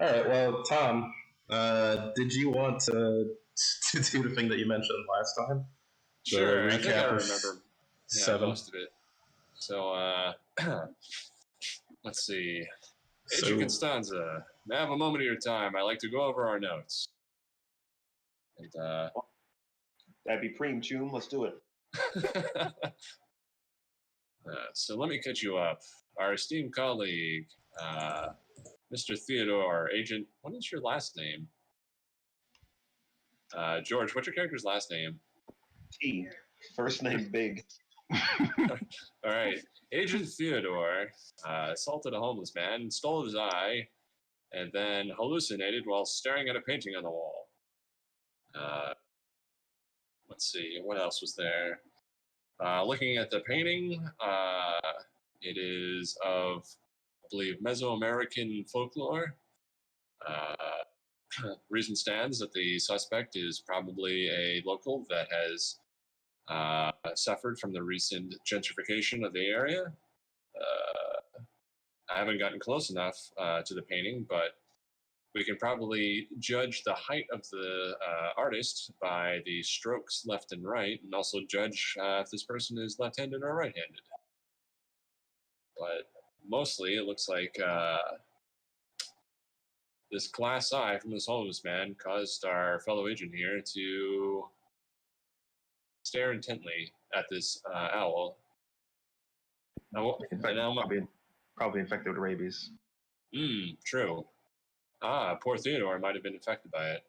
All right. Well, Tom, did you want to do the thing that you mentioned last time? Sure. I think I remember. Seven. Most of it. So, let's see. Agent Constanza, may I have a moment of your time? I'd like to go over our notes. And, that'd be premature. Let's do it. So let me catch you up. Our esteemed colleague, Mr. Theodore, Agent, what is your last name? George, what's your character's last name? T. First name Big. All right. Agent Theodore assaulted a homeless man, stole his eye, and then hallucinated while staring at a painting on the wall. Let's see, what else was there? Looking at the painting, it is of, I believe, Mesoamerican folklore. Reason stands that the suspect is probably a local that has suffered from the recent gentrification of the area. I haven't gotten close enough to the painting, but we can probably judge the height of the artist by the strokes left and right, and also judge if this person is left-handed or right-handed. But mostly, it looks like this glass eye from this homeless man caused our fellow agent here to stare intently at this owl. Probably infected with rabies. True. Poor Theodore might have been infected by it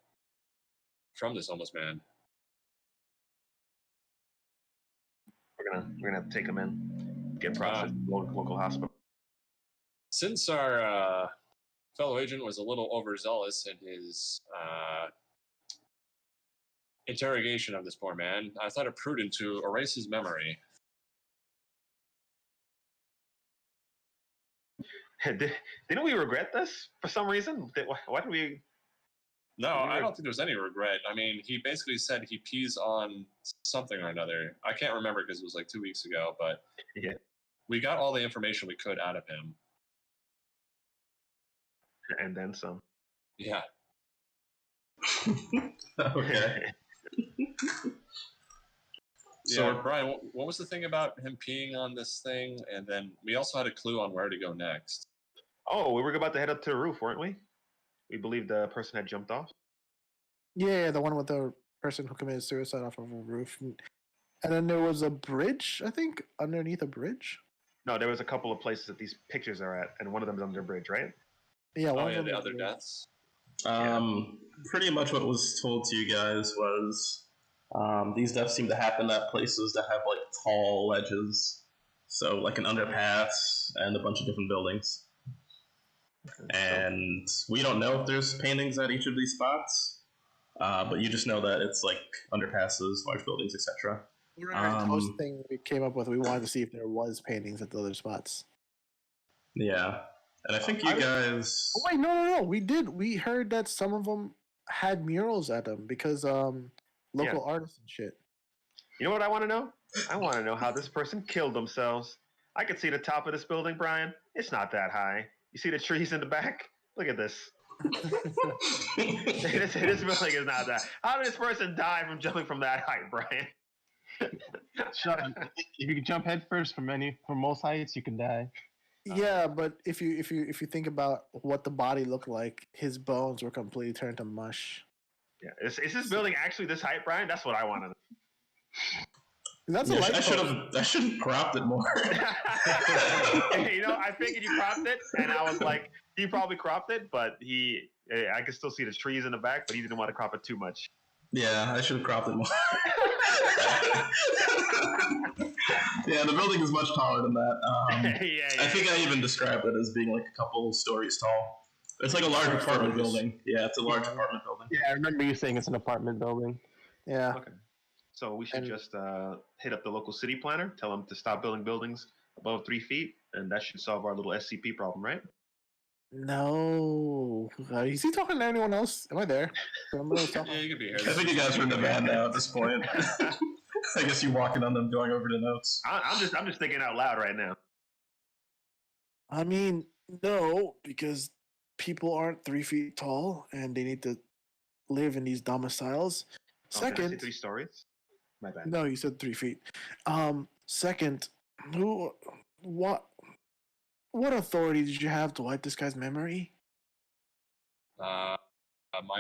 from this homeless man. We're gonna have to take him in, get processed local hospital. Since our fellow agent was a little overzealous in his interrogation of this poor man, I thought it prudent to erase his memory. Didn't we regret this for some reason? Why did we? No, I don't think there's any regret. I mean, he basically said he pees on something or another. I can't remember because it was like 2 weeks ago, but yeah, we got all the information we could out of him. And then some. Yeah. Okay. So, Brian, what was the thing about him peeing on this thing? And then we also had a clue on where to go next. Oh, we were about to head up to the roof, weren't we? We believed the person had jumped off. Yeah, the one with the person who committed suicide off of a roof. And then there was a bridge, I think, underneath a bridge. No, there was a couple of places that these pictures are at, and one of them is under a bridge, right? Yeah, the other deaths? Pretty much what was told to you guys was these deaths seem to happen at places that have like tall ledges. So like an underpass and a bunch of different buildings. And we don't know if there's paintings at each of these spots, but you just know that it's like underpasses, large buildings, etc. Most thing we came up with, we wanted to see if there was paintings at the other spots. Yeah, and I think you guys. Oh, wait, no. We did. We heard that some of them had murals at them because local artists and shit. You know what I want to know? I want to know how this person killed themselves. I could see the top of this building, Brian. It's not that high. You see the trees in the back? Look at this. This building is not that. How did this person die from jumping from that height, Brian? Sean, if you can jump head first from most heights, you can die. Yeah, but if you think about what the body looked like, his bones were completely turned to mush. Yeah, is this building actually this height, Brian? That's what I want to know. That's I should have cropped it more. I figured you cropped it, and I was like, he probably cropped it, but I could still see the trees in the back, but he didn't want to crop it too much. Yeah, I should have cropped it more. Yeah, the building is much taller than that. I think I even described it as being like a couple stories tall. It's like a large apartment building. Yeah, it's a large apartment building. Yeah, I remember you saying it's an apartment building. Yeah. Okay. So we should just hit up the local city planner, tell them to stop building buildings above 3 feet, and that should solve our little SCP problem, right? No. Is he talking to anyone else? Am I there? Yeah, you could be here. I think you guys are in the van now at this point. I guess you're walking on them, going over the notes. I'm just thinking out loud right now. I mean, no, because people aren't 3 feet tall and they need to live in these domiciles. Oh, did I say Second, 3 stories? My bad. no, you said 3 feet. Second, what authority did you have to wipe this guy's memory? My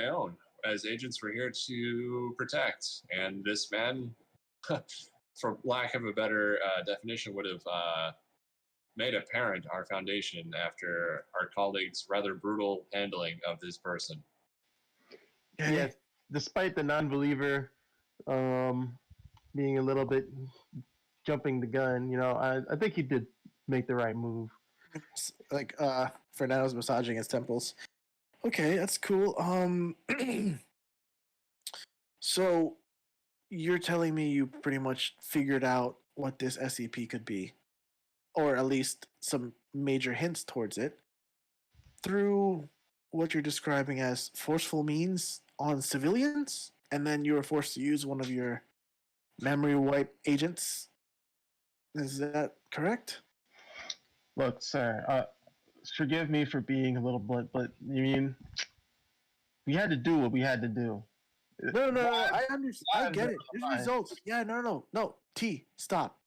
own. As agents, we're here to protect. And this man, for lack of a better definition, would have made apparent our foundation after our colleagues' rather brutal handling of this person. Yeah, despite the non-believer being a little bit jumping the gun, you know, I think he did make the right move. Like Fernando's massaging his temples. Okay, that's cool. So you're telling me you pretty much figured out what this SCP could be, or at least some major hints towards it, through what you're describing as forceful means on civilians, and then you were forced to use one of your memory wipe agents. Is that correct? Look, sir, forgive me for being a little blunt, but you mean we had to do what we had to do. No, I understand. I get it. There's results. Yeah, no. T, stop.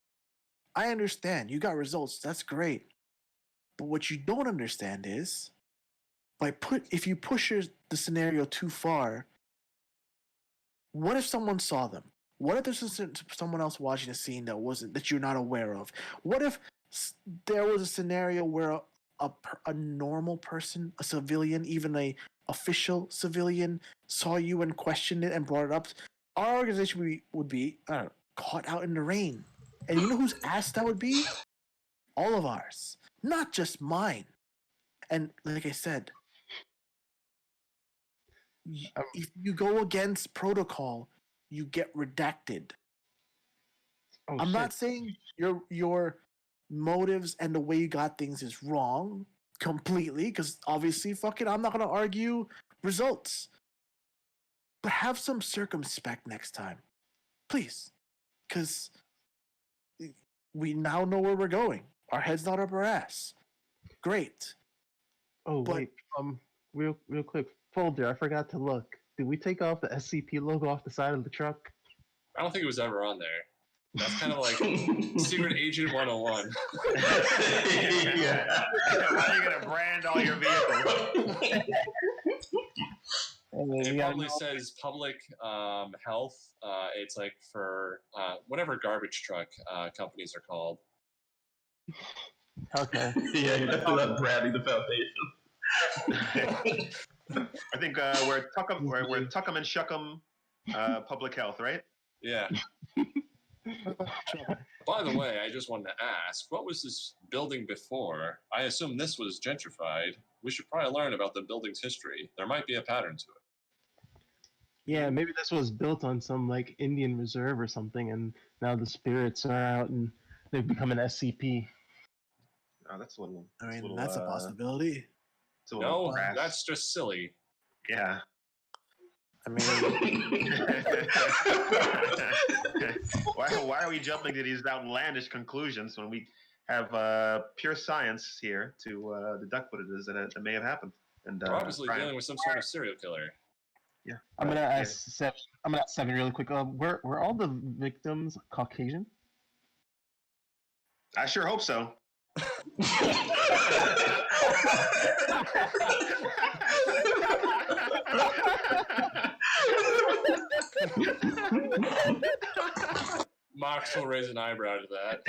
I understand. You got results. That's great. But what you don't understand is, if you push the scenario too far, what if someone saw them? What if there's someone else watching a scene that you're not aware of? What if there was a scenario where a normal person, a civilian, even a official civilian, saw you and questioned it and brought it up? Our organization would be caught out in the rain. And you know whose ass that would be? All of ours. Not just mine. And like I said, if you go against protocol, you get redacted. Oh, I'm shit. not saying your motives and the way you got things is wrong completely, because obviously, fuck it, I'm not gonna argue results. But have some circumspect next time, please, because we now know where we're going. Our head's not up our ass. Great. Oh But- wait, real quick, folder. I forgot to look. Did we take off the SCP logo off the side of the truck? I don't think it was ever on there. That's kind of like Secret Agent 101. Yeah. Why are you gonna brand all your vehicles? It probably says public health. It's like for whatever garbage truck companies are called. Okay. Yeah, you're definitely not branding the foundation. I think we're Tuckum and Shuckum Public Health, right? Yeah. By the way, I just wanted to ask, what was this building before? I assume this was gentrified. We should probably learn about the building's history. There might be a pattern to it. Yeah, maybe this was built on some like Indian reserve or something, and now the spirits are out and they've become an SCP. Oh, that's a little. I mean, little, that's a possibility. It's a little No, crass. that's just silly. Yeah. I mean, why are we jumping to these outlandish conclusions when we have pure science here to deduct what it is that may have happened? And We're obviously Brian, dealing with some sort of serial killer. yeah, I'm gonna yeah. ask Seven. I'm gonna ask Seven really quick. Were all the victims Caucasian? I sure hope so. Mox will raise an eyebrow to that.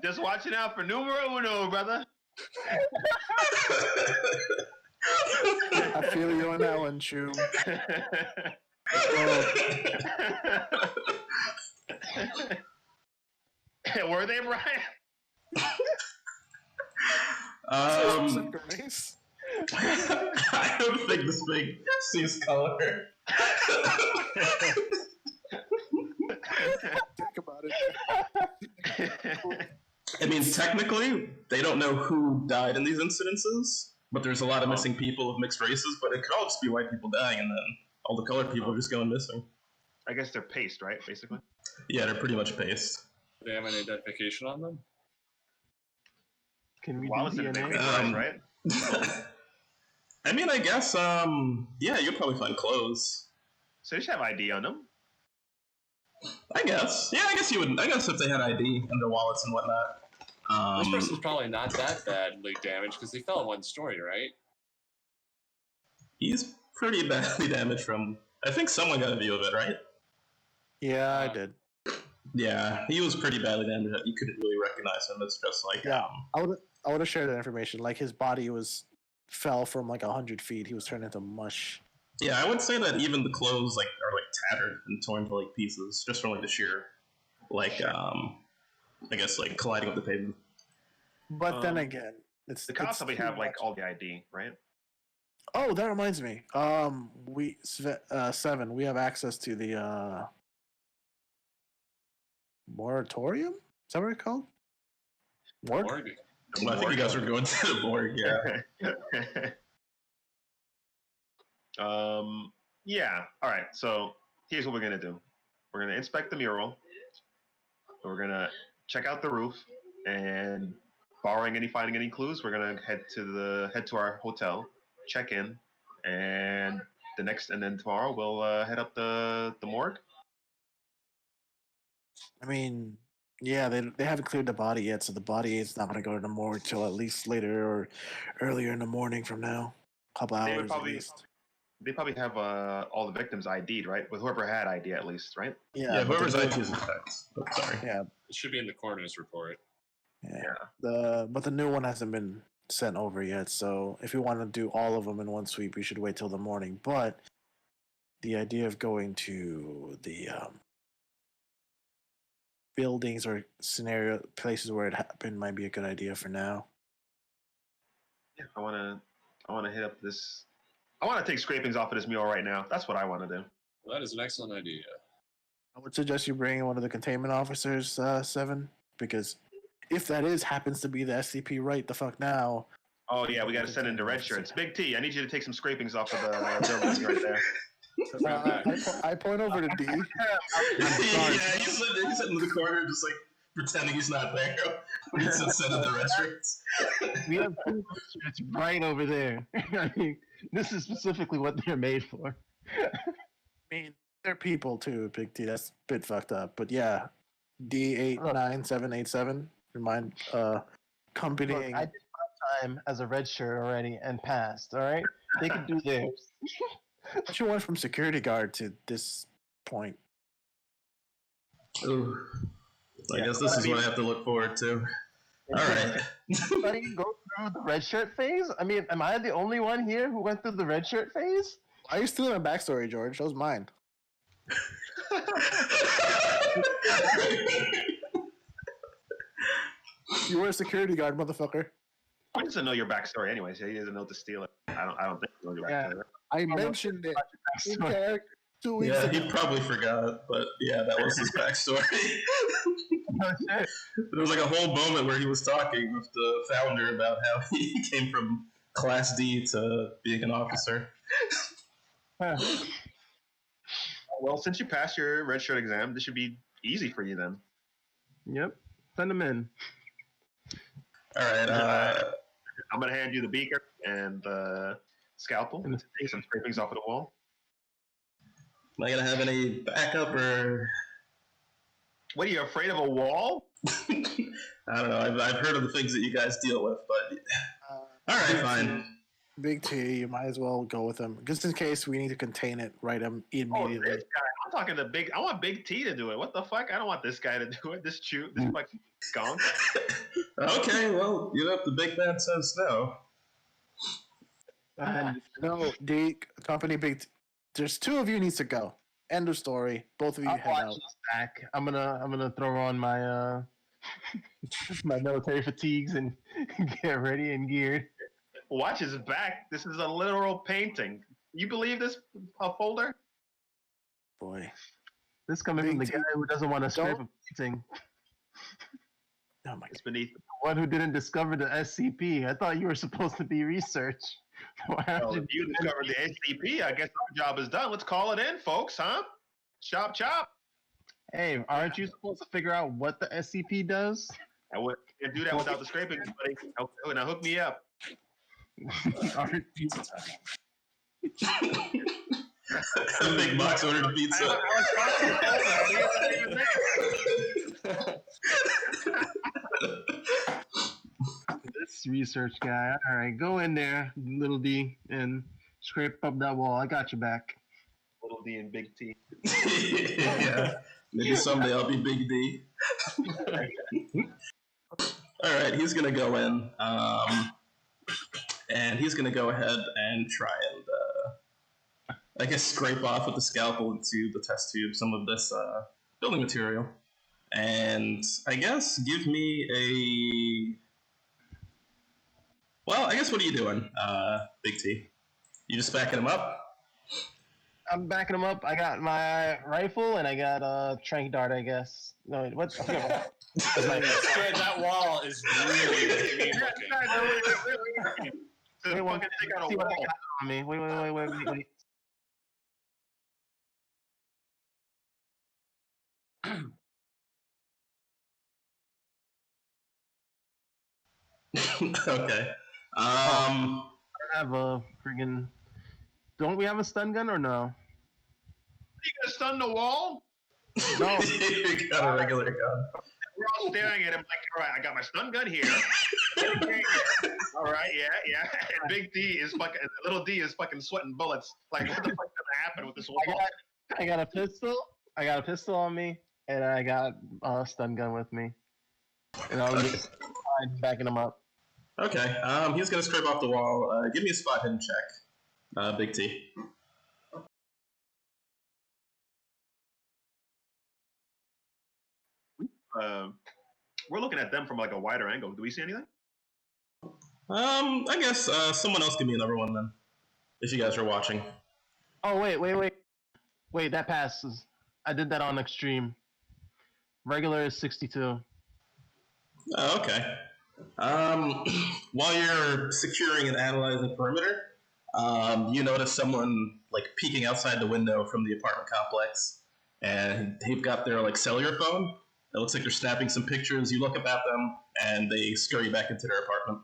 just watching out for numero uno, brother. I feel you on that one, Chew. Were they, Brian? Grace? I don't think this thing sees color. Think about it. I mean, technically, they don't know who died in these incidences, but there's a lot of missing people of mixed races, but it could all just be white people dying, and then all the colored people are just going missing. I guess they're paste, right? Basically. Yeah, they're pretty much paste. Do they have an identification on them? Can we Wallace do and DNA? Nick, right? I mean, I guess, yeah, you'll probably find clothes. So they should have ID on them. I guess. Yeah, I guess you would. I guess if they had ID in their wallets and whatnot. This person's probably not that badly damaged because they fell in one story, right? He's pretty badly damaged from. I think someone got a view of it, right? Yeah, I did. Yeah, he was pretty badly damaged. You couldn't really recognize him. It's just like, Yeah. I would have shared that information. Like his body fell from like 100 feet. He was turned into mush. Yeah, I would say that even the clothes like are like tattered and torn to like pieces, just from like the sheer, like I guess like colliding with the pavement. But then again, it's The cops probably too have like much. all the ID, right? Oh, that reminds me. We 7. We have access to the moratorium. Is that what it's called? Morgue? Morgue. Well, I think you guys were going to the morgue. Yeah. Yeah. All right. So here's what we're gonna do. We're gonna inspect the mural. We're gonna check out the roof, and finding any clues, we're gonna head to our hotel, check in, and then tomorrow we'll head up the morgue. I mean, yeah, they haven't cleared the body yet, so the body is not going to go to the morgue till at least later or earlier in the morning from now. A couple They would hours probably- at least. They probably have all the victims ID'd, right? With whoever had ID at least, right? Yeah, but whoever's the- IT is inspect. Oh, sorry. Yeah, It should be in the coroner's report. yeah. But the new one hasn't been sent over yet, so if we want to do all of them in one sweep, we should wait till the morning. But the idea of going to the buildings or scenario places where it happened might be a good idea for now. Yeah, I wanna hit up this. I want to take scrapings off of this mural right now. That's what I want to do. Well, that is an excellent idea. I would suggest you bring in one of the containment officers, 7, because if that happens to be the SCP right the fuck now. Oh yeah, we got to send in the red shirts. Big T, I need you to take some scrapings off of the buildings right there. I point over to D. Yeah, he's sitting in the corner, just like pretending he's not there. He's instead of the restaurants. We have 2 shirts right over there. I mean, this is specifically what they're made for. I mean, they're people too, Big T. That's a bit fucked up. But yeah, D898787. Remind accompanying. Look, I did my time as a red shirt already and passed. All right, they can do theirs. What you went from security guard to this point? Ooh. I guess this is what I have to look forward to. All right. Anybody go through the red shirt phase? I mean, am I the only one here who went through the red shirt phase? Why are you stealing my backstory, George? That was mine. You were a security guard, motherfucker. He doesn't know your backstory anyways. He doesn't know to steal it. I don't think he knows your Yeah. backstory. I mentioned it in Backstory. character 2 weeks Yeah, ago. he probably forgot, but yeah, that was his backstory. There was like a whole moment where he was talking with the founder about how he came from Class D to being an officer. Well, since you passed your red shirt exam, this should be easy for you then. Yep, send them in. All right. I'm gonna hand you the beaker and the scalpel and take some scrapings off of the wall. Am I gonna have any backup or? What are you afraid of a wall? I don't know. I've heard of the things that you guys deal with, but all right, fine. Big T, you might as well go with him, just in case we need to contain it. Right, Oh, immediately. this guy. I'm talking to Big. I want Big T to do it. What the fuck? I don't want this guy to do it. This fucking skunk. Okay, well, you have the big bad says no. No, D, company Big T. There's 2 of you needs to go. End of story. Both of you I'll head watch out. this back. I'm gonna throw on my my military fatigues and get ready and geared. Watch his back. This is a literal painting. You believe this folder? Boy. This coming from the Big guy who doesn't want to scrape a Don't- painting. Oh my It's beneath. One who didn't discover the SCP. I thought you were supposed to be research. Why aren't Well, if you discovered the SCP, I guess our job is done. Let's call it in, folks, huh? Chop, chop. Hey, aren't you supposed to figure out what the SCP does? can't do that without the scraping, buddy. Now hook me up. Pizza time. A big box ordered pizza. I was talking to Paul, man. This research guy. All right, go in there, little D, and scrape up that wall. I got your back. Little D and Big T. Yeah. Maybe someday I'll be Big D. All right, he's gonna go in, and he's gonna go ahead and try and, I guess, scrape off with the scalpel into the test tube some of this building material, and I guess give me a. Well, I guess what are you doing, Big T? You just backing him up? I'm backing him up. I got my rifle and I got a trank dart, I guess. No, wait, what? That wall is really mean looking. Wait, what I got on me. Wait. Okay. I have a friggin'. Don't we have a stun gun or no? You gonna stun the wall? No. You got a regular gun. We're all staring at him like, all right, I got my stun gun here. All right, yeah. And Big D is fucking, little D is fucking sweating bullets. Like, what the fuck's gonna happen with this wall? I got a pistol. I got a pistol on me, and I got a stun gun with me. And I'm just backing him up. Okay. He's gonna scrape off the wall. Give me a spot hidden check, Big T. We're looking at them from like a wider angle. Do we see anything? I guess someone else give me another one then, if you guys are watching. Oh wait, that passes. I did that on extreme. Regular is 62. Oh, okay. While you're securing and analyzing the perimeter, you notice someone like peeking outside the window from the apartment complex, and they've got their like cellular phone. It looks like they're snapping some pictures. You look up at them, and they scurry back into their apartment.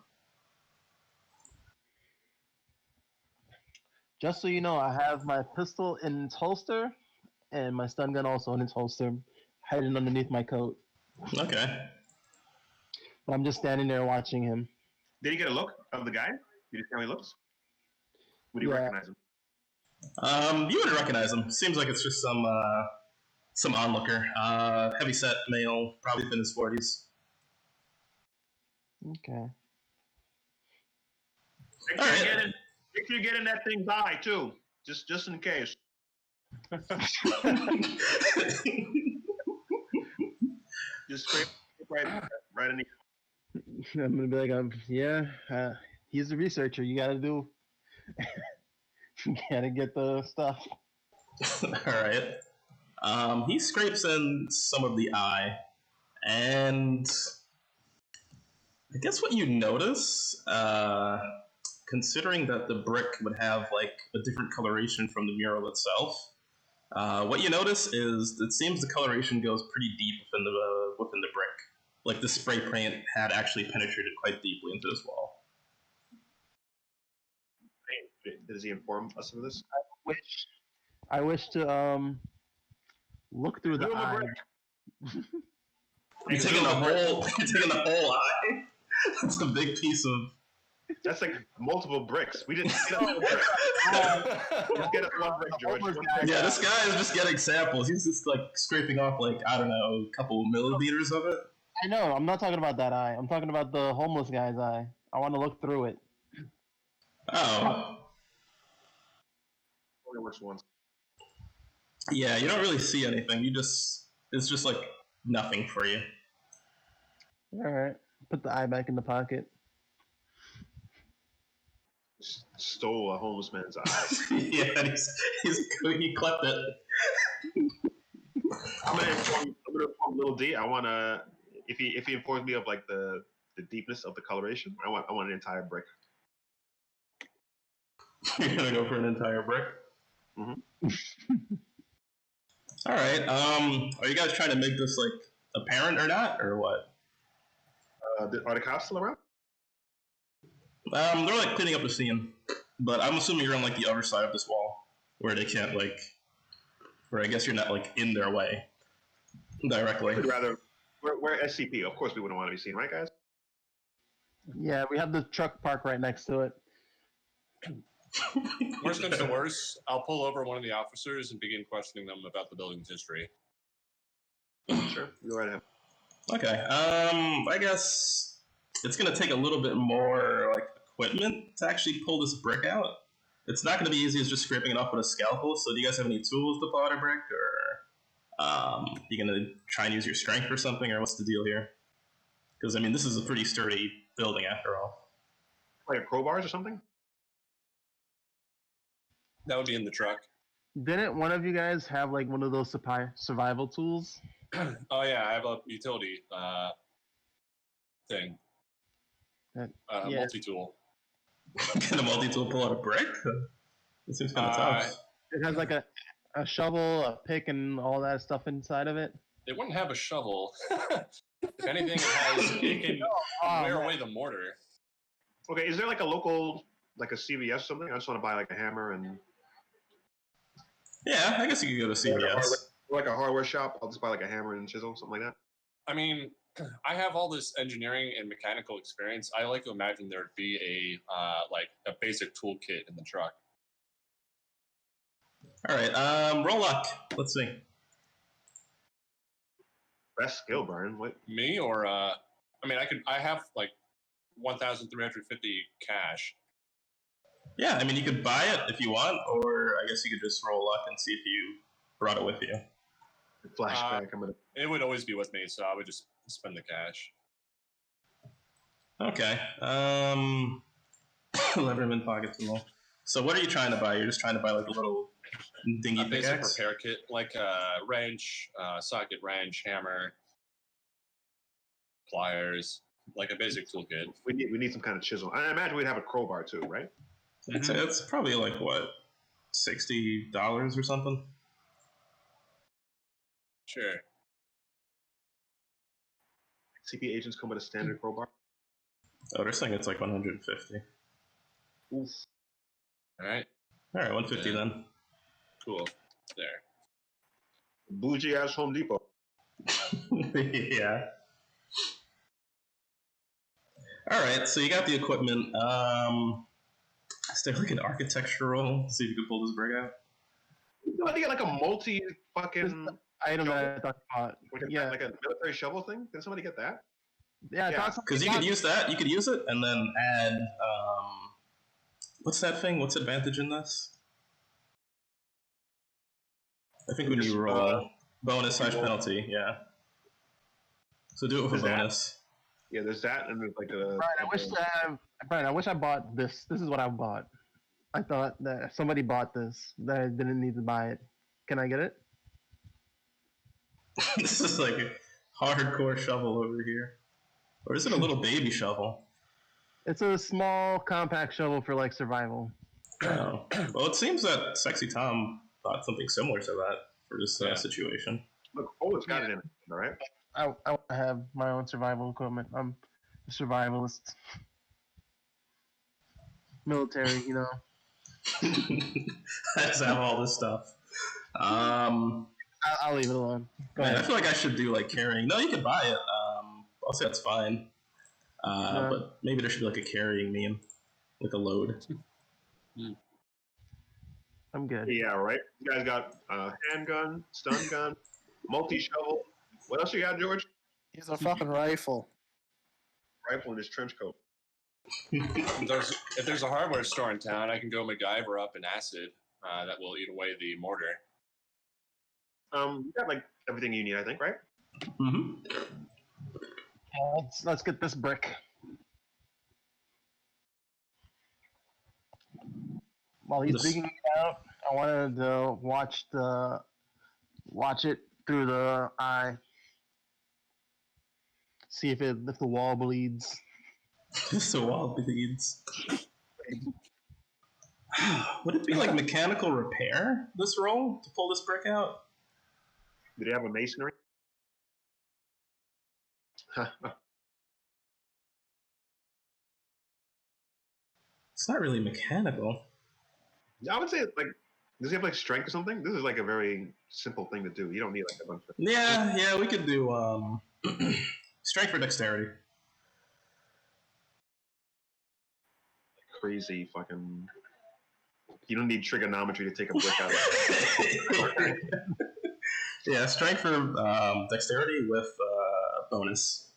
Just so you know, I have my pistol in its holster, and my stun gun also in its holster, hiding underneath my coat. Okay. But I'm just standing there watching him. Did you get a look of the guy? Did you see how he looks? Would you recognize him? You wouldn't recognize him. Seems like it's just some onlooker. Heavy-set male, probably in his 40s. Okay. Make sure you get in that thing's eye too, just in case. Just scrape right in the. I'm gonna be like, he's the researcher. You gotta do. You gotta get the stuff. All right. He scrapes in some of the eye, and I guess what you notice, considering that the brick would have like a different coloration from the mural itself, what you notice is it seems the coloration goes pretty deep within the brick. Like the spray paint had actually penetrated quite deeply into this wall. Does he inform us of this? I wish to look through the eye. You're taking the whole eye. That's a big piece of. That's like multiple bricks. We didn't get us bricks. Just get us one brick, George. Yeah, this guy is just getting samples. He's just like scraping off like, I don't know, a couple milliliters of it. I know. I'm not talking about that eye. I'm talking about the homeless guy's eye. I want to look through it. Oh. Only works once. Yeah, you don't really see anything. It's just like nothing for you. All right. Put the eye back in the pocket. Stole a homeless man's eye. Yeah, he clept it. I'm gonna inform little D. I wanna if he informs me of like the deepness of the coloration, I want an entire brick. You're gonna go for an entire brick? Mm-hmm. All right. Are you guys trying to make this like apparent or not, or what? Are the cops still around? They're like cleaning up the scene, but I'm assuming you're on like the other side of this wall, where they can't like, where I guess you're not like in their way directly. We'd rather. We're SCP. Of course, we wouldn't want to be seen, right, guys? Yeah, we have the truck park right next to it. Worst comes to worst, I'll pull over one of the officers and begin questioning them about the building's history. Sure, go right ahead. Okay. I guess it's gonna take a little bit more like equipment to actually pull this brick out. It's not gonna be easy as just scraping it off with a scalpel. So, do you guys have any tools to pull out a brick, or you gonna try and use your strength or something, or what's the deal here? Because I mean, this is a pretty sturdy building after all. Like crowbars or something? That would be in the truck. Didn't one of you guys have like one of those survival tools? Oh yeah, I have a utility thing. Yeah. Multi-tool. Can a multi-tool pull out a brick? It seems kind of tough. It has like a shovel, a pick, and all that stuff inside of it. It wouldn't have a shovel. If anything, it can wear away the mortar. Okay, is there like a local, like a CVS or something? I just want to buy like a hammer and Yeah, I guess you could go to CVS. like a hardware shop. I'll just buy like a hammer and chisel, something like that. I mean, I have all this engineering and mechanical experience. I like to imagine there'd be a basic toolkit in the truck. All right, roll luck. Let's see. Best skill, Brian. What? Me or I mean, I have like 1,350 cash. Yeah, I mean, you could buy it if you want, or I guess you could just roll luck and see if you brought it with you. Flashback. I'm gonna. It would always be with me, so I would just spend the cash. Okay. Leatherman pockets and all. So what are you trying to buy? You're just trying to buy like a little dingy A basic pickaxe? repair kit, like a wrench, socket wrench, hammer, pliers, like a basic toolkit. We need some kind of chisel. I imagine we'd have a crowbar too, right? I'd say it's probably like what, $60 or something. Sure. CP agents come with a standard crowbar. Oh, they're saying it's like 150. Oof. All right. All right, 150 then. Cool. There. Bougie ass Home Depot. Yeah. All right, so you got the equipment. Is there like an architecture roll to see if you can pull this brick out? I think like a multi fucking Item that I thought about. like a military shovel thing. Did somebody get that? Yeah, I thought Because you could use that. You could use it and then add. What's that thing? What's advantage in this? I think when you roll bonus / penalty, yeah. So do it with a bonus. Yeah, there's that, and there's like a. Brian, I wish I bought this. This is what I bought. I thought that somebody bought this that I didn't need to buy it. Can I get it? This is like a hardcore shovel over here. Or is it a little baby shovel? It's a small, compact shovel for like survival. Oh. Well, it seems that Sexy Tom bought something similar to that for this situation. Look, it's got it in it, all right? I have my own survival equipment. I'm a survivalist. Military, you know. I just have all this stuff. I'll leave it alone. Go ahead. I feel like I should do like carrying. No, you can buy it. I'll say that's fine. But maybe there should be like a carrying meme, like a load. I'm good. Yeah, right. You guys got handgun, stun gun, multi-shovel. What else you got, George? He's a fucking rifle. Rifle in his trench coat. If there's a hardware store in town, I can go MacGyver up an acid that will eat away the mortar. You got like everything you need, I think, right? Mm-hmm. Let's get this brick. While he's digging it out, I wanted to watch it through the eye. See if the wall bleeds. If the wall bleeds. Would it be like mechanical repair, this roll, to pull this brick out? Did he have a masonry? It's not really mechanical. I would say like, does he have like strength or something? This is like a very simple thing to do. You don't need like a bunch of Yeah, we could do strength for dexterity. crazy fucking. You don't need trigonometry to take a brick out. Yeah, strength for dexterity with bonus.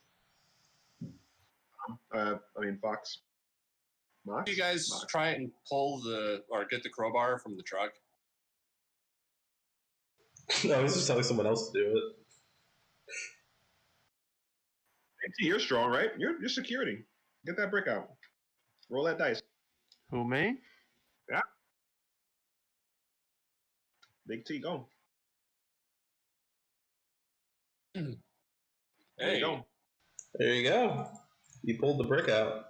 I mean, Fox. Mox? You guys Mox. try and pull or get the crowbar from the truck. No, he's just telling someone else to do it. Hey, you're strong, right? You're security. Get that brick out. Roll that dice. Who, me? Big T, go. Hey, There you go. There you go. You pulled the brick out.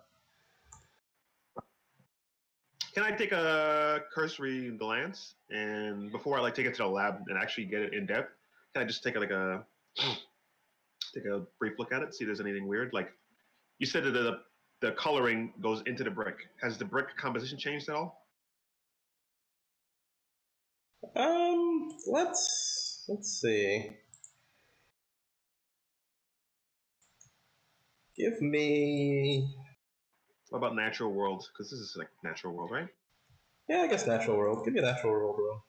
Can I take a cursory glance and before I like take it to the lab and actually get it in depth? Can I just take a brief look at it, see if there's anything weird? Like you said that the coloring goes into the brick. Has the brick composition changed at all? Let's see. Give me. What about natural world? Because this is like natural world, right? Yeah, I guess natural world. Give me a natural world roll.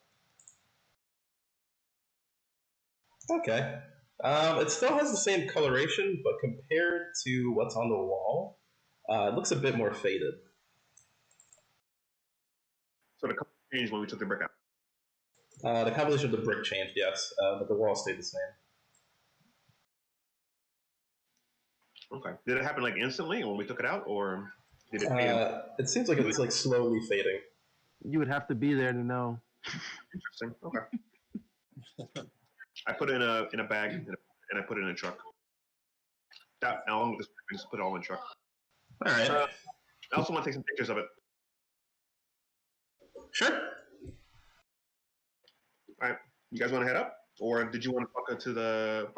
Okay. It still has the same coloration, but compared to what's on the wall, it looks a bit more faded. So the color changed when we took the brick out. The composition of the brick changed, yes, but the wall stayed the same. Okay. Did it happen like instantly when we took it out, or did it fade? It seems like it's like slowly fading. You would have to be there to know. Interesting. Okay. I put it in a bag and I put it in a truck. That along with this, I just put it all in a truck. All right. I also want to take some pictures of it. Sure. All right. You guys want to head up, or did you want to talk to the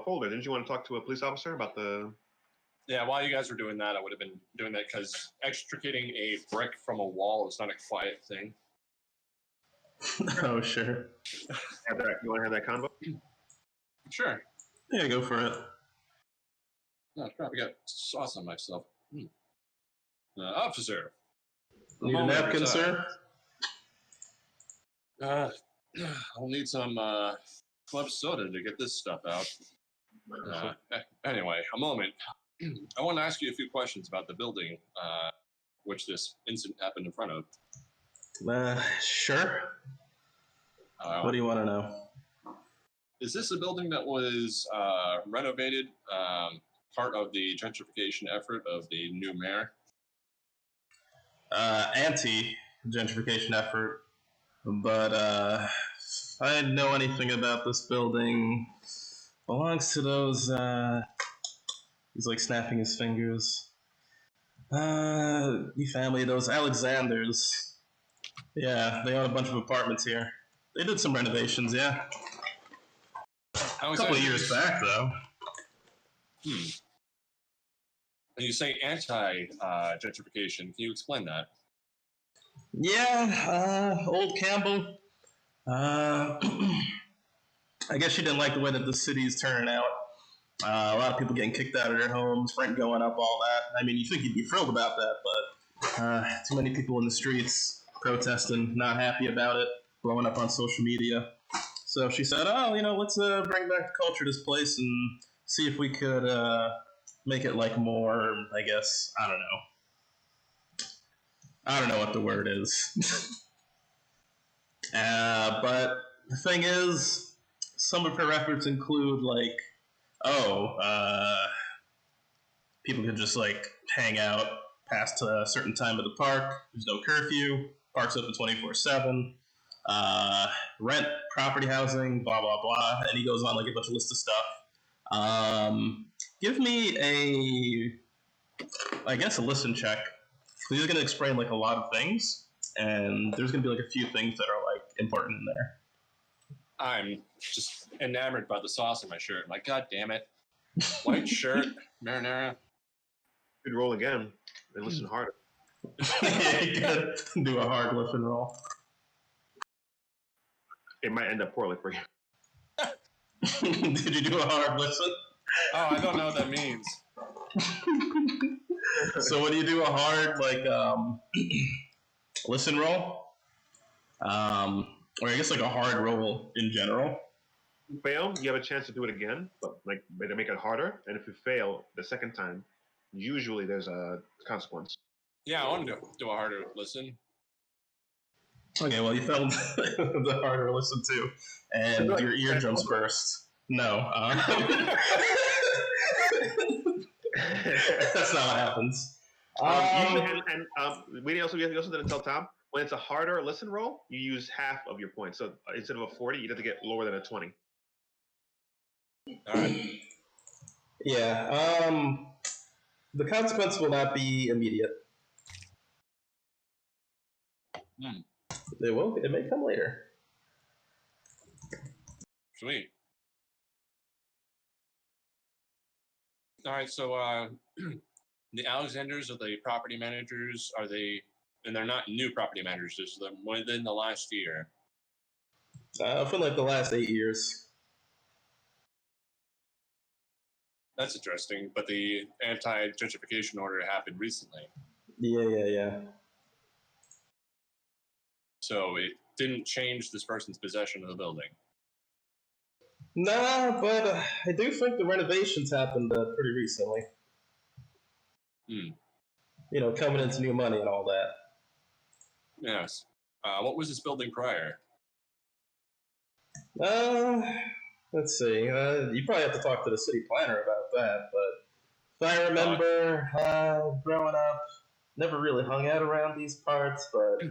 folder? Didn't you want to talk to a police officer about the? Yeah, while you guys were doing that, I would have been doing that because extricating a brick from a wall is not a quiet thing. Oh, sure. You want to have that convo? Sure. Yeah, go for it. Oh, crap, I got sauce on myself. Officer. Need a napkin, sir? I'll need some club soda to get this stuff out. Anyway, a moment. I want to ask you a few questions about the building which this incident happened in front of. Sure. What do you want to know? Is this a building that was renovated, part of the gentrification effort of the new mayor? Anti-gentrification effort, but if I know anything about this building, belongs to those. He's like snapping his fingers. The family, those Alexanders. Yeah, they own a bunch of apartments here. They did some renovations, yeah. A couple of years back, though. And you say anti-gentrification. Can you explain that? Yeah, old Campbell. I guess she didn't like the way that the city's turning out. A lot of people getting kicked out of their homes, rent going up, all that. I mean, you think you'd be thrilled about that, but too many people in the streets protesting, not happy about it, blowing up on social media. So she said, let's bring back the culture to this place and see if we could make it like more, I guess, I don't know what the word is. But the thing is, some of her efforts include like, people can just like hang out past a certain time at the park. There's no curfew. Park's open 24/7. Rent, property housing, blah blah blah, and he goes on like a bunch of list of stuff. Give me I guess a listen check. He's gonna explain like a lot of things, and there's gonna be like a few things that are like important in there. I'm just enamored by the sauce on my shirt. I'm like, God damn it. White shirt, marinara. Good roll again and listen harder. You gotta do a hard listen roll. It might end up poorly for you. Did you do a hard listen? Oh, I don't know what that means. So when you do a hard listen roll, or I guess like a hard roll in general. You fail, you have a chance to do it again, but to make it harder. And if you fail the second time, usually there's a consequence. Yeah, I want to do a harder listen. Okay, well you failed the harder listen too, and your eardrums burst. No, that's not what happens. We also didn't tell Tom, when it's a harder listen roll, you use half of your points. So instead of a 40, you have to get lower than a 20. All right. Yeah. The consequence will not be immediate. It may come later. Sweet. All right, so the Alexanders are the property managers. Are they? And they're not new property managers. They're within the last year. For like the last 8 years. That's interesting. But the anti-gentrification order happened recently. Yeah. So it didn't change this person's possession of the building. Nah, but I do think the renovations happened pretty recently. You know, coming into new money and all that. Yes. What was this building prior? Let's see. You probably have to talk to the city planner about that, but if I remember, growing up, never really hung out around these parts, but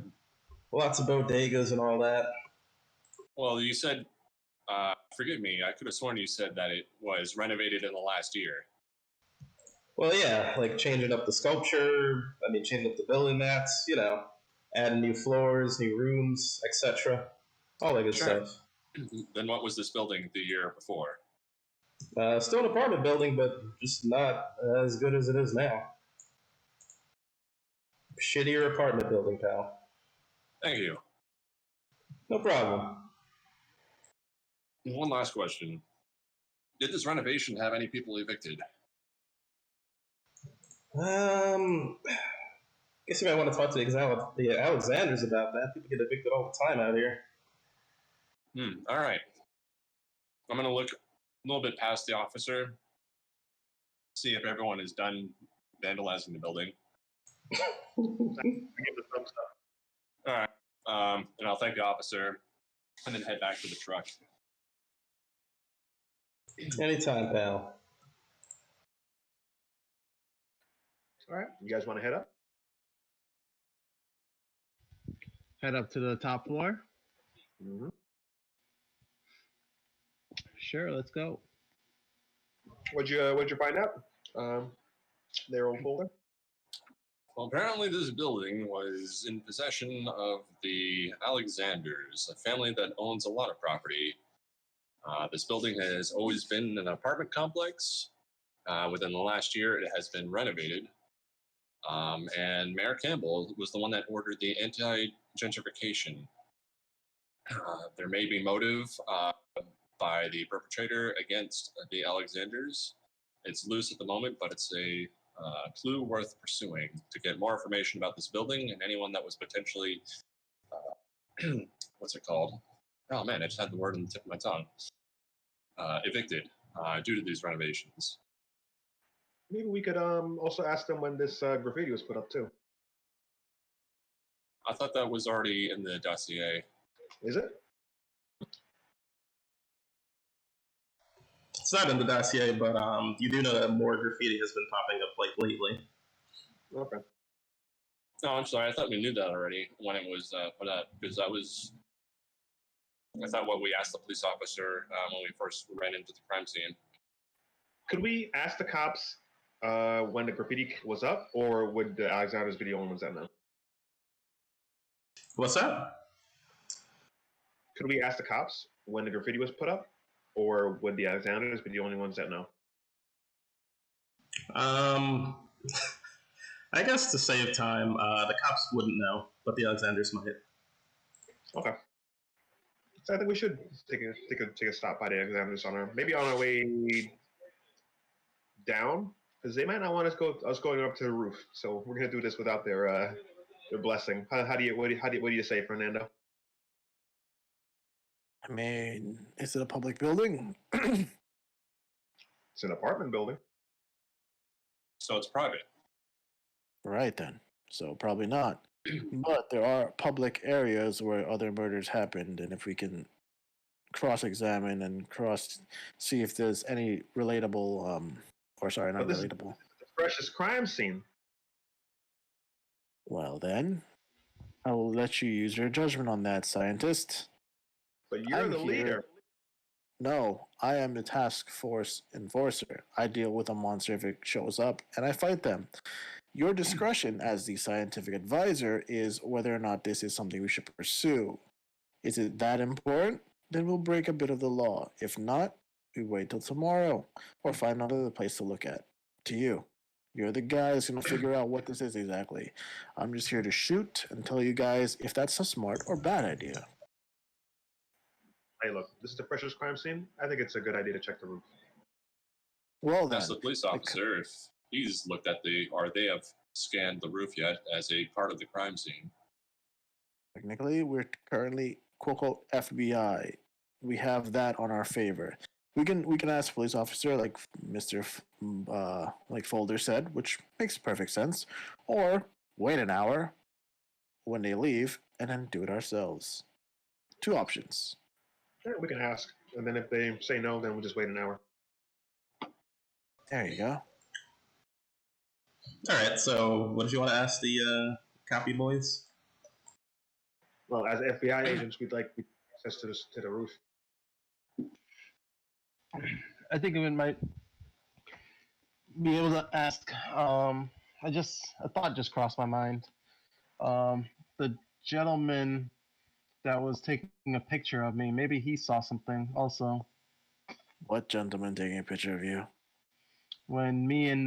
lots of bodegas and all that. Well, you said, forgive me, I could have sworn you said that it was renovated in the last year. Well, yeah, like changing up the sculpture, changing up the building mats, you know, adding new floors, new rooms, etc. All that good stuff. Then what was this building the year before? Still an apartment building, but just not as good as it is now. Shittier apartment building, pal. Thank you. No problem. One last question. Did this renovation have any people evicted? Guess you might want to talk to the Alexanders about that. People get evicted all the time out here. All right. I'm going to look a little bit past the officer, see if everyone is done vandalizing the building. All right. And I'll thank the officer and then head back to the truck. Anytime, pal. All right. You guys want to head up? Head up to the top floor. Mm-hmm. Sure, let's go. What'd you find out? Their own folder. Well, apparently this building was in possession of the Alexanders, a family that owns a lot of property. This building has always been an apartment complex. Within the last year, it has been renovated. And Mayor Campbell was the one that ordered the anti-gentrification. There may be motive by the perpetrator against the Alexanders. It's loose at the moment, but it's a clue worth pursuing to get more information about this building and anyone that was potentially, what's it called? Oh man, I just had the word on the tip of my tongue. Evicted due to these renovations. Maybe we could also ask them when this graffiti was put up too. I thought that was already in the dossier. Is it? It's not in the dossier, but you do know that more graffiti has been popping up lately. Okay. No, I'm sorry. I thought we knew that already when it was put up, because I thought what we asked the police officer when we first ran into the crime scene. Could we ask the cops when the graffiti was up, or would the Alexanders be the only ones that know? What's that? Could we ask the cops when the graffiti was put up, or would the Alexanders be the only ones that know? I guess to save time, the cops wouldn't know, but the Alexanders might. Okay. So I think we should take a stop by the Alexanders on maybe on our way down, because they might not want us going up to the roof. So we're gonna do this without their blessing. What do you say, Fernando? I mean, is it a public building? It's an apartment building. So it's private. Right then. So probably not. But there are public areas where other murders happened, and if we can cross-examine and see if there's any relatable, or sorry, not But this is relatable. the freshest crime scene. Well then, I will let you use your judgment on that, scientist. But you're I'm the here- leader. No, I am the task force enforcer. I deal with a monster if it shows up, and I fight them. Your discretion as the scientific advisor is whether or not this is something we should pursue. Is it that important? Then we'll break a bit of the law. If not, we wait till tomorrow or find another place to look at. To you. You're the guy who's going to figure out what this is exactly. I'm just here to shoot and tell you guys if that's a smart or bad idea. Hey, look, this is the freshest crime scene. I think it's a good idea to check the roof. Well then, That's the police officer. If he's looked at or they have scanned the roof yet as a part of the crime scene. technically, we're currently quote unquote FBI. We have that on our favor. We can ask police officer like like Folder said, which makes perfect sense, or wait an hour when they leave and then do it ourselves. Two options. Yeah, we can ask, and then if they say no, then we'll just wait an hour. There you go. All right. So, what did you want to ask the copy boys? Well, as FBI agents, we'd like access to the roof. I think we might be able to ask. A thought just crossed my mind. The gentleman that was taking a picture of me, maybe he saw something also. What gentleman taking a picture of you? When me and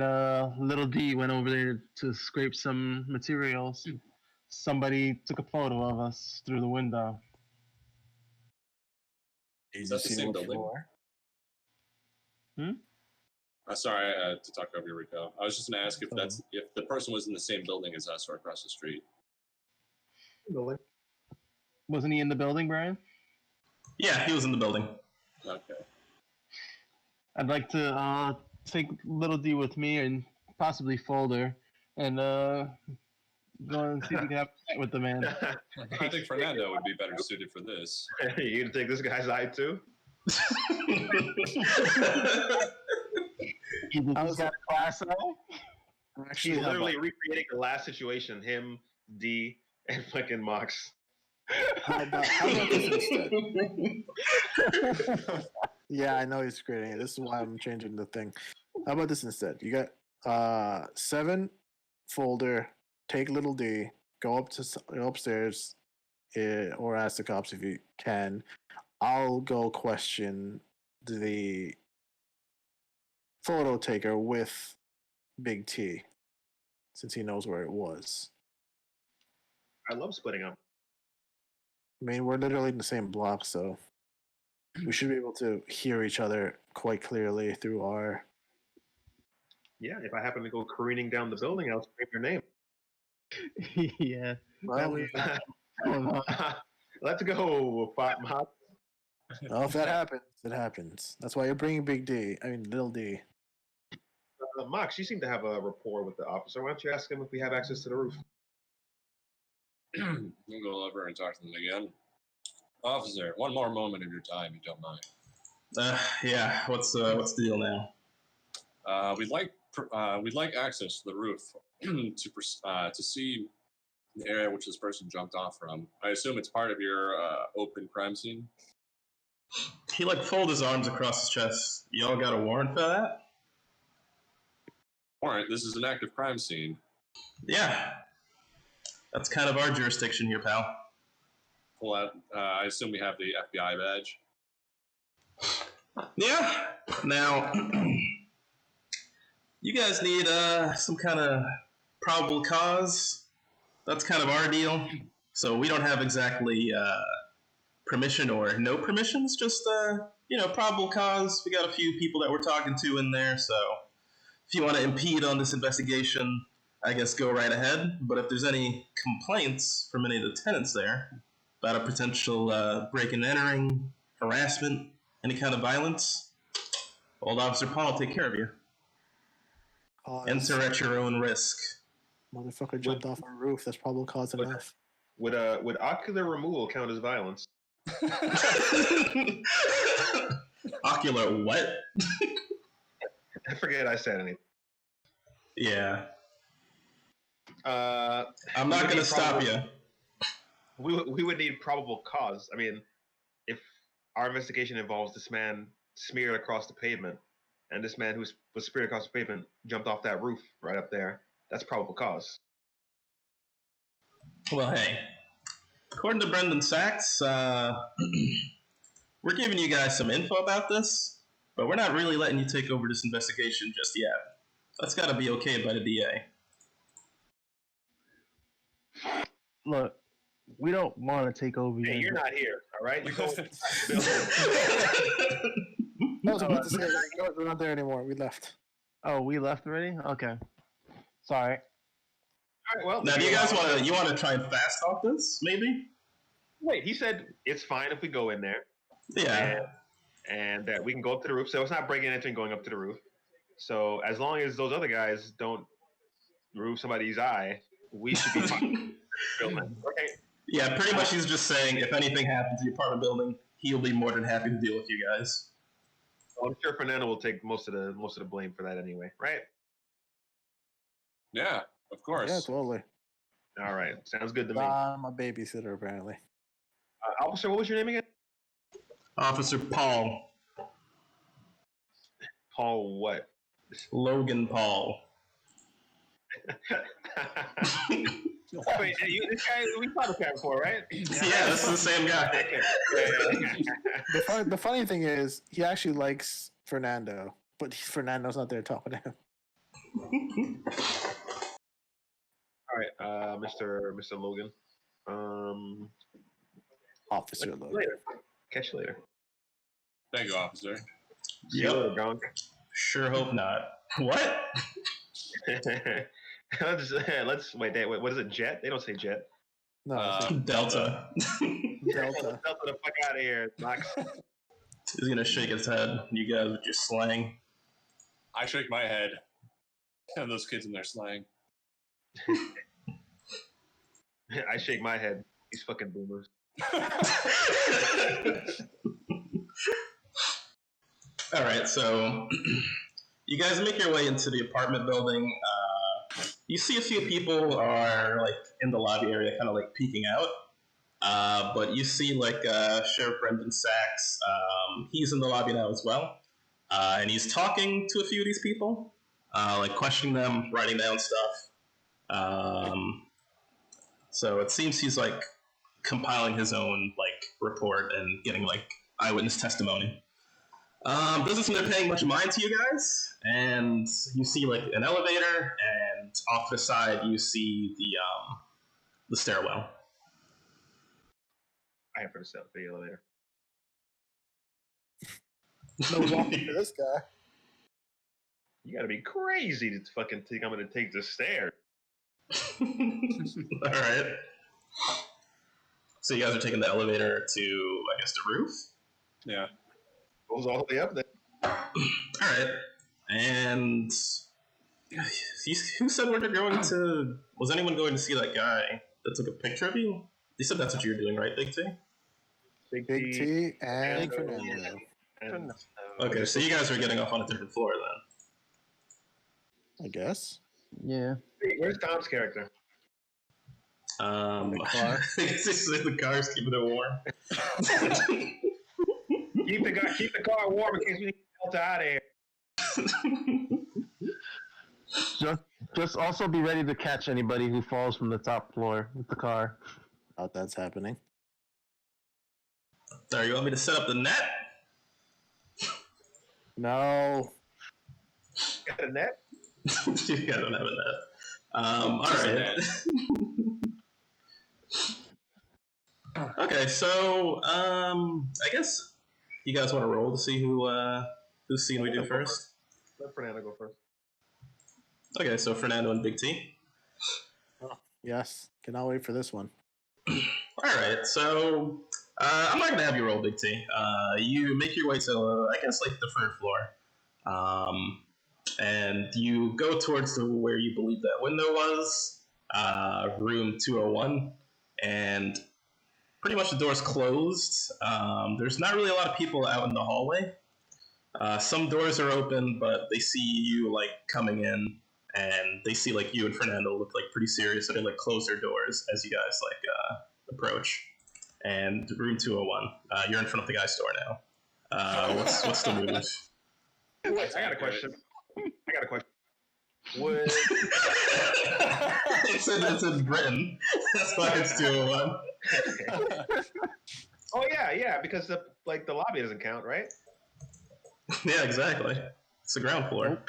Little D went over there to scrape some materials, somebody took a photo of us through the window. Is that the same building? Sorry to talk over you, Rico. I was just going to ask if the person was in the same building as us or across the street. Building. Wasn't he in the building, Brian? Yeah, he was in the building. Okay. I'd like to take Little D with me and possibly Folder and go and see if we can have a chat with the man. I think Fernando would be better suited for this. You gonna take this guy's eye too? He's got a class O. He's literally recreating the last situation. Him, D, and fucking Mox. How about this instead? Yeah, I know he's creating it. This is why I'm changing the thing. How about this instead? You got 7 Folder, take Little D, go upstairs, or ask the cops if you can. I'll go question the photo taker with Big T, since he knows where it was. I love splitting up. I mean, we're literally in the same block, so we should be able to hear each other quite clearly through our... Yeah, if I happen to go careening down the building, I'll scream your name. Yeah. Well, Let's go, Mox. well, if that happens, it happens. That's why you're bringing Little D. Mox, you seem to have a rapport with the officer. Why don't you ask him if we have access to the roof? We'll go over and talk to them again. Officer, one more moment of your time, if you don't mind. Yeah. What's the deal now? We'd like access to the roof to see the area which this person jumped off from. I assume it's part of your open crime scene. He folded his arms across his chest. Y'all got a warrant for that? Warrant? This is an active crime scene. Yeah. That's kind of our jurisdiction here, pal. Well, I assume we have the FBI badge. Yeah. Now, you guys need some kind of probable cause, that's kind of our deal. So we don't have exactly permission or no permissions, just probable cause. We got a few people that we're talking to in there, so if you want to impede on this investigation, I guess go right ahead. But if there's any complaints from any of the tenants there about a potential break and entering, harassment, any kind of violence, old Officer Paul will take care of you. Enter at your own risk. Motherfucker jumped off a roof. That's probable cause enough. Would ocular removal count as violence? Ocular what? I forget I said anything. Yeah. I'm not going to stop you. We would need probable cause. I mean, if our investigation involves this man smeared across the pavement, and this man who was smeared across the pavement jumped off that roof right up there, that's probable cause. Well, hey. According to Brendan Sachs, we're giving you guys some info about this, but we're not really letting you take over this investigation just yet. That's got to be okayed by the DA. Look, we don't want to take over. Hey, you're not here, all right? You're going to I was about to say, we're not there anymore. We left. Oh, we left already? Okay. Sorry. All right, well, now, do you guys want to try and fast talk this, maybe? Wait, he said it's fine if we go in there. Yeah. And that we can go up to the roof. So it's not breaking and entering going up to the roof. So as long as those other guys don't remove somebody's eye, we should be fine. Okay. Yeah, pretty much he's just saying if anything happens in the apartment building, he'll be more than happy to deal with you guys. Well, I'm sure Fernando will take most of the blame for that anyway, right? Yeah, of course. Yeah, totally. All right, sounds good to me. I'm a babysitter, apparently. Officer, what was your name again? Officer Paul. Paul what? Logan Paul. Wait, this guy, we saw this guy before, right? Yeah, this is the same guy. The funny thing is, he actually likes Fernando, but Fernando's not there talking to him. All right, Mr. Logan. Officer Logan. Later. Catch you later. Thank you, officer. See you later, Gronk. Sure hope not. What? Let's wait. What is it? Jet? They don't say jet. No, Delta. Delta. Delta the fuck out of here, Max. He's gonna shake his head. You guys with your slang. I shake my head. And those kids in their slang. I shake my head. These fucking boomers. All right, so you guys make your way into the apartment building. You see a few people are like in the lobby area, kind of like peeking out. But you see like Sheriff Brendan Sachs. He's in the lobby now as well, and he's talking to a few of these people, like questioning them, writing down stuff. So it seems he's like compiling his own like report and getting like eyewitness testimony. Doesn't seem they're paying much mind to you guys, and you see like an elevator, and off to the side you see the stairwell. I have for the elevator. No walking for this guy. You gotta be crazy to fucking think I'm gonna take the stairs. All right. So you guys are taking the elevator to, I guess, the roof? Yeah. Goes all the way up there. All right. And who said we're going to... Was anyone going to see that guy that took a picture of you? You said that's what you were doing, right, Big T? Big T and Fernando. And, Okay, so you guys are getting off on a different floor then. I guess. Yeah. where's Tom's character? The car. The car's keeping it warm. Keep the car warm in case we get out of here. Just also be ready to catch anybody who falls from the top floor with the car. Thought that's happening. Sorry, you want me to set up the net? No. Got a net? You guys don't have a net. All right. Okay, so I guess you guys want to roll to see whose scene we do first. Let Fernando go first. Okay, so Fernando and Big T. Yes, cannot wait for this one. All right, so I'm not gonna have you roll, Big T. You make your way to I guess like the third floor, and you go towards where you believe that window was, room 201, and pretty much the door's closed. There's not really a lot of people out in the hallway. Some doors are open, but they see you like coming in, and they see like you and Fernando look like pretty serious, so they like close their doors as you guys like approach. And room 201, you're in front of the guy's door now. What's the move? Wait, I got a question. Would it's in Britain. That's why it's 201. Oh yeah, because the lobby doesn't count, right? Yeah, exactly. It's the ground floor.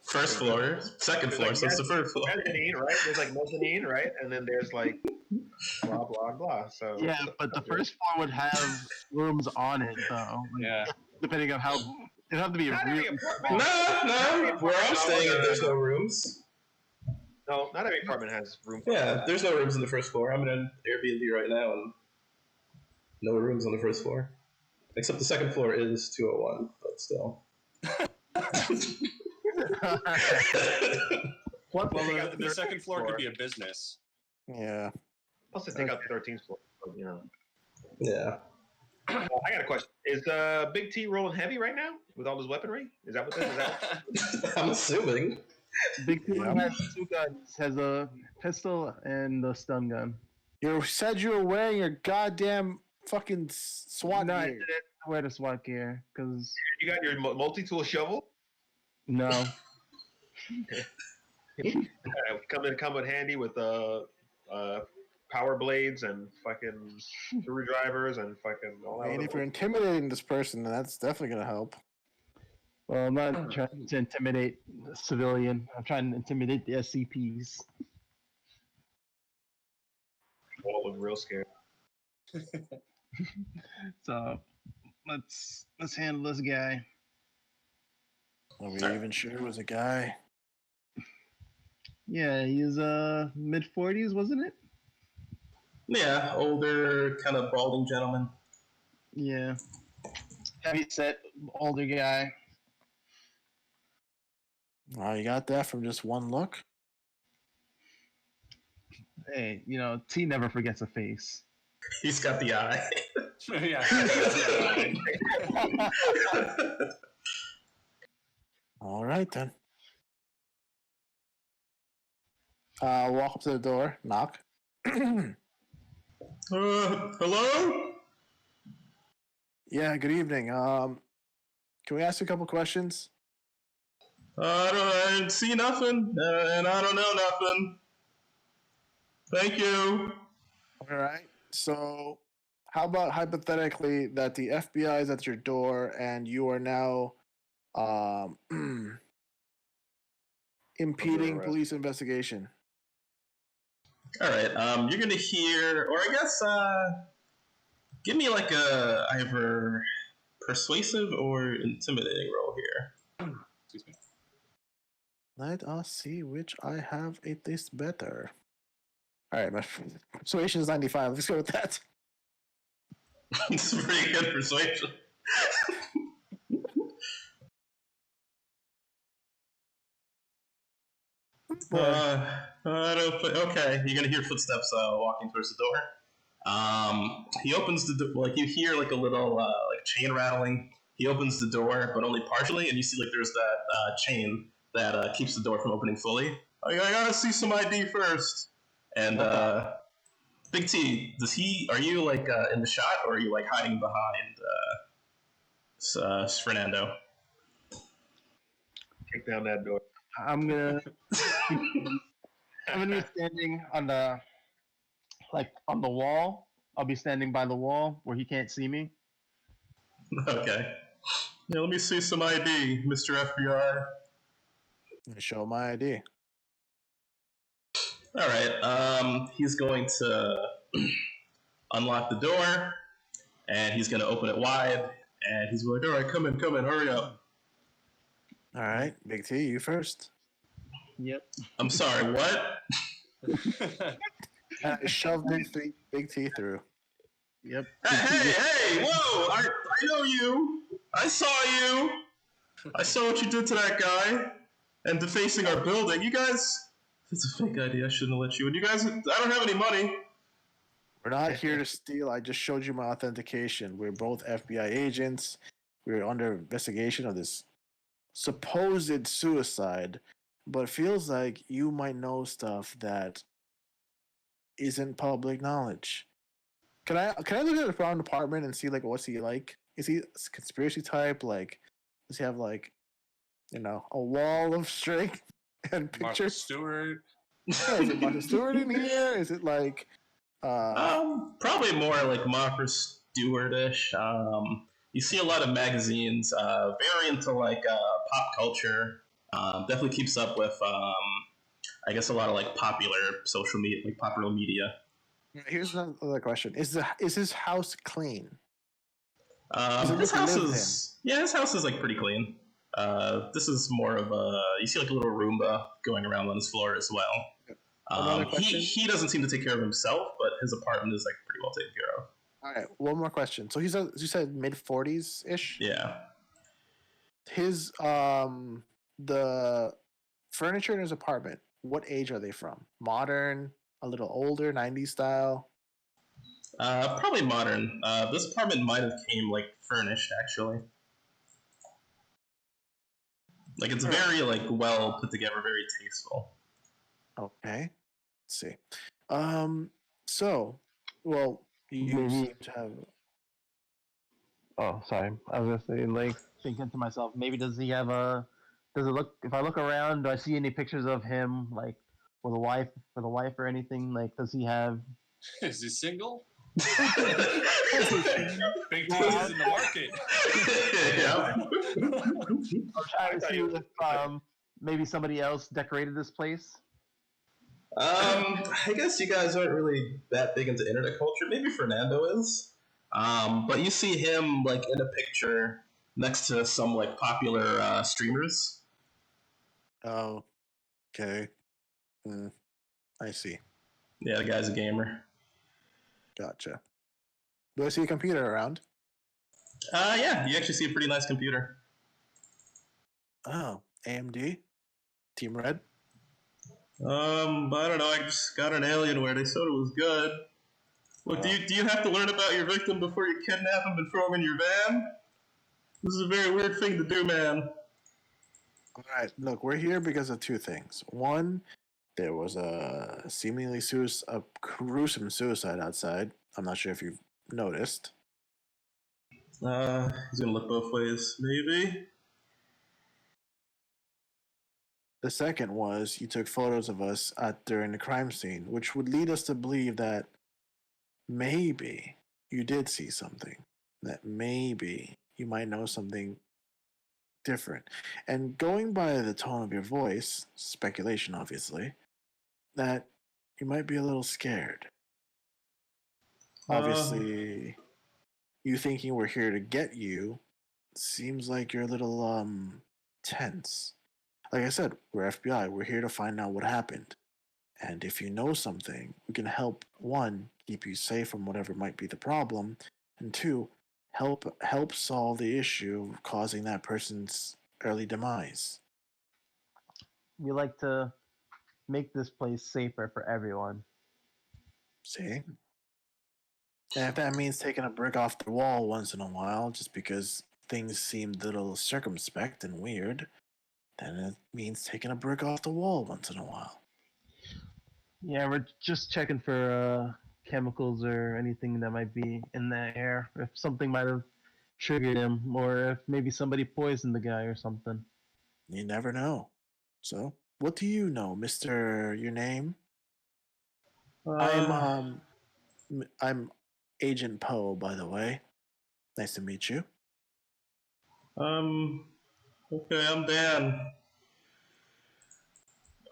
First floor, second floor, so it's the third floor. Mezzanine, right? There's like mezzanine, right? And then there's like blah blah blah. So Yeah, but the first floor would have rooms on it, though. Yeah. Depending on how it'd have to be a Not every real. apartment. No. Where I'm staying, there's no rooms. No, not every apartment has room. Yeah, there's no rooms on the first floor. I'm in an Airbnb right now, and no rooms on the first floor. Except the second floor is 201, but still. Well, the second floor could be a business. Yeah. Also, take out the 13th floor. So, you know. Yeah. I got a question. Is Big T rolling heavy right now with all his weaponry? Is that what this is? I'm assuming. Big T has two guns. Has a pistol and a stun gun. You said you were wearing your goddamn fucking SWAT No, I gear. didn't wear the SWAT gear because You got your multi-tool shovel? no. Come in handy with power blades and fucking screwdrivers and fucking all that. And if you're intimidating this person, then that's definitely gonna help. Well, I'm not trying to intimidate a civilian. I'm trying to intimidate the SCPs. All look real scared. So let's handle this guy. Are we even sure it was a guy? Yeah, he's mid-40s, wasn't it? Yeah, older, kind of balding gentleman. Yeah. Heavy set, older guy. Oh, you got that from just one look? Hey, T never forgets a face. He's got the eye. Yeah. All right then. Walk up to the door, knock. Hello? Yeah, good evening. Can we ask you a couple questions? I didn't see nothing, and I don't know nothing. Thank you. All right. So, how about hypothetically that the FBI is at your door and you are now impeding arrest. police investigation? All right. You're gonna hear, or I guess, give me like a either persuasive or intimidating roll here. Excuse me. Let us see which I have it is better. All right, my persuasion is 95. Let's go with that. It's a pretty good persuasion. Okay, you're gonna hear footsteps walking towards the door. He opens the door, like you hear like a little like chain rattling. He opens the door, but only partially, and you see like there's that chain that keeps the door from opening fully. I gotta see some ID first. And Big T, are you like in the shot, or are you like hiding behind Fernando? Kick down that door. I'm gonna be standing on the wall. I'll be standing by the wall where he can't see me. Okay. Yeah, let me see some ID, Mr. FBI. Show my ID. All right. He's going to unlock the door, and he's going to open it wide, and he's like, "All right, come in, hurry up." All right, Big T, you first. Yep. I'm sorry. What? And I shoved Big T through. Yep. Hey! Whoa! I know you. I saw you. I saw what you did to that guy, and defacing our building. You guys. It's a fake ID. I shouldn't have let you. And you guys, I don't have any money. We're not here to steal. I just showed you my authentication. We're both FBI agents. We're under investigation of this supposed suicide, but feels like you might know stuff that isn't public knowledge. Can I look at the Brown apartment and see like what's he like? Is he a conspiracy type? Like, does he have like, a wall of strength and Martha pictures? Stewart. Yeah, is it Martha Stewart in here? Is it like Probably more like Martha Stewart-ish. You see a lot of magazines, very into like pop culture. Definitely keeps up with, I guess, a lot of like popular social media, like popular media. here's another question. Is his house clean? His house is his house is like pretty clean. This is more of a you see like a little Roomba going around on his floor as well. Another question? He doesn't seem to take care of himself, but his apartment is like pretty well taken care of. All right, one more question. So you said mid-40s ish. Yeah. His the furniture in his apartment. What age are they from? Modern, a little older, 90s style. Probably modern. This apartment might have came like furnished actually. Like it's very like well put together, very tasteful. Okay. Let's see. So, well, you Maybe- seem to have. Oh, sorry. I was gonna say, like, thinking to myself, maybe does he have a? Does it look? If I look around, do I see any pictures of him, like, with a wife, or anything? Like, does he have? Is he single? Yeah. Big T is in the market. I'm trying to see if maybe somebody else decorated this place. I guess you guys aren't really that big into internet culture. Maybe Fernando is. But you see him like in a picture next to some like popular streamers. Oh, okay. I see. Yeah, the guy's a gamer. Gotcha. Do I see a computer around? Yeah, you actually see a pretty nice computer. Oh, AMD, Team Red. I don't know. I just got an Alienware. They said it was good. Look, do you have to learn about your victim before you kidnap him and throw him in your van? This is a very weird thing to do, man. All right, look, we're here because of two things. One, there was a seemingly a gruesome suicide outside. I'm not sure if you've noticed. He's gonna look both ways, maybe. The second was you took photos of us during the crime scene, which would lead us to believe that maybe you did see something. That maybe you might know something different. And going by the tone of your voice, speculation obviously, that you might be a little scared. Obviously, you thinking we're here to get you seems like you're a little tense. Like I said, we're FBI. We're here to find out what happened. And if you know something, we can help, one, keep you safe from whatever might be the problem, and two, help solve the issue of causing that person's early demise. We like to make this place safer for everyone. See? And if that means taking a brick off the wall once in a while, just because things seemed a little circumspect and weird, then it means taking a brick off the wall once in a while. Yeah, we're just checking for chemicals or anything that might be in the air. If something might have triggered him, or if maybe somebody poisoned the guy or something. You never know. So, what do you know, Mister? Your name? I'm Agent Poe, by the way. Nice to meet you. Okay, I'm Dan.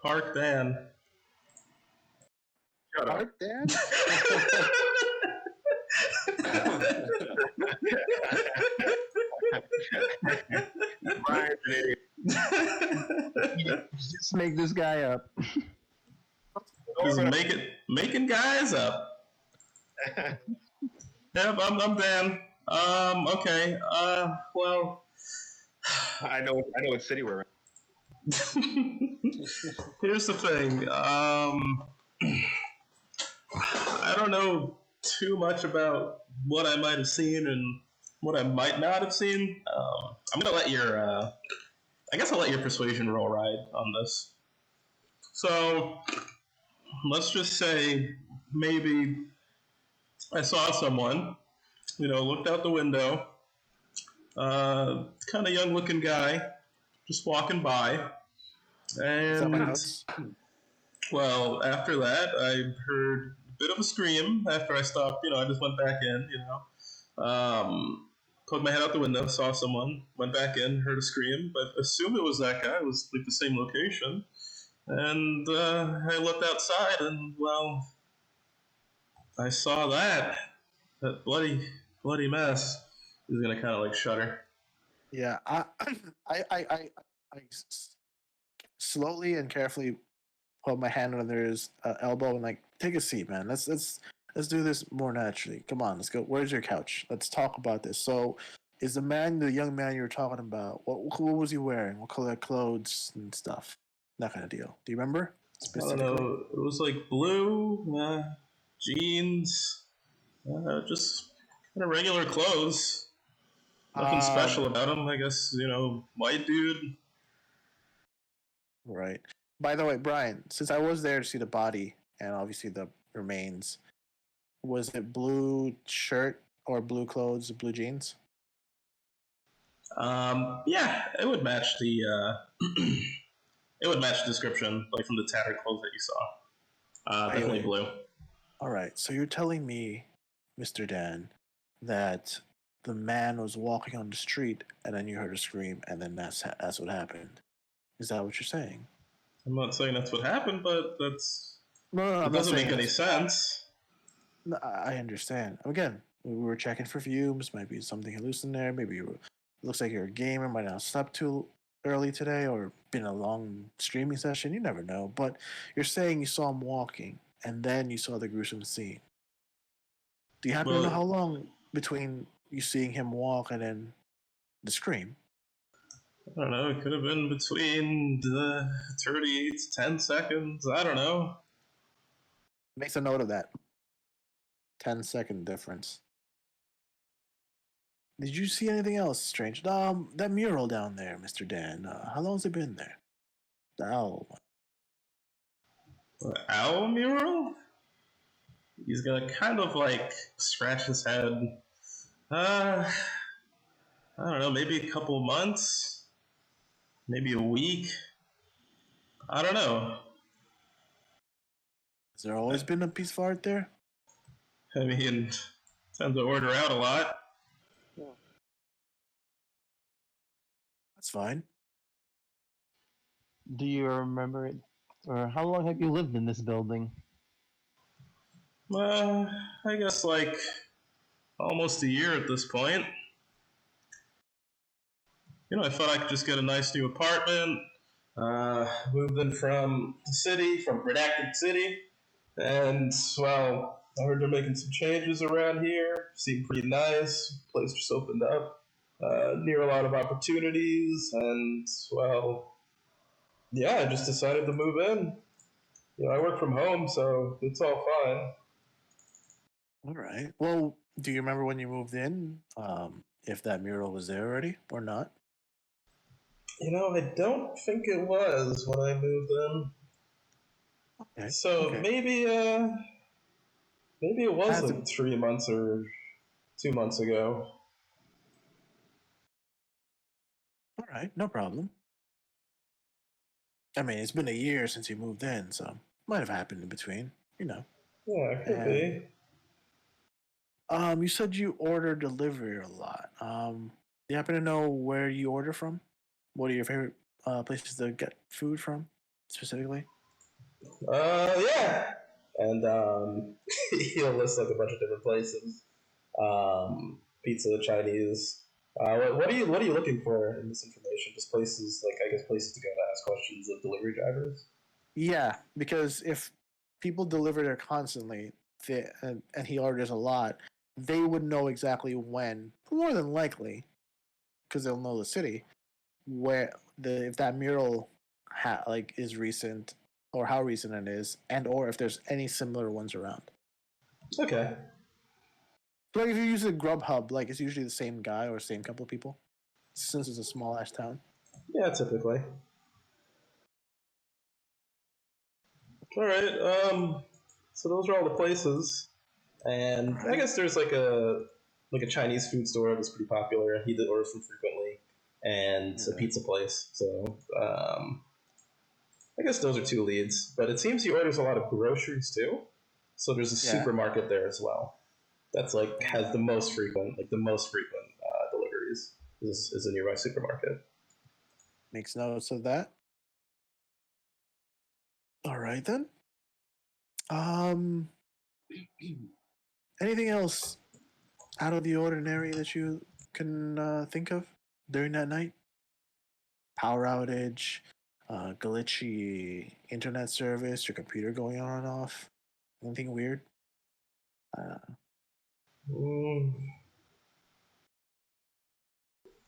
Park Dan. Shut up. Art, Dan? Brian, Just make this guy up. Just making guys up. Yep, I'm Dan. Okay. Well. I know what city we're in. Here's the thing. I don't know too much about what I might have seen and what I might not have seen. I'm gonna let your, I guess I'll let your persuasion roll ride on this. So let's just say maybe I saw someone, looked out the window, kind of young looking guy, just walking by, Is that my and notes? well, after that, I heard a bit of a scream after I stopped. I just went back in, put my head out the window, saw someone, went back in, heard a scream, but assumed it was that guy. It was like the same location. And I looked outside, and, well, I saw that bloody mess. He's going to kind of like shudder. Yeah, I slowly and carefully put my hand under his elbow and like, take a seat, man. Let's do this more naturally. Come on, let's go. Where's your couch? Let's talk about this. So, is the young man you were talking about? What was he wearing? What color clothes and stuff? That kind of deal. Do you remember? I don't know. It was like blue jeans, just kind of regular clothes. Nothing special about him. I guess white dude. Right. By the way, Brian, since I was there to see the body and obviously the remains, was it blue shirt or blue clothes, blue jeans? Yeah, it would match the it would match the description, like from the tattered clothes that you saw. Definitely blue. All right. So you're telling me, Mr. Dan, that the man was walking on the street and then you heard a scream and then that's what happened. Is that what you're saying? I'm not saying that's what happened, but No, it doesn't make any sense. No, I understand. Again, we were checking for fumes. Might be something hallucinating there. Maybe looks like you're a gamer. Might not have slept too early today or been a long streaming session. You never know. But you're saying you saw him walking and then you saw the gruesome scene. Do you happen to know how long between you seeing him walk and then the scream? I don't know. It could have been between 30 to 10 seconds. I don't know. Makes a note of that. 10-second difference. Did you see anything else strange? That mural down there, Mr. Dan. How long has it been there? The owl. The owl mural? He's gonna kind of like scratch his head. I don't know, maybe a couple months, maybe a week. I don't know. Has there always been a piece of art there? I mean, tend to order out a lot. That's fine. Do you remember it? Or how long have you lived in this building? I guess like almost a year at this point. I thought I could just get a nice new apartment. Moved in from the city, from Redacted City, and well, I heard they're making some changes around here. Seemed pretty nice. Place just opened up, near a lot of opportunities, and well, yeah, I just decided to move in. I work from home, so it's all fine. All right. Well, do you remember when you moved in? If that mural was there already or not? I don't think it was when I moved in. Okay. So okay. maybe it was like 3 months or 2 months ago. All right, no problem. I mean, it's been a year since you moved in, so might have happened in between. Yeah, it could be. You said you order delivery a lot. Do you happen to know where you order from? What are your favorite places to get food from, specifically? Yeah. and he'll list like a bunch of different places. Pizza, Chinese. What are you looking for in this information? Just places like I guess places to go to ask questions of delivery drivers. Yeah, because if people deliver there constantly, and he orders a lot, they would know exactly when, more than likely, because they'll know the city, where if that mural is recent or how recent it is, and or if there's any similar ones around. Okay. Like if you use a Grubhub, like it's usually the same guy or same couple of people, since it's a small ass town. Yeah, typically. All right. So those are all the places, and I guess there's like a Chinese food store that's pretty popular. He orders from frequently, and a pizza place. So I guess those are two leads. But it seems he orders a lot of groceries too. So there's a supermarket there as well. That's like has the most frequent deliveries is a nearby supermarket. Makes notes of that. All right then. Anything else out of the ordinary that you can think of during that night? Power outage, glitchy internet service, your computer going on and off. Anything weird?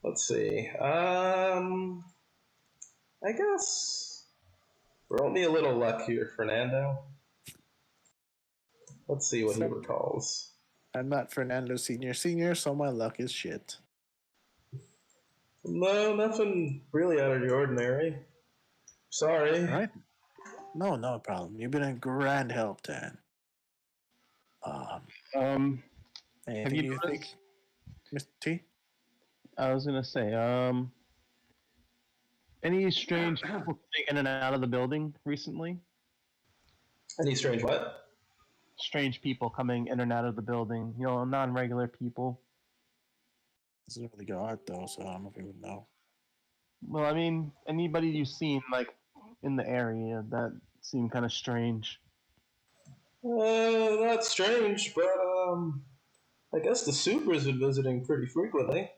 Let's see. I guess roll me a little luck here, Fernando. Let's see what he recalls. I'm not Fernando Senior, so my luck is shit. No, nothing really out of the ordinary. Sorry. All right. No problem. You've been a grand help, Dan. Have you think, Mr. T? I was gonna say, any strange people coming in and out of the building recently? Any strange what? Strange people coming in and out of the building. You know, non-regular people. Doesn't really go out though, so I don't know if you would know. Well, I mean, anybody you've seen like in the area that seemed kind of strange. Not strange, but I guess the supers been visiting pretty frequently.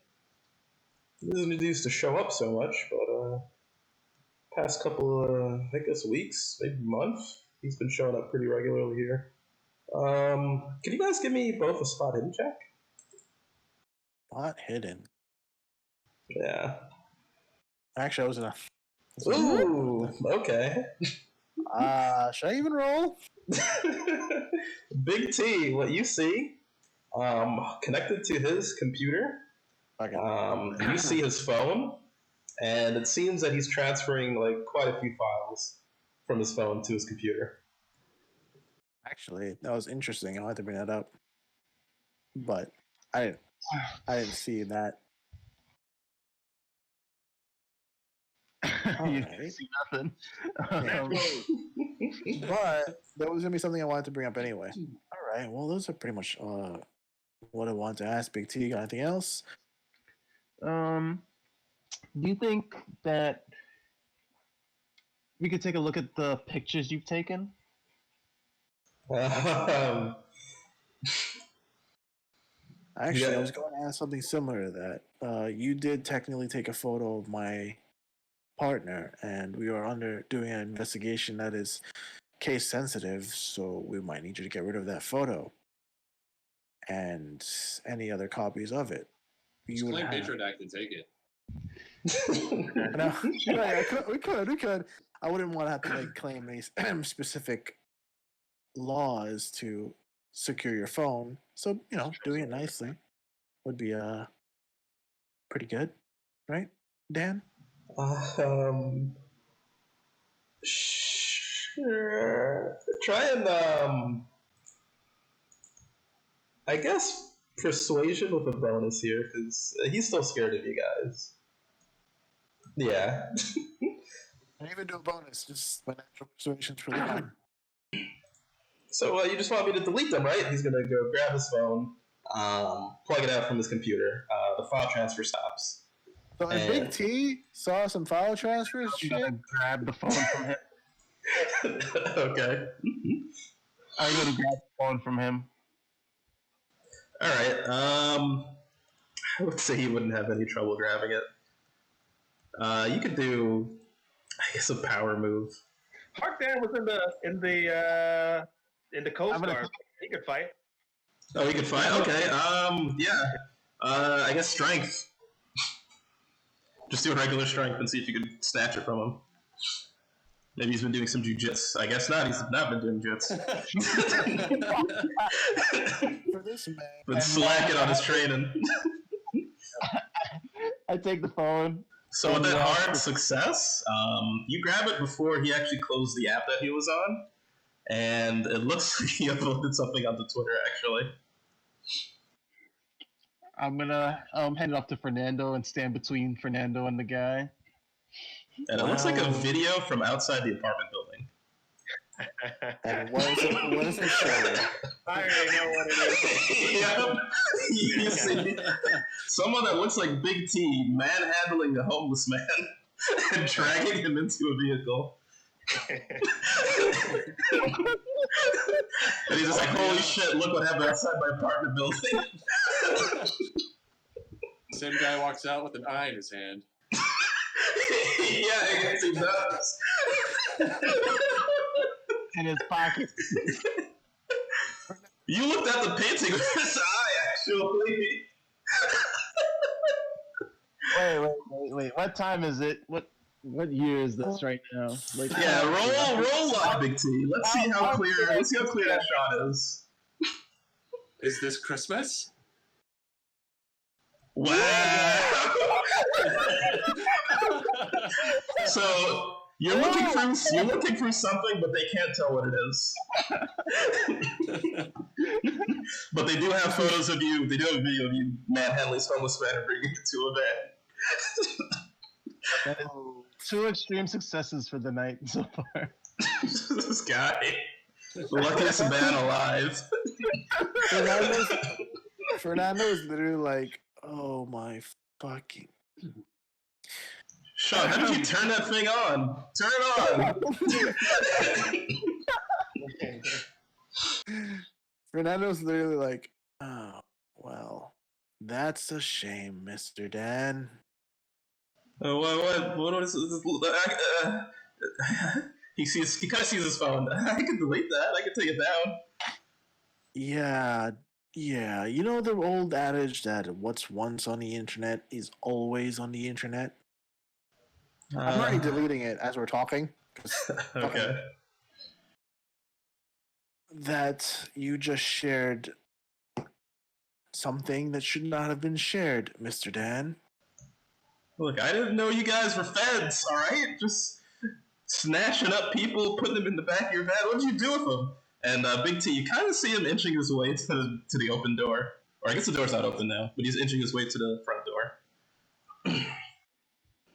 He doesn't used to show up so much, but past couple I guess weeks, maybe month, he's been showing up pretty regularly here. Can you guys give me both a spot hidden check? Spot hidden. Yeah. Actually, I was gonna. Ooh, okay. Should I even roll? Big T, what you see, connected to his computer, you see his phone, and it seems that he's transferring like quite a few files from his phone to his computer. Actually, that was interesting. I wanted to bring that up, but I didn't see that. You didn't see nothing. But that was gonna be something I wanted to bring up anyway. All right. Well, those are pretty much what I wanted to ask. Big T, got anything else? Do you think that we could take a look at the pictures you've taken? Actually, Yeah. I was going to ask something similar to that. You did technically take a photo of my partner, and we are doing an investigation that is case sensitive, so we might need you to get rid of that photo and any other copies of it. Just claim Redacted, take it. No, we could. I wouldn't want to have to like claim any specific laws to secure your phone. So doing it nicely would be pretty good, right, Dan? Sure. Try and I guess persuasion with a bonus here because he's still scared of you guys. Yeah. I even do a bonus. Just my natural persuasion's really high. So you just want me to delete them, right? He's gonna go grab his phone, plug it out from his computer. The file transfer stops. So if Big T saw some file transfers, You gotta grab the phone from him. Okay. I go to grab the phone from him. All right. I would say he wouldn't have any trouble grabbing it. You could do, I guess, a power move. Harkdan was in the Coast Guard. He could fight. Oh, he could fight. Okay. Yeah. I guess strength. Just do a regular strength and see if you could snatch it from him. Maybe he's been doing some jujitsu. I guess not. He's not been doing jujitsu. For this man. Been slacking on his training. I take the phone. So with that hard success, you grab it before he actually closed the app that he was on, and it looks like he uploaded something onto Twitter, actually. I'm gonna hand it off to Fernando and stand between Fernando and the guy. And it looks like a video from outside the apartment building. And what is it showing? I already know what it is. Yep. You see someone that looks like Big T manhandling a homeless man and dragging him into a vehicle. And he's just like, holy shit, look what happened outside my apartment building. Same guy walks out with an eye in his hand. Yeah, I guess he does. In his pocket. You looked at the painting with his eye, actually. Wait. What time is it? What year is this right now? Like, Yeah, roll luck, Big T. Let's see how clear that shot is. Is this Christmas? Wow. So you're looking through something, but they can't tell what it is. But they do have photos of you. They do have a video of you manhandling homeless man and bringing it to a van. Two extreme successes for the night so far. This guy, the luckiest man alive. Fernando is literally like, oh my fucking. Sean, how did you turn that thing on? Turn it on! Fernando's literally like, oh, well, that's a shame, Mr. Dan. What is this? He kind of sees his phone. I can delete that. I can take it down. Yeah. You know the old adage that what's once on the internet is always on the internet? I'm already deleting it as we're talking. Okay. That you just shared something that should not have been shared, Mr. Dan. Look, I didn't know you guys were feds, alright? Just snatching up people, putting them in the back of your van. What did you do with them? And Big T, you kind of see him inching his way to the open door. Or I guess the door's not open now, but he's inching his way to the front door.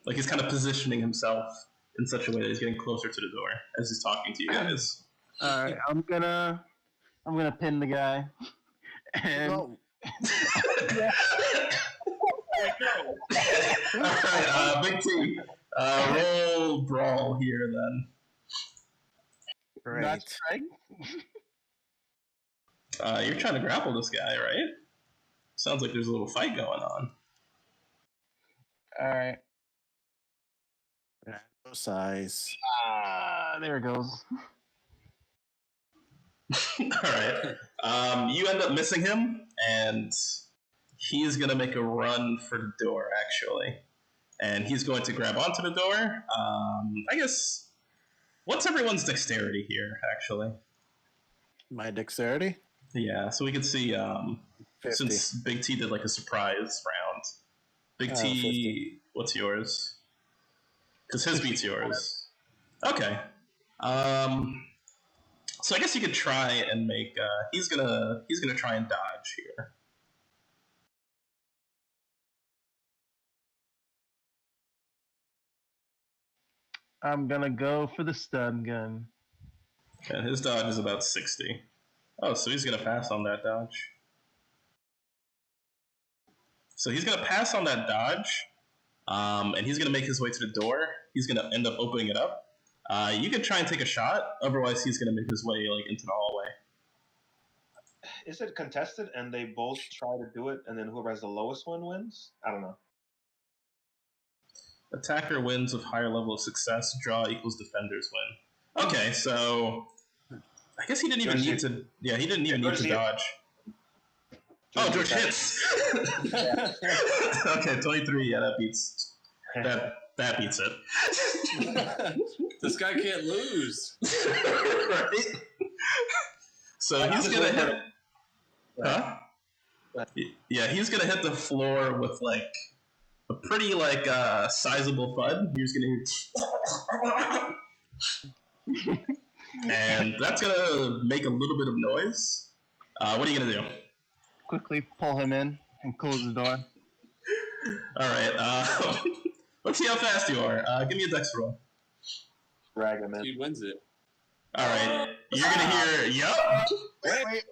Like he's kind of positioning himself in such a way that he's getting closer to the door as he's talking to you guys. Alright, I'm gonna pin the guy. And Alright, Big T. Roll brawl here then. Great. That's right. You're trying to grapple this guy, right? Sounds like there's a little fight going on. Alright. No size. There it goes. Alright. You end up missing him, and he's going to make a run for the door, actually. And he's going to grab onto the door. I guess... What's everyone's dexterity here, actually? My dexterity? Yeah, so we can see, 50. since Big T did like a surprise round. Big T, 50. What's yours? Because his beats yours. Okay. So I guess you could try and make, he's gonna try and dodge here. I'm gonna go for the stun gun. And his dodge is about 60. Oh, so he's gonna pass on that dodge. So he's gonna pass on that dodge, and he's gonna make his way to the door. He's gonna end up opening it up. You can try and take a shot. Otherwise, he's gonna make his way like into the hallway. is it contested and they both try to do it, and then whoever has the lowest one wins? I don't know. Attacker wins with higher level of success. Draw equals defenders win. Okay, so I guess he didn't even need to. Yeah, he didn't even need to dodge. Oh, George hits. Okay, 23. Yeah, that beats. That beats it. This guy can't lose. Right? So he's gonna hit. Huh? Yeah, he's gonna hit the floor with like a pretty like sizable thud. He's gonna hit, and that's gonna make a little bit of noise. What are you gonna do? Quickly pull him in and close the door. All right. Let's see how fast you are. Give me a dex roll. Drag him in. He wins it. All right. You're gonna hear. Yup. Wait.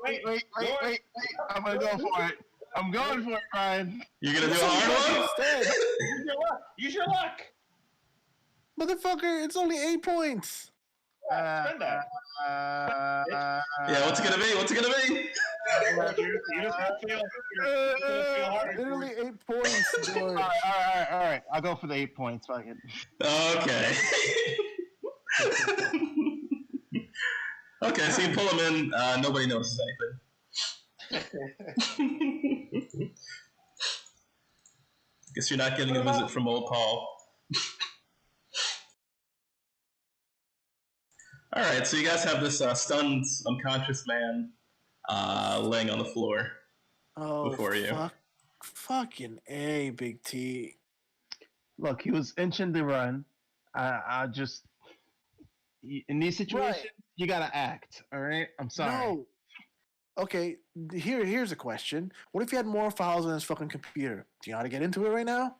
I'm gonna go for it. I'm going for it, Ryan. You're gonna do a hard one. Use your luck. Motherfucker, it's only 8 points. Spend that. Yeah. What's it gonna be? What's it gonna be? You just feel hard. Literally 8 points, George. All right. I'll go for the 8 points. Fuck it. Okay. Okay, so you pull him in. Nobody notices anything. Guess you're not getting a visit from old Paul. All right, so you guys have this stunned, unconscious man laying on the floor before you. Fucking A, Big T. Look, he was inching to run. I just in these situations, you gotta act. All right, I'm sorry. No. Okay, here's a question. What if he had more files on his fucking computer? Do you know how to get into it right now?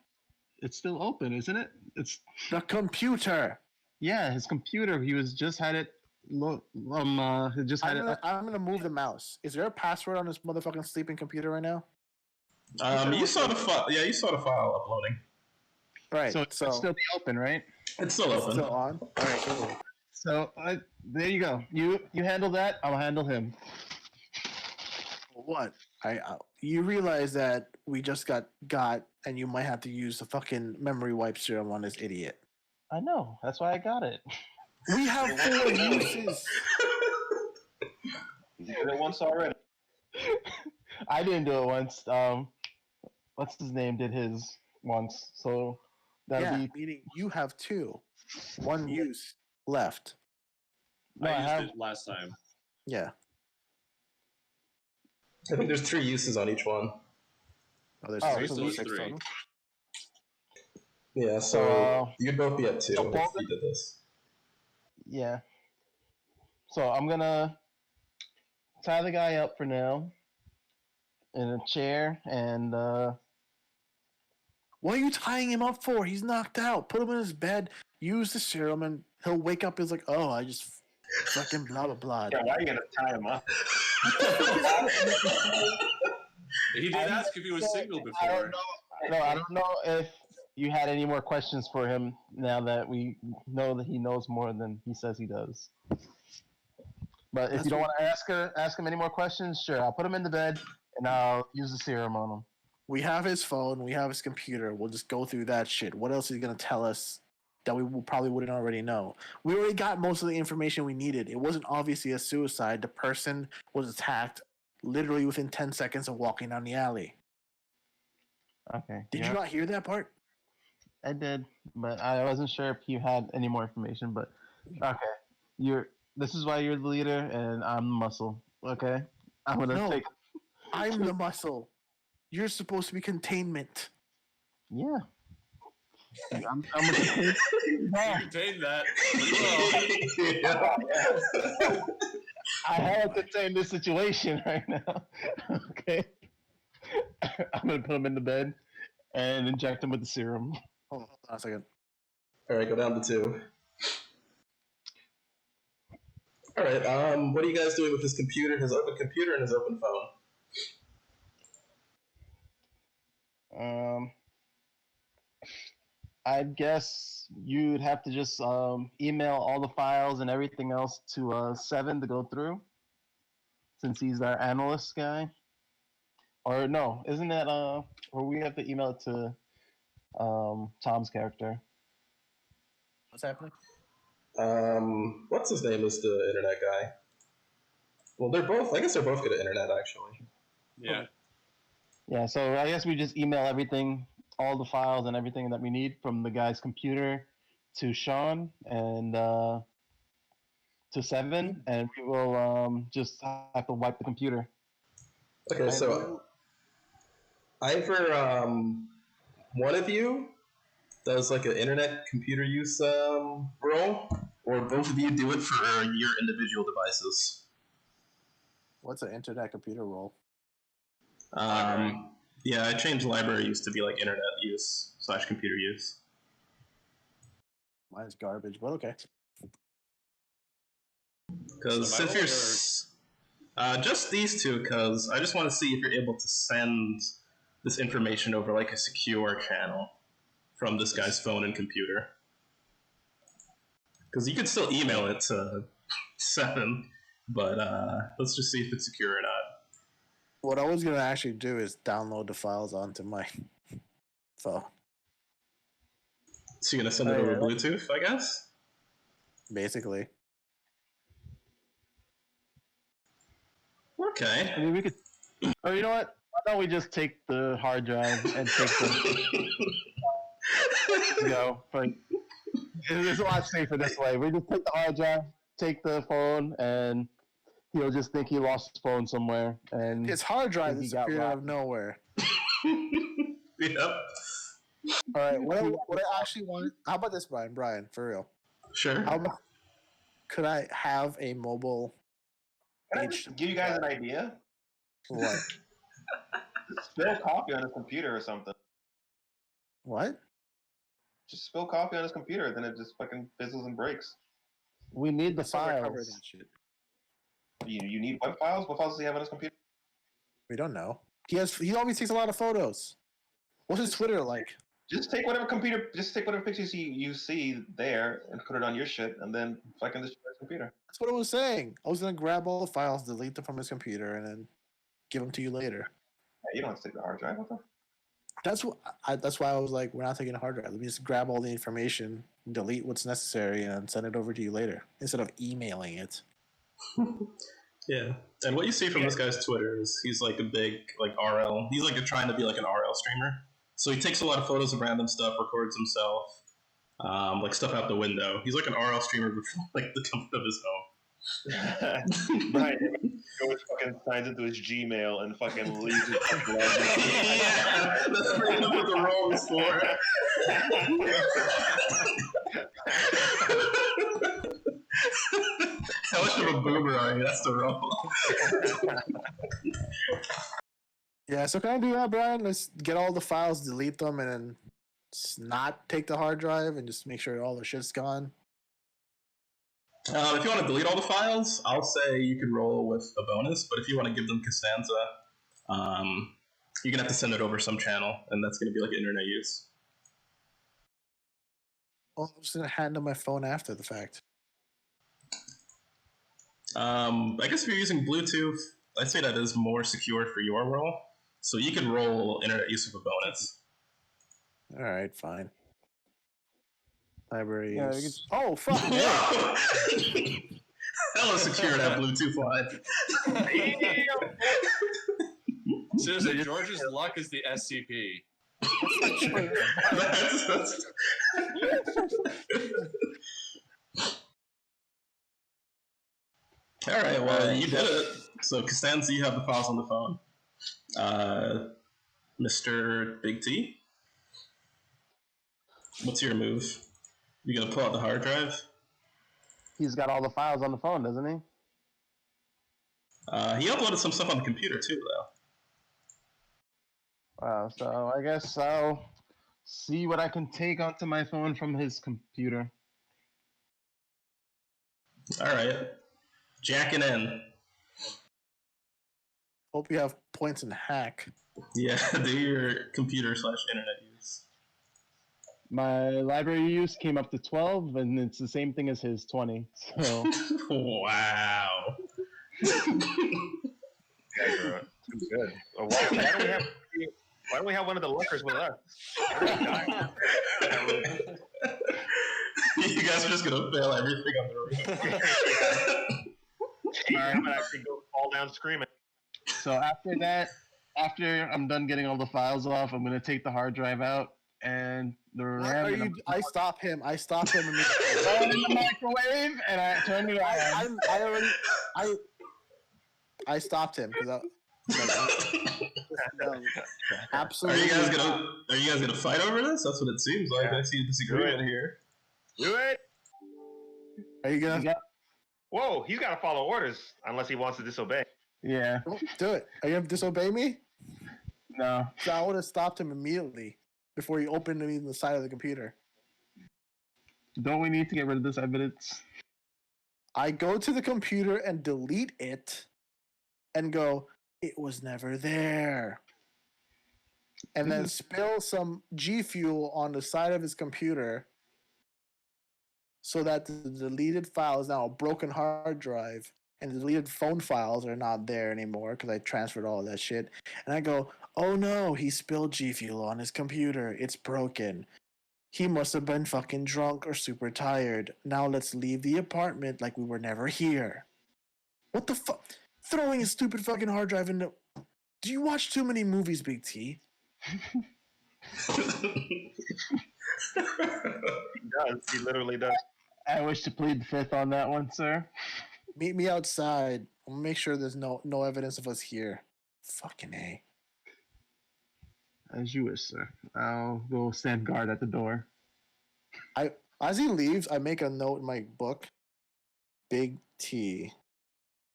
It's still open, isn't it? It's the computer. Yeah, his computer. He was just had it. Look, he just had it. I'm gonna move the mouse. Is there a password on this motherfucking sleeping computer right now? You saw the file. Yeah, you saw the file uploading. Right. So it's still be open, right? It's still open. Still on. All right. Cool. So there you go. You handle that. I'll handle him. What? You realize that we just got, and you might have to use the fucking memory wipe serum on this idiot. I know. That's why I got it. We have 4 uses. You did it once already. I didn't do it once. What's his name did his once. So that'll be meaning you have 2. 1 use left. No, I used it last time. Yeah. I think there's 3 uses on each one. Oh, there's 3. Yeah, so you'd both be at 2 if you did this. Yeah. So I'm gonna tie the guy up for now in a chair, and what are you tying him up for? He's knocked out. Put him in his bed. Use the serum, and he'll wake up. He's like, "Oh, I just fucking blah blah blah." Yeah, why are you gonna tie him up? He did ask if he was single before. I don't know if you had any more questions for him now that we know that he knows more than he says he does. But if you don't want to ask him any more questions, sure, I'll put him in the bed and I'll use the serum on him. We have his phone. We have his computer. We'll just go through that shit. What else is he gonna tell us that we probably wouldn't already know? We already got most of the information we needed. It wasn't obviously a suicide. The person was attacked literally within 10 seconds of walking down the alley. Okay. Did you not hear that part? I did, but I wasn't sure if you had any more information. But okay, this is why you're the leader, and I'm the muscle. Okay, I'm gonna take. I'm the muscle. You're supposed to be containment. Yeah. I'm gonna contain that. I have to contain this situation right now. Okay. I'm gonna put him in the bed and inject him with the serum. Hold on a second. All right, go down to 2. All right. What are you guys doing with his computer, his open computer, and his open phone? I guess you'd have to just email all the files and everything else to 7 to go through. since he's our analyst guy. Or no, isn't that or we have to email it to Tom's character. What's happening? What's his name is the internet guy? Well, they're both. I guess they're both good at internet, actually. Yeah. Yeah, so I guess we just email everything, all the files and everything that we need from the guy's computer to Sean and to Seven, and we will just have to wipe the computer. Okay, so either one of you does like an internet computer use role, or both of you do it for your individual devices. What's an internet computer role? Yeah, I changed library use to be like internet use / computer use. Mine's garbage, but okay. Because So if you're just these two, because I just want to see if you're able to send this information over like a secure channel from this guy's phone and computer. Because you can still email it to Seven, but let's just see if it's secure or not. What I was gonna actually do is download the files onto my phone. So you're gonna send it over Bluetooth, I guess? Basically. Okay. I mean, we could. Or you know what? Why don't we just take the hard drive and take the go? But it's a lot safer this way. We just take the hard drive, take the phone, and he'll just think he lost his phone somewhere. And His hard drive think he is got appeared out robbed. of nowhere. Yep. All right, what I actually want. How about this, Brian? Brian, for real. Sure. How about? Could I have a mobile? Can I just give you guys an idea? What? Spill coffee on his computer or something. What? Just spill coffee on his computer, then it just fucking fizzles and breaks. we need the Still recover files. that shit. You need what files? What files does he have on his computer? We don't know. He always takes a lot of photos. What's his Twitter like? Just take whatever pictures you see there and put it on your shit, and then fucking destroy his computer. That's what I was saying. I was gonna grab all the files, delete them from his computer, and then give them to you later. Yeah, you don't have to take the hard drive with them. That's why I was like, we're not taking a hard drive. Let me just grab all the information, delete what's necessary, and send it over to you later instead of emailing it. Yeah. And what you see from this guy's Twitter is he's like a big like RL. He's like trying to be like an RL streamer. So he takes a lot of photos of random stuff, records himself, like stuff out the window. He's like an RL streamer before like the comfort of his home. Right. Goes fucking signs into his Gmail and fucking leaves it. Yeah, that's pretty much what the role is for. How much of a boomer are you? That's the role. Yeah, so can I do that, Brian? Let's get all the files, delete them, and then not take the hard drive and just make sure all the shit's gone. If you want to delete all the files, I'll say you could roll with a bonus, but if you want to give them Costanza, you're going to have to send it over some channel, and that's going to be like internet use. Well, I'm just going to hand them my phone after the fact. I guess if you're using Bluetooth, I'd say that is more secure for your role, so you can roll internet use with a bonus. All right, fine. Library Yeah, use. Oh, fuck. Hella secure that Bluetooth line. Seriously, George's luck is the SCP. that's... All right, well, you did it. So, Costanza, you have the files on the phone. Mr. Big T, what's your move? You gonna pull out the hard drive? He's got all the files on the phone, doesn't he? He uploaded some stuff on the computer too, though. So I guess I'll see what I can take onto my phone from his computer. All right, jacking in. Hope you have points in hack. Yeah, do your computer / internet use. My library use came up to 12, and it's the same thing as his 20. So Wow. guys are too good. Why don't we have one of the lookers with us? You guys are just gonna fail everything on the roof. I'm gonna actually go fall down screaming. So after I'm done getting all the files off, I'm gonna take the hard drive out and the RAM. And I stop him. I stop him immediately. throw it in the microwave and I turn it on. I stopped him because absolutely. Are you guys gonna fight over this? That's what it seems like. I see a disagreement here. Do it. Are you gonna? Whoa, he's got to follow orders unless he wants to disobey. Yeah. Do it. Are you gonna disobey me? No. So I would have stopped him immediately before he opened me the side of the computer. Don't we need to get rid of this evidence? I go to the computer and delete it and go, it was never there. And then spill some G Fuel on the side of his computer so that the deleted file is now a broken hard drive and the deleted phone files are not there anymore because I transferred all of that shit. And I go, oh no, he spilled G Fuel on his computer. It's broken. He must have been fucking drunk or super tired. Now let's leave the apartment like we were never here. What the fuck? Throwing a stupid fucking hard drive into... Do you watch too many movies, Big T? He does. He literally does. I wish to plead the fifth on that one, sir. Meet me outside. I'll make sure there's no evidence of us here. Fucking A. As you wish, sir. I'll go stand guard at the door. As he leaves, I make a note in my book. Big T.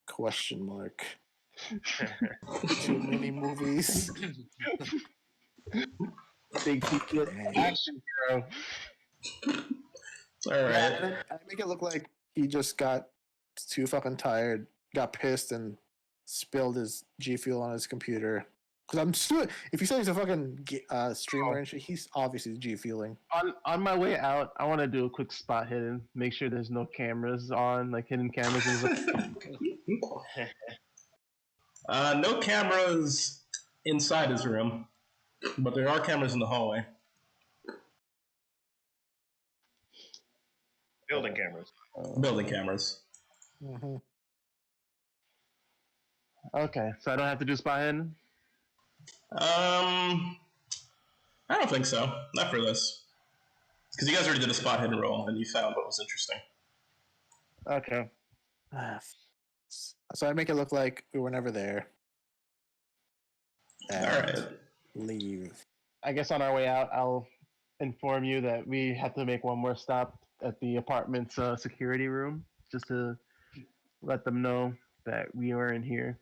Question mark. Too many movies. Big T. Action hero. All right. I make it look like he just got too fucking tired, got pissed, and spilled his G Fuel on his computer. Because I'm still, if you say he's a fucking streamer and shit, he's obviously G Fueling. On my way out, I want to do a quick spot hidden. Make sure there's no cameras on, like hidden cameras. No cameras inside his room, but there are cameras in the hallway. Building cameras. Building cameras. Mm-hmm. Okay, so I don't have to do spot hidden? I don't think so. Not for this. Because you guys already did a spot hidden roll, and you found what was interesting. Okay. So I make it look like we were never there. And Alright. leave. I guess on our way out, I'll inform you that we have to make one more stop at the apartment's security room, just to let them know that we are in here.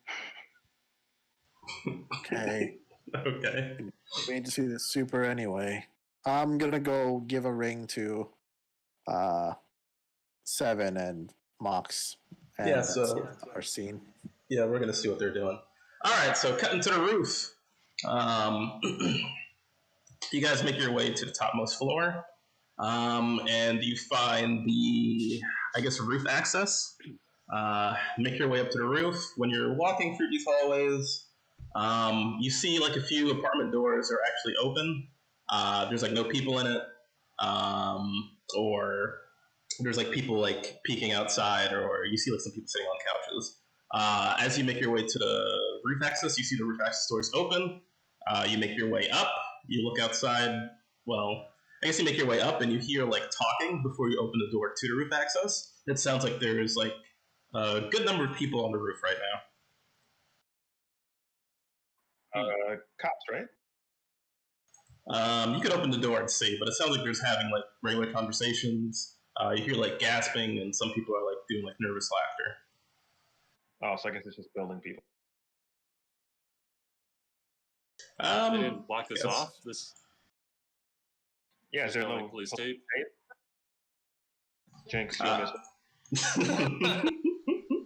Okay. Okay. We need to see this super anyway. I'm gonna go give a ring to Seven and Mox. And Yeah, that's so our scene. yeah, we're gonna see what they're doing. Alright, so cutting to the roof. You guys make your way to the topmost floor. And you find the, I guess, roof access. Make your way up to the roof. When you're walking through these hallways, you see like a few apartment doors are actually open. There's like no people in it, or there's like people like peeking outside, or you see like some people sitting on couches. As you make your way to the roof access, you see the roof access doors open. You make your way up. You look outside. Well, I guess you make your way up and you hear like talking before you open the door to the roof access. It sounds like there's like a good number of people on the roof right now. Cops, right? You could open the door and see, but it sounds like there's having like regular conversations. You hear like gasping, and some people are like doing like nervous laughter. Oh, so I guess it's just building people. They didn't block this yes. off. This Yeah, is there no no police tape? Jinx, you Uh, missed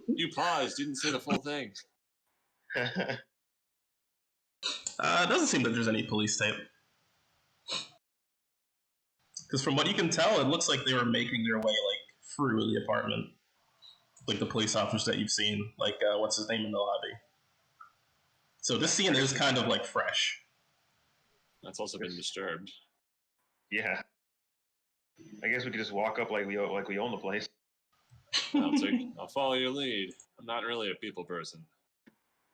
You paused. You didn't say the full thing. it. It doesn't seem that there's any police tape. Because from what you can tell, it looks like they were making their way like through the apartment. Like the police officers that you've seen, like what's his name in the lobby? So this scene is kind of like fresh. That's also been disturbed. Yeah. I guess we could just walk up like we own the place. I'll follow your lead. I'm not really a people person.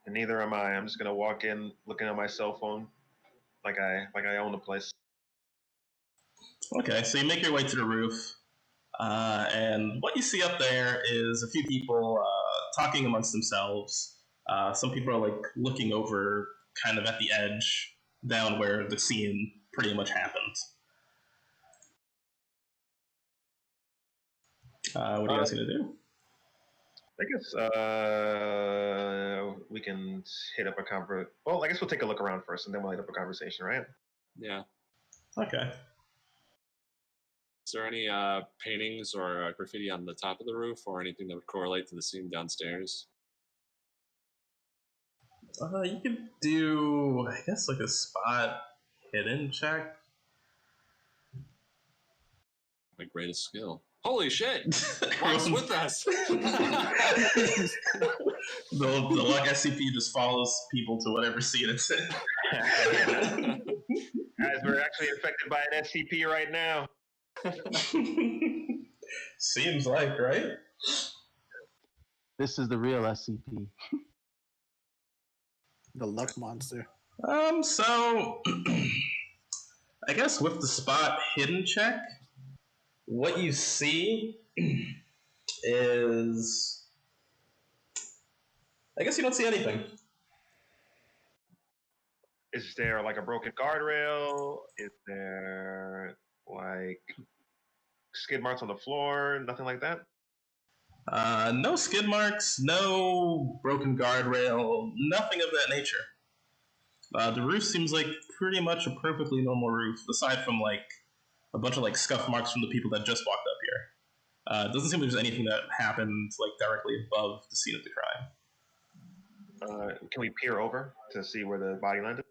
And neither am I. I'm just gonna walk in looking at my cell phone like I own the place. Okay, so you make your way to the roof, and what you see up there is a few people talking amongst themselves. Some people are like looking over kind of at the edge down where the scene pretty much happened. What are you guys gonna do? I guess we can hit up a conversation. Well, I guess we'll take a look around first, and then we'll hit up a conversation, right? Yeah. Okay. Is there any paintings or graffiti on the top of the roof or anything that would correlate to the scene downstairs? You could do, I guess, like a spot hidden check. My greatest skill. Holy shit! What's with us? The luck SCP just follows people to whatever scene it's in. Guys, we're actually affected by an SCP right now. Seems like, right? This is the real SCP. The luck monster. So I guess with the spot hidden check, what you see is, I guess you don't see anything. Is there like a broken guardrail? Is there like skid marks on the floor? Nothing like that? No skid marks, no broken guardrail, nothing of that nature. The roof seems like pretty much a perfectly normal roof, aside from like a bunch of like scuff marks from the people that just walked up here. It doesn't seem like there's anything that happened like directly above the scene of the crime. Can we peer over to see where the body landed?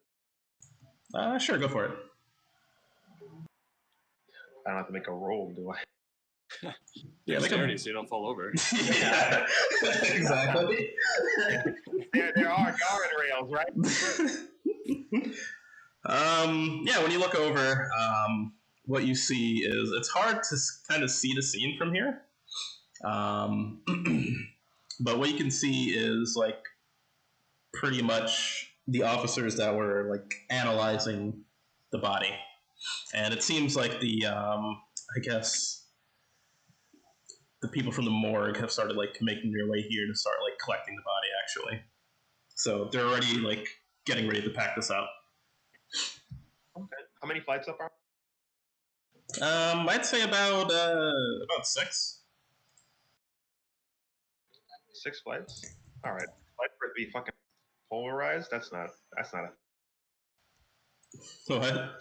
Sure, go for it. I don't have to make a roll, do I? Yeah, Dexterity, so you don't fall over. Yeah, exactly. there are guardrails, right? Yeah, when you look over, what you see is it's hard to kind of see the scene from here. But what you can see is like pretty much the officers that were like analyzing the body, and it seems like the I guess the people from the morgue have started like making their way here to start like collecting the body actually. So they're already like getting ready to pack this up. Okay. How many flights up are? I'd say about 6. 6 flights. All right. Flight for it to be fucking polarized. That's not a. What?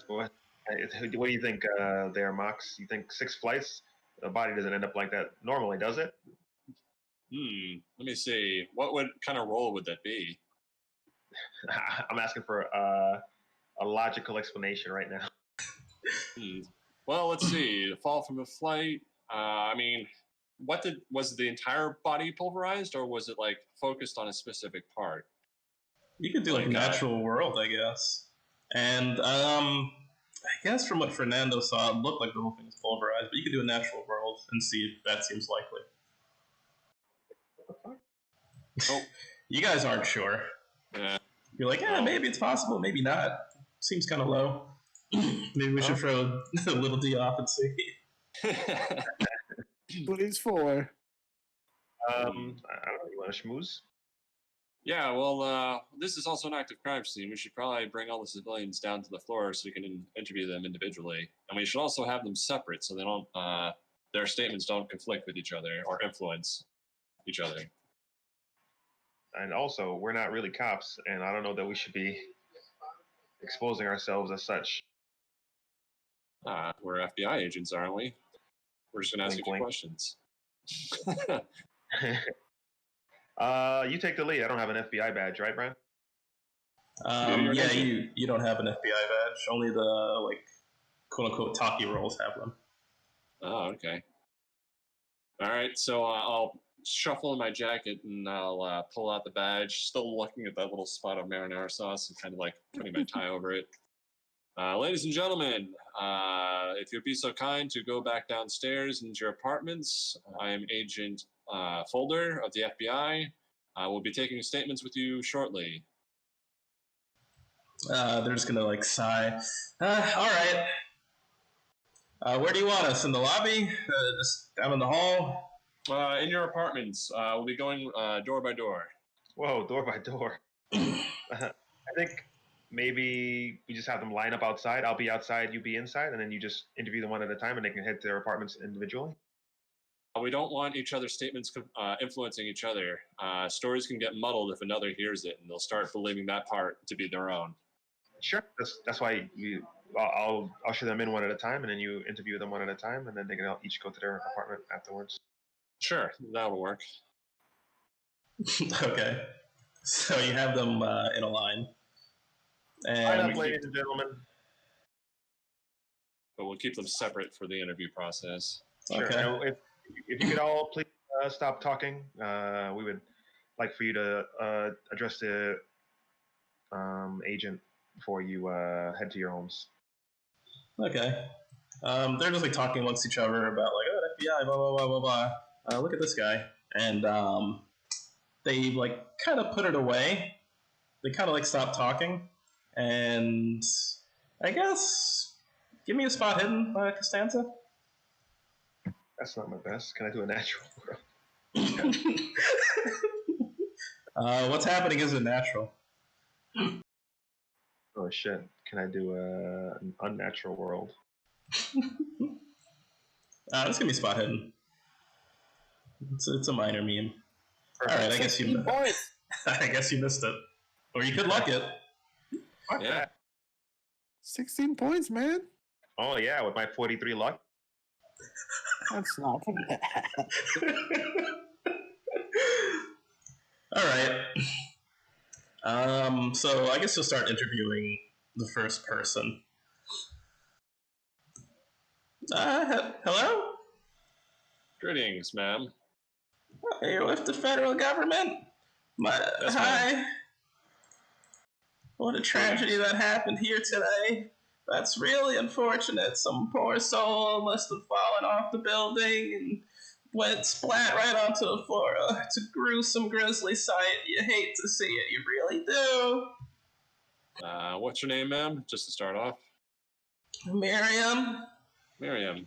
What do you think there, Mox? You think 6 flights? The body doesn't end up like that normally, does it? Let me see. What kind of role would that be? I'm asking for a logical explanation right now. Well, let's see. Fall from a flight. I mean, was the entire body pulverized, or was it like focused on a specific part? You could do like natural world, I guess. And I guess from what Fernando saw, it looked like the whole thing was pulverized, but you could do a natural world and see if that seems likely. Oh. You guys aren't sure. Yeah. You're like, maybe it's possible, maybe not. Seems kind of low. Maybe we should throw a little D off and see. Please 4. I don't know. You want to schmooze? Yeah, well, this is also an active crime scene. We should probably bring all the civilians down to the floor so we can interview them individually. And we should also have them separate so they don't, their statements don't conflict with each other or influence each other. And also, we're not really cops, and I don't know that we should be exposing ourselves as such. We're FBI agents, aren't we? We're just going to ask you a few questions. You take the lead. I don't have an FBI badge, right, Brian? Yeah, you don't have an FBI badge. Only the like quote unquote talkie roles have them. Oh, okay. All right, so I'll shuffle in my jacket and I'll pull out the badge, still looking at that little spot of marinara sauce and kind of like putting my tie over it. Ladies and gentlemen, if you'd be so kind to go back downstairs into your apartments, I am Agent Folder of the FBI. I will be taking statements with you shortly. They're just gonna like sigh. All right. Where do you want us? In the lobby? Just down in the hall? In your apartments. We'll be going door by door. Whoa, door by door. I think maybe we just have them line up outside. I'll be outside, you be inside, and then you just interview them one at a time, and they can head to their apartments individually. We don't want each other's statements influencing each other. Stories can get muddled if another hears it, and they'll start believing that part to be their own. Sure. That's why I'll usher them in one at a time, and then you interview them one at a time, and then they can each go to their apartment afterwards. Sure, that'll work. Okay. So you have them in a line. Line And up, ladies and gentlemen. But we'll keep them separate for the interview process. Sure. Okay. Now, if you could all please stop talking, we would like for you to address the agent before you head to your homes. Okay. They're just like talking amongst each other about like, oh, FBI, blah blah blah blah blah. Look at this guy, and they like kind of put it away. They kind of like stop talking, and I guess give me a spot hidden, Costanza. That's not my best. Can I do a natural world? What's happening isn't natural. Oh shit! Can I do an unnatural world? Let's give me a spot hidden. It's a minor meme. All right, I guess you. I guess you missed it, or you could luck it. Fuck Yeah. that. 16 points, man. Oh yeah, with my 43 luck. That's not bad. All right. So I guess you'll start interviewing the first person. Hello? Greetings, ma'am. Are you with the federal government? Yes, Hi. What a tragedy that happened here today. That's really unfortunate. Some poor soul must have fallen off the building and went splat right onto the floor. It's a gruesome, grisly sight. You hate to see it. You really do. What's your name, ma'am? Just to start off. Miriam? Miriam.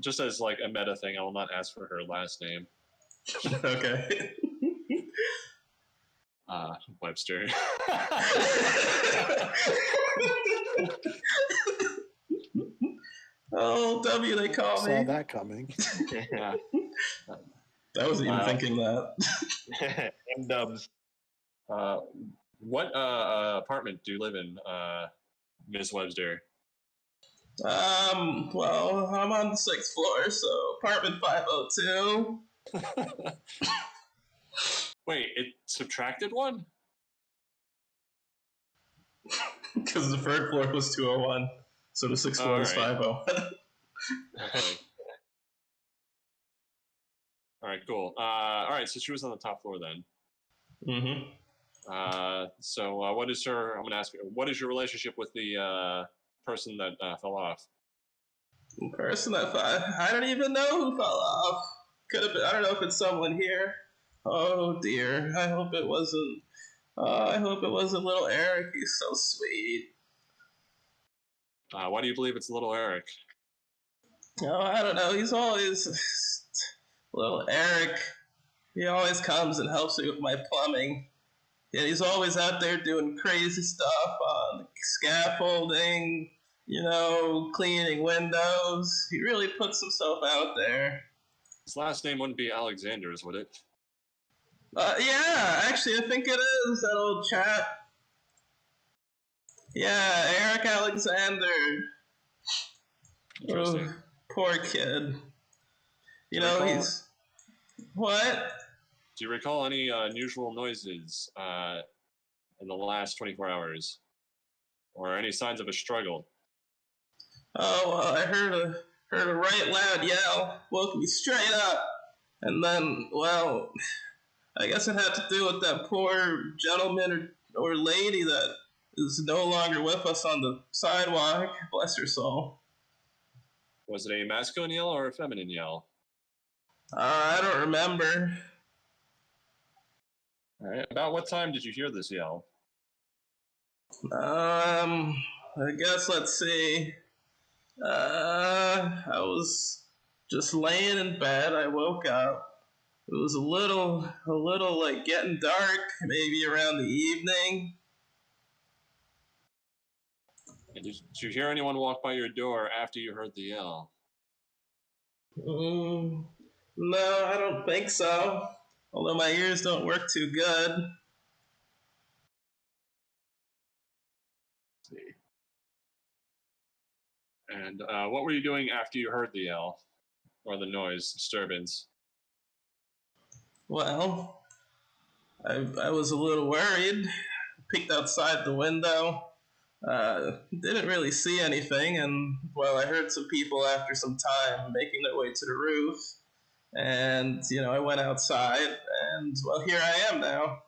Just as like a meta thing, I will not ask for her last name. Okay. Webster. Oh, W, they call Saw me. that coming. Yeah. I wasn't even thinking that. M-dubs. What apartment do you live in, Ms. Webster? Well, I'm on the 6th floor, so apartment 502. Wait, it subtracted one? Because the 3rd floor was 201, so the 6th floor is right. 501. Okay. All right, cool. All right, so she was on the top floor then. Mm-hmm. So what is her? I'm gonna ask you. What is your relationship with the person that fell off? The person that I don't even know who fell off. Could have been. I don't know if it's someone here. Oh dear. I hope it wasn't. I hope it wasn't little Eric. He's so sweet. Why do you believe it's little Eric? Oh, I don't know. He's always little Eric. He always comes and helps me with my plumbing. Yeah, he's always out there doing crazy stuff on scaffolding, cleaning windows. He really puts himself out there. His last name wouldn't be Alexander's, would it? Yeah, actually, I think it is, that old chap. Yeah, Eric Alexander. Interesting. Oh, poor kid. He's... What? Do you recall any unusual noises in the last 24 hours? Or any signs of a struggle? Oh, well, I heard a right loud yell. Woke me straight up. And then, well, I guess it had to do with that poor gentleman or lady that is no longer with us on the sidewalk. Bless her soul. Was it a masculine yell or a feminine yell? I don't remember. All right. About what time did you hear this yell? I guess let's see. I was just laying in bed. I woke up. It was a little like getting dark, maybe around the evening. And did you hear anyone walk by your door after you heard the yell? No, I don't think so. Although my ears don't work too good. Let's see. And what were you doing after you heard the yell or the noise, disturbance? Well, I was a little worried. Peeked outside the window. Didn't really see anything, and well, I heard some people after some time making their way to the roof. And, I went outside, and, well, here I am now.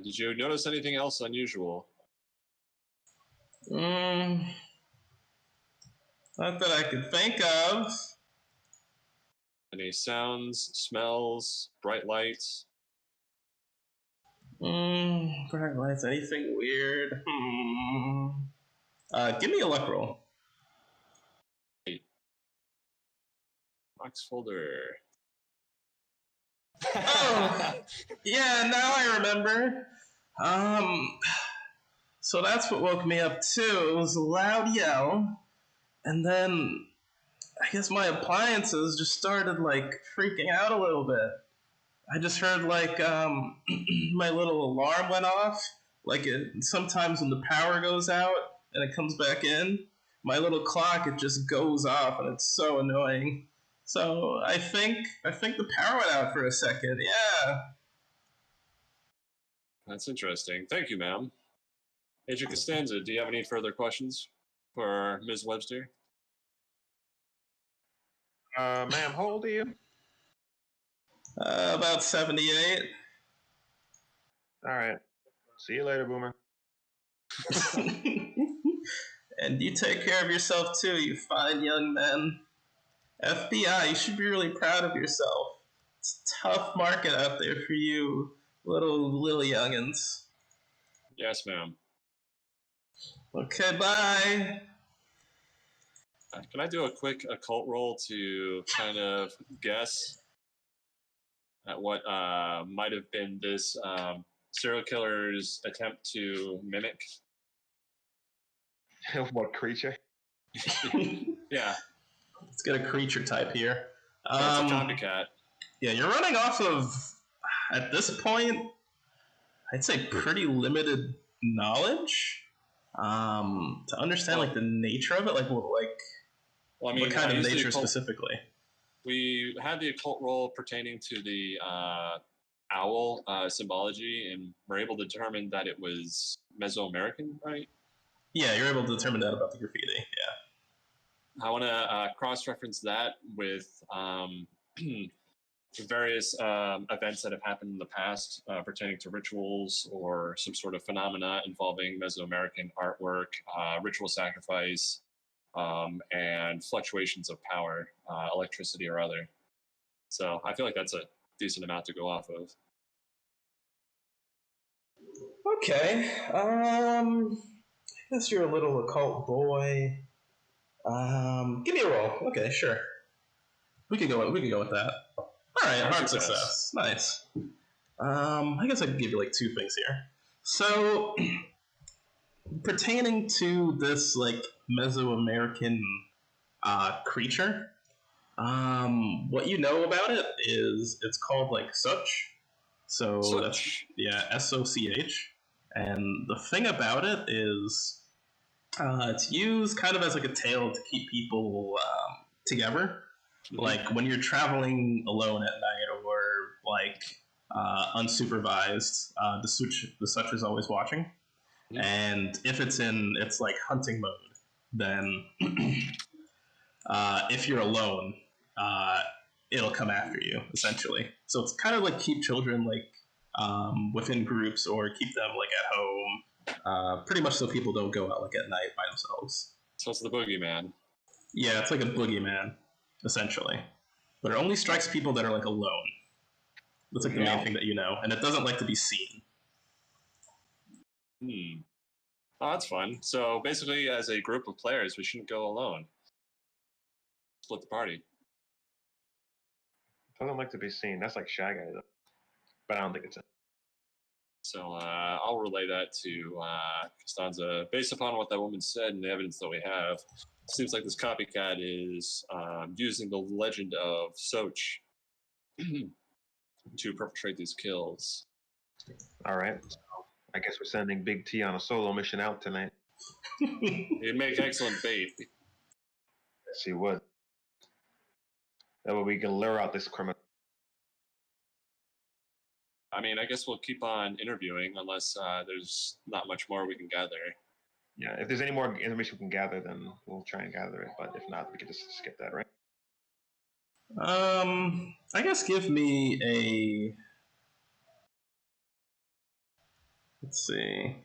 Did you notice anything else unusual? Not that I could think of. Any sounds, smells, bright lights? Bright lights, anything weird? Give me a luck roll. Box folder. Oh, yeah, now I remember. So that's what woke me up too. It was a loud yell, and then I guess my appliances just started like freaking out a little bit. I just heard like my little alarm went off. Like sometimes when the power goes out and it comes back in, my little clock it just goes off and it's so annoying. So I think the power went out for a second. Yeah. That's interesting. Thank you, ma'am. Agent Costanza, do you have any further questions for Ms. Webster? Ma'am, how old are you? About 78. All right. See you later, Boomer. And you take care of yourself too, you fine young man. FBI, you should be really proud of yourself. It's a tough market out there for you, little youngins. Yes, ma'am. Okay, bye. Can I do a quick occult roll to kind of guess at what might have been this serial killer's attempt to mimic? What creature? Yeah. Let's get a creature type here. It's a copycat. Yeah, you're running off of, at this point, I'd say pretty limited knowledge. To understand like the nature of it, Well, I mean, what kind of nature specifically? We had the occult roll pertaining to the owl symbology, and we're able to determine that it was Mesoamerican, right? Yeah, you're able to determine that about the graffiti. Yeah. I want to cross-reference that with various events that have happened in the past pertaining to rituals or some sort of phenomena involving Mesoamerican artwork, ritual sacrifice, and fluctuations of power, electricity or other. So I feel like that's a decent amount to go off of. Okay. I guess you're a little occult boy. Give me a roll. Okay, sure. We could go with that. All right, hard success. Nice. I guess I could give you like two things here. So, pertaining to this like Mesoamerican creature, what you know about it is it's called like Such. So Such. That's SOCH. And the thing about it is, it's used kind of as like a tale to keep people together. Mm-hmm. Like when you're traveling alone at night or like unsupervised, the Such is always watching. Mm-hmm. And if it's like hunting mode, then if you're alone, it'll come after you, essentially. So it's kind of like keep children like within groups or keep them like at home, pretty much so people don't go out like at night by themselves. So it's the boogeyman. Yeah, it's like a boogeyman, essentially. But it only strikes people that are like alone. That's like the main thing that you know, and it doesn't like to be seen. Oh, that's fun. So basically, as a group of players, we shouldn't go alone. Split the party. Doesn't like to be seen. That's like Shy Guy, though. But I don't think it's it. So I'll relay that to Costanza. Based upon what that woman said and the evidence that we have, it seems like this copycat is using the legend of Soch to perpetrate these kills. All right. So I guess we're sending Big T on a solo mission out tonight. It'd make excellent bait. Yes, he would. That way we can lure out this criminal. I mean, I guess we'll keep on interviewing unless there's not much more we can gather. Yeah, if there's any more information we can gather, then we'll try and gather it. But if not, we can just skip that, right? I guess give me a... Let's see.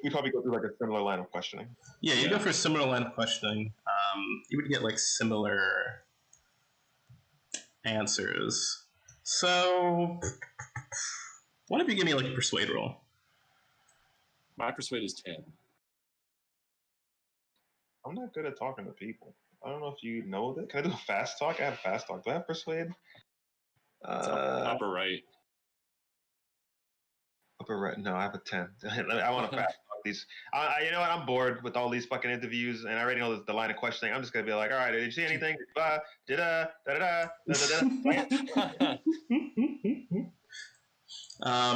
We probably go through like a similar line of questioning. Yeah, you go for a similar line of questioning. You would get like similar answers. So, why don't you give me like a persuade roll? My persuade is 10. I'm not good at talking to people. I don't know if you know that. Can I do a fast talk? I have fast talk. Do I have persuade? Upper right. Upper right. No, I have a 10. I want to fast talk these. You know what? I'm bored with all these fucking interviews, and I already know the line of questioning. I'm just gonna be like, all right, did you see anything?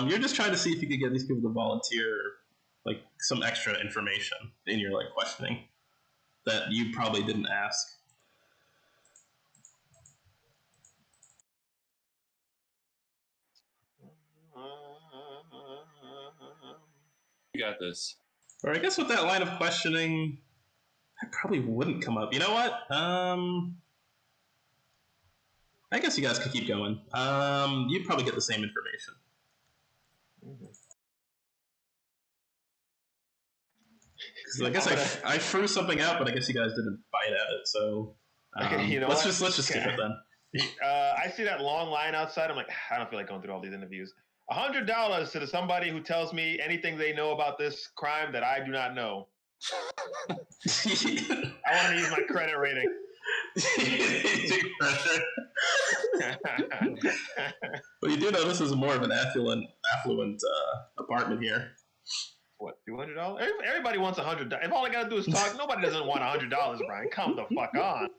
You're just trying to see if you could get these people to volunteer like some extra information in your like questioning that you probably didn't ask. You got this. Or I guess with that line of questioning, that probably wouldn't come up. You know what? I guess you guys could keep going. You'd probably get the same information. I guess I threw something out, but I guess you guys didn't bite at it. So okay, you know let's just skip it then. I see that long line outside. I'm like, I don't feel like going through all these interviews. $100 to somebody who tells me anything they know about this crime that I do not know. I want to use my credit rating. Well, you do know this is more of an affluent apartment here. What, $200? Everybody wants $100. If all I gotta do is talk, nobody doesn't want $100, Brian. Come the fuck on.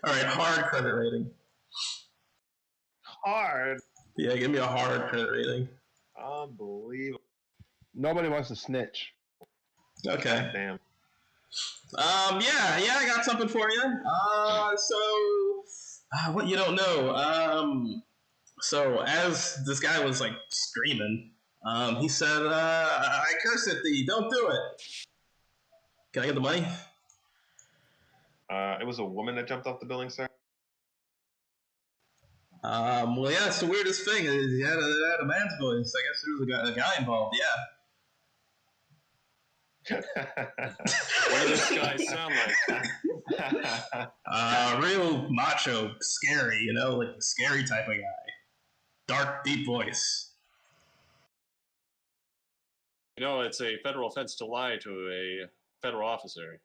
All right, hard credit rating. Hard? Yeah, give me a hard credit rating. Unbelievable. Nobody wants to snitch. Okay. Damn. Yeah, I got something for you. What you don't know. So as this guy was like screaming, he said, "I curse at thee! Don't do it." Can I get the money? It was a woman that jumped off the building, sir. Well, yeah, it's the weirdest thing. He had a man's voice. I guess there was a guy involved. Yeah. What does this guy sound like? Real macho, scary. You know, like the scary type of guy. Dark, deep voice. You know, it's a federal offense to lie to a federal officer.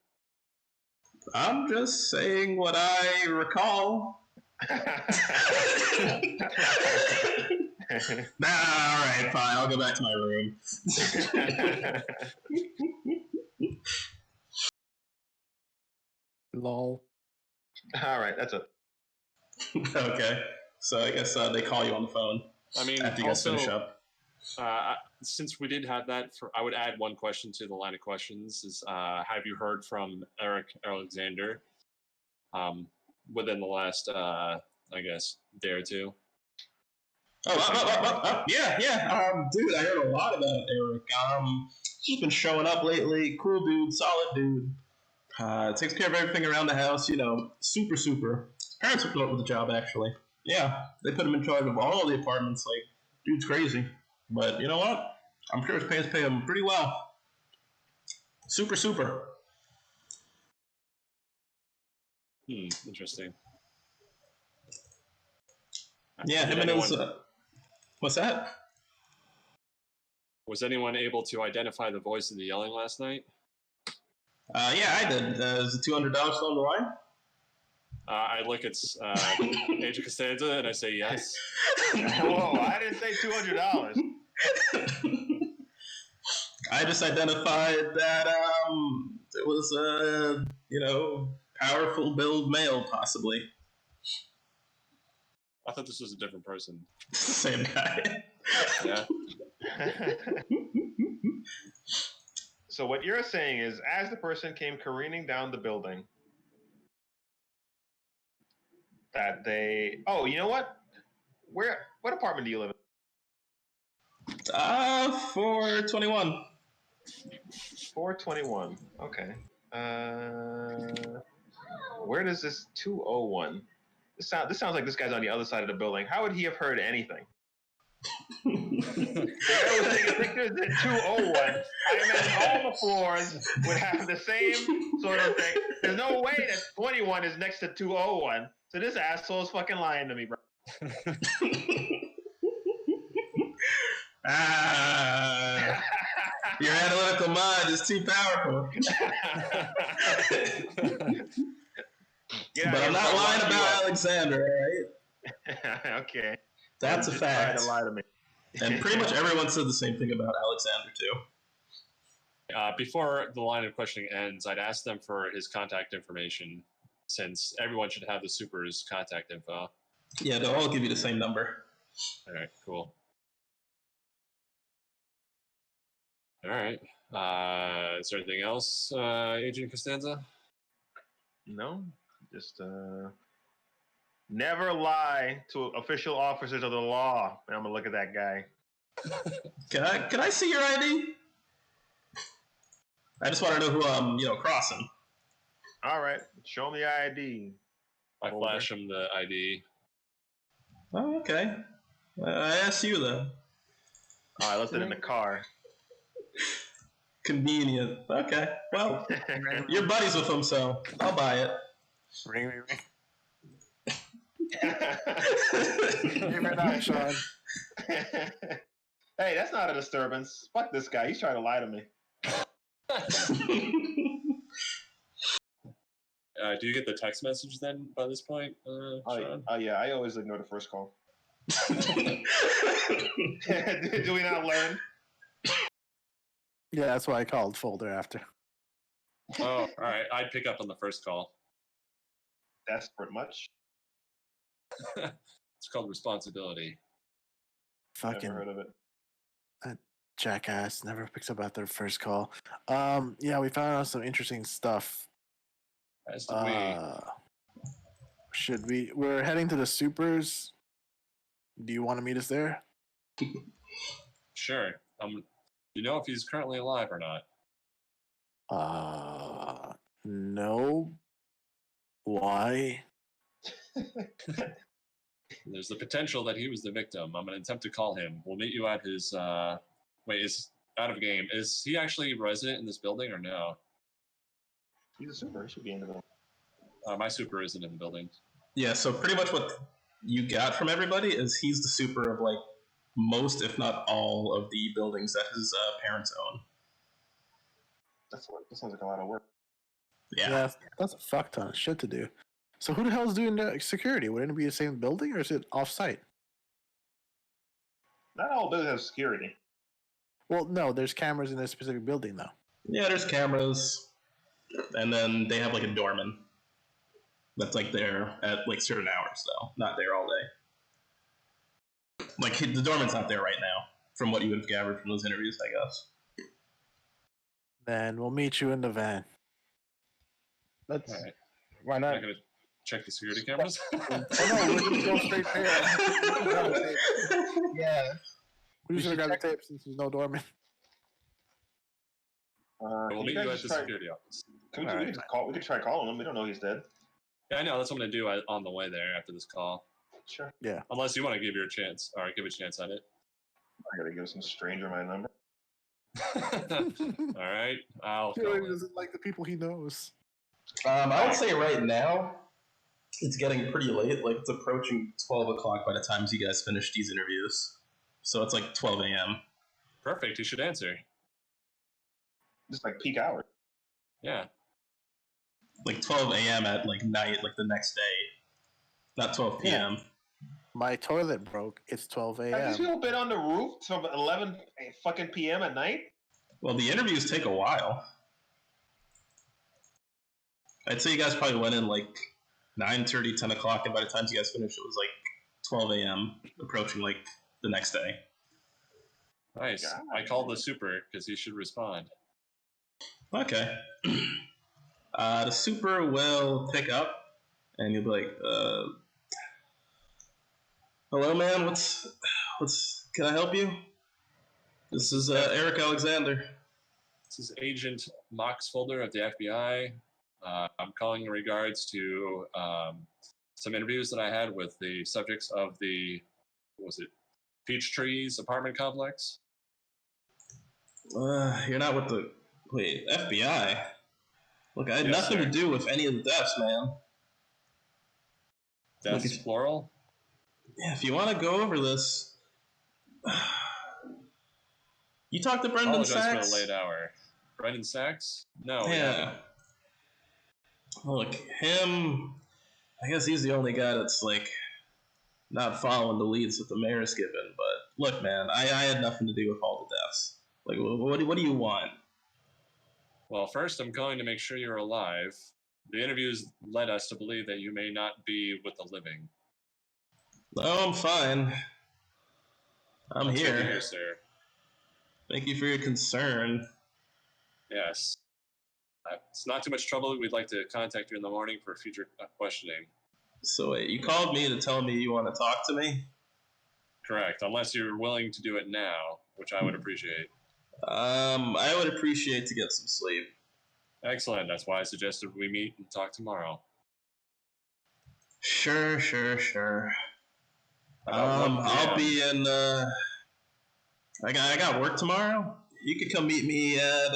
I'm just saying what I recall. Alright, fine. I'll go back to my room. Lol. Alright, that's it. Okay. So I guess they call you on the phone. I mean, after you guys also, finish up. Since we did have that, I would add one question to the line of questions: is have you heard from Eric Alexander within the last, I guess, day or two? Yeah. Dude, I heard a lot about Eric. He's been showing up lately. Cool dude, solid dude. Takes care of everything around the house. Super. His parents hooked him up with a job, actually. Yeah, they put him in charge of all the apartments. Like, dude's crazy. But you know what? I'm sure his parents pay him pretty well. Super. Interesting. Yeah, him and his. What's that? Was anyone able to identify the voice in the yelling last night? Yeah, I did. Is the $200 still on the line? I look at Agent Costanza and I say yes. Whoa, I didn't say $200. I just identified that it was a powerful build male, possibly. I thought this was a different person. Same guy. Yeah. So what you're saying is, as the person came careening down the building, that they... Oh, you know what? What apartment do you live in? 421. 421. Okay. Where does this 201? This sounds like this guy's on the other side of the building. How would he have heard anything? The guy was taking pictures at 201. I imagine all the floors would have the same sort of thing. There's no way that 21 is next to 201. So this asshole is fucking lying to me, bro. Your analytical mind is too powerful. But I'm not lying about Alexander, right? Okay. That's a fact. Try to lie to me. And pretty much everyone said the same thing about Alexander, too. Before the line of questioning ends, I'd ask them for his contact information, since everyone should have the super's contact info. Yeah, they'll all give you the same number. All right, cool. All right. Is there anything else, Agent Costanza? No, just never lie to official officers of the law. And I'm gonna look at that guy. Can I see your ID? I just want to know who I'm, crossing. All right, show me your ID. I flash him the ID. Oh, okay. I asked you then. Oh, I left it in the car. Convenient. Okay. Well, you're buddies with him, so I'll buy it. Ring. Give it up, Sean. Hey, that's not a disturbance. Fuck this guy. He's trying to lie to me. Do you get the text message then by this point, Sean? Oh, yeah. I always ignore the first call. Do we not learn? Yeah, that's why I called folder after. Oh, all right. I'd pick up on the first call. Desperate much? It's called responsibility. Fucking Never heard of it. that jackass never picks up after the first call. Yeah, we found out some interesting stuff. As do we. We're heading to the supers. Do you want to meet us there? Sure. You know if he's currently alive or not? No. Why? There's the potential that he was the victim. I'm going to attempt to call him. We'll meet you at his... is out of game. Is he actually resident in this building or no? He's a super. He should be in the building. My super isn't in the building. Yeah, so pretty much what you got from everybody is he's the super of, most, if not all, of the buildings that his parents own. That sounds like a lot of work. Yeah. That's a fuck ton of shit to do. So who the hell is doing the security? Wouldn't it be the same building, or is it off-site? Not all buildings have security. Well, no, there's cameras in this specific building, though. Yeah, there's cameras, and then they have, a doorman that's, there at, certain hours, though. Not there all day. The doorman's not there right now, from what you would have gathered from those interviews, I guess. Then we'll meet you in the van. Let's. All right. Why I'm not? not going to check the security cameras. Oh, no, we're going to go straight there. Yeah. We just grab the tape since there's no doorman. We'll meet you at the security office. We could try calling him. We don't know he's dead. Yeah, I know. That's what I'm going to do on the way there after this call. Sure. Yeah. Unless you want to give your chance, or give a chance at it. I gotta give some stranger my number. All right. I'll He call really him. doesn't like the people he knows. I would say right now, it's getting pretty late. Like, it's approaching 12 o'clock by the time you guys finish these interviews. So it's like 12 a.m. Perfect. He should answer. Just like peak hour. Yeah. Like 12 a.m. at like night, like the next day. Not 12 p.m. Yeah. My toilet broke. It's 12 Have a.m. these people been on the roof till 11 fucking p.m. at night? Well, the interviews take a while. I'd say you guys probably went in like 9:30, 10 o'clock, and by the time you guys finished, it was like 12 a.m., approaching like the next day. Nice. God. I called the super because he should respond. Okay. The super will pick up, and you'll be like, hello, man, what's, can I help you? This is Eric Alexander. This is Agent Moxfolder of the FBI. I'm calling in regards to some interviews that I had with the subjects of the, what was it, Peachtree's apartment complex. You're not with the, wait, FBI? Look, I had Yes, nothing sir. to do with any of the deaths, man. Deaths Look, plural. yeah, if you want to go over this, you talked to Brendan Apologize Sachs? for the late hour. Brendan Sachs? No. Yeah. Look, him, I guess he's the only guy that's, like, not following the leads that the mayor's given. But, look, man, I had nothing to do with all the deaths. Like, what do you want? Well, first, I'm calling to make sure you're alive. The interviews led us to believe that you may not be with the living. No, I'm fine. I'm That's good to here. hear, sir. Thank you for your concern. Yes. It's not too much trouble. We'd like to contact you in the morning for future questioning. So wait, you called me to tell me you want to talk to me? Correct, unless you're willing to do it now, which I would appreciate. I would appreciate to get some sleep. Excellent. That's why I suggested we meet and talk tomorrow. Sure. About 1 I'll p.m. be in. I got work tomorrow. You could come meet me at.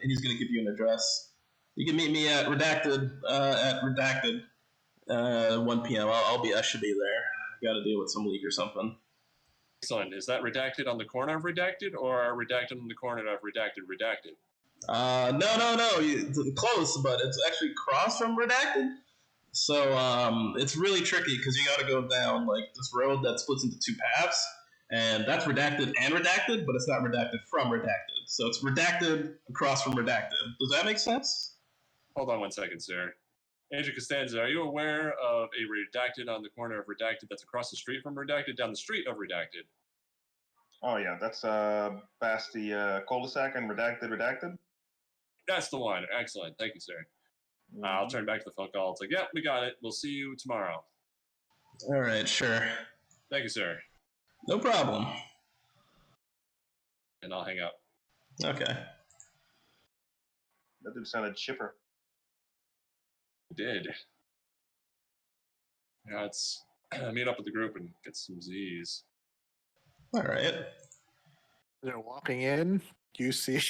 And he's gonna give you an address. You can meet me at Redacted. 1 p.m. I should be there. I got to deal with some leak or something. Excellent. Is that Redacted on the corner of Redacted, or Redacted on the corner of Redacted? No. Close, but it's actually across from Redacted. So it's really tricky because you got to go down like this road that splits into two paths, and that's Redacted and Redacted, but it's not Redacted from Redacted. So it's Redacted across from Redacted. Does that make sense? Hold on 1 second, sir. Agent Costanza, are you aware of a Redacted on the corner of Redacted that's across the street from Redacted, down the street of Redacted? Oh yeah, that's past the cul-de-sac and redacted. That's the one. Excellent. Thank you, sir. I'll turn back to the phone call. It's like, yep, we got it. We'll see you tomorrow. All right, sure. Thank you, sir. No problem. And I'll hang up. Okay. That dude sounded chipper. Did. Yeah, it's meet up with the group and get some Z's. All right. They're walking in. You see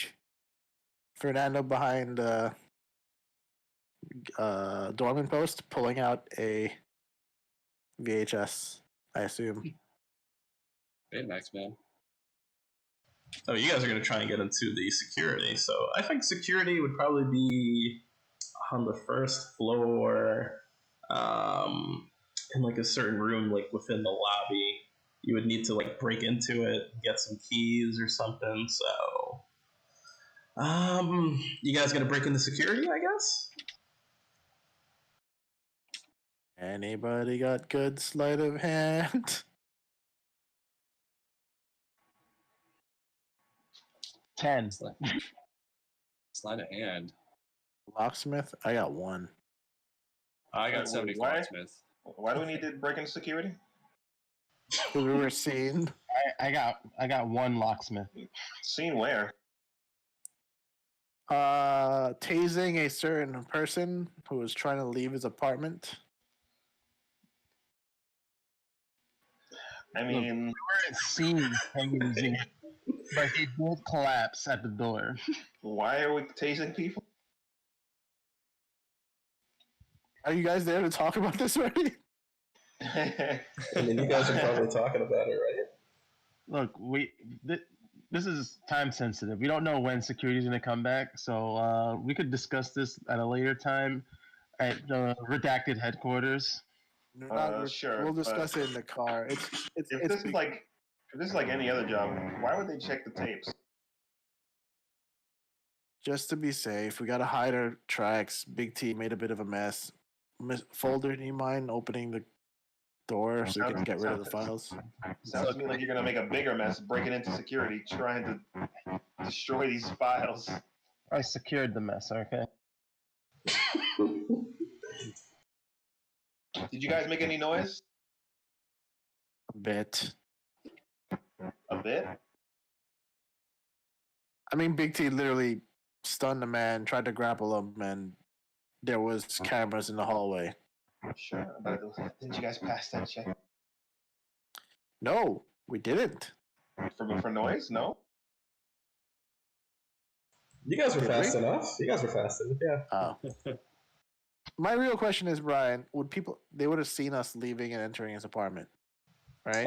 Fernando behind doorman post pulling out a VHS, I assume. Baymax, man. Oh, you guys are going to try and get into the security. So I think security would probably be on the first floor, in like a certain room, like within the lobby. You would need to like break into it, get some keys or something. So, you guys going to break into security, I guess? Anybody got good sleight of hand? 10. Slide a hand. Locksmith? I got 1. I got Wait, 75, why? Smith. Why do we need to break into security? We were seen. I got 1 locksmith. Seen where? tasing a certain person who was trying to leave his apartment. I mean, weren't seen him using it, but he did collapse at the door. why are we tasing people? Are you guys there to talk about this already? I mean, you guys are probably talking about it, right? Look, this is time sensitive. We don't know when security is going to come back, so we could discuss this at a later time at the Redacted headquarters. Sure. We'll discuss it in the car. It's If this is like any other job, why would they check the tapes? just to be safe. We gotta hide our tracks. Big T made a bit of a mess. Folder, do you mind opening the door so we can get rid of the files? Sounds to me like you're gonna make a bigger mess breaking into security, trying to destroy these files. I secured the mess, okay? Did you guys make any noise? A bit. A bit? I mean, Big T literally stunned the man, tried to grapple him, and there was cameras in the hallway. Sure, but didn't you guys pass that check? No, we didn't. For noise? No? You guys were Did we? fast enough. You guys were fast enough, yeah. Oh. My real question is, Brian, they would have seen us leaving and entering his apartment, right?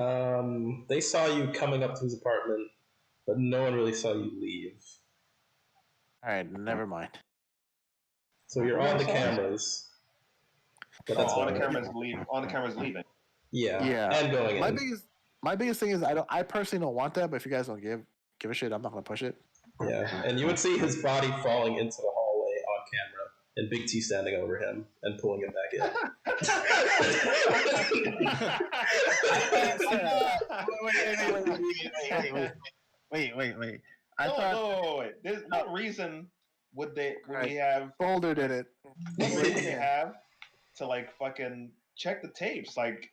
They saw you coming up to his apartment, but no one really saw you leave. All right, never mind. So you're on the cameras. But that's on the about it. cameras leave. On the cameras leaving. Yeah. Yeah. And going in. My biggest thing is I personally don't want that, but if you guys don't give a shit, I'm not gonna push it. Yeah. And you would see his body falling into the hallway on camera, and Big T standing over him and pulling him back in. Wait. Wait. There's what reason would we have? Boulder did it. What reason would they have to like fucking check the tapes? Like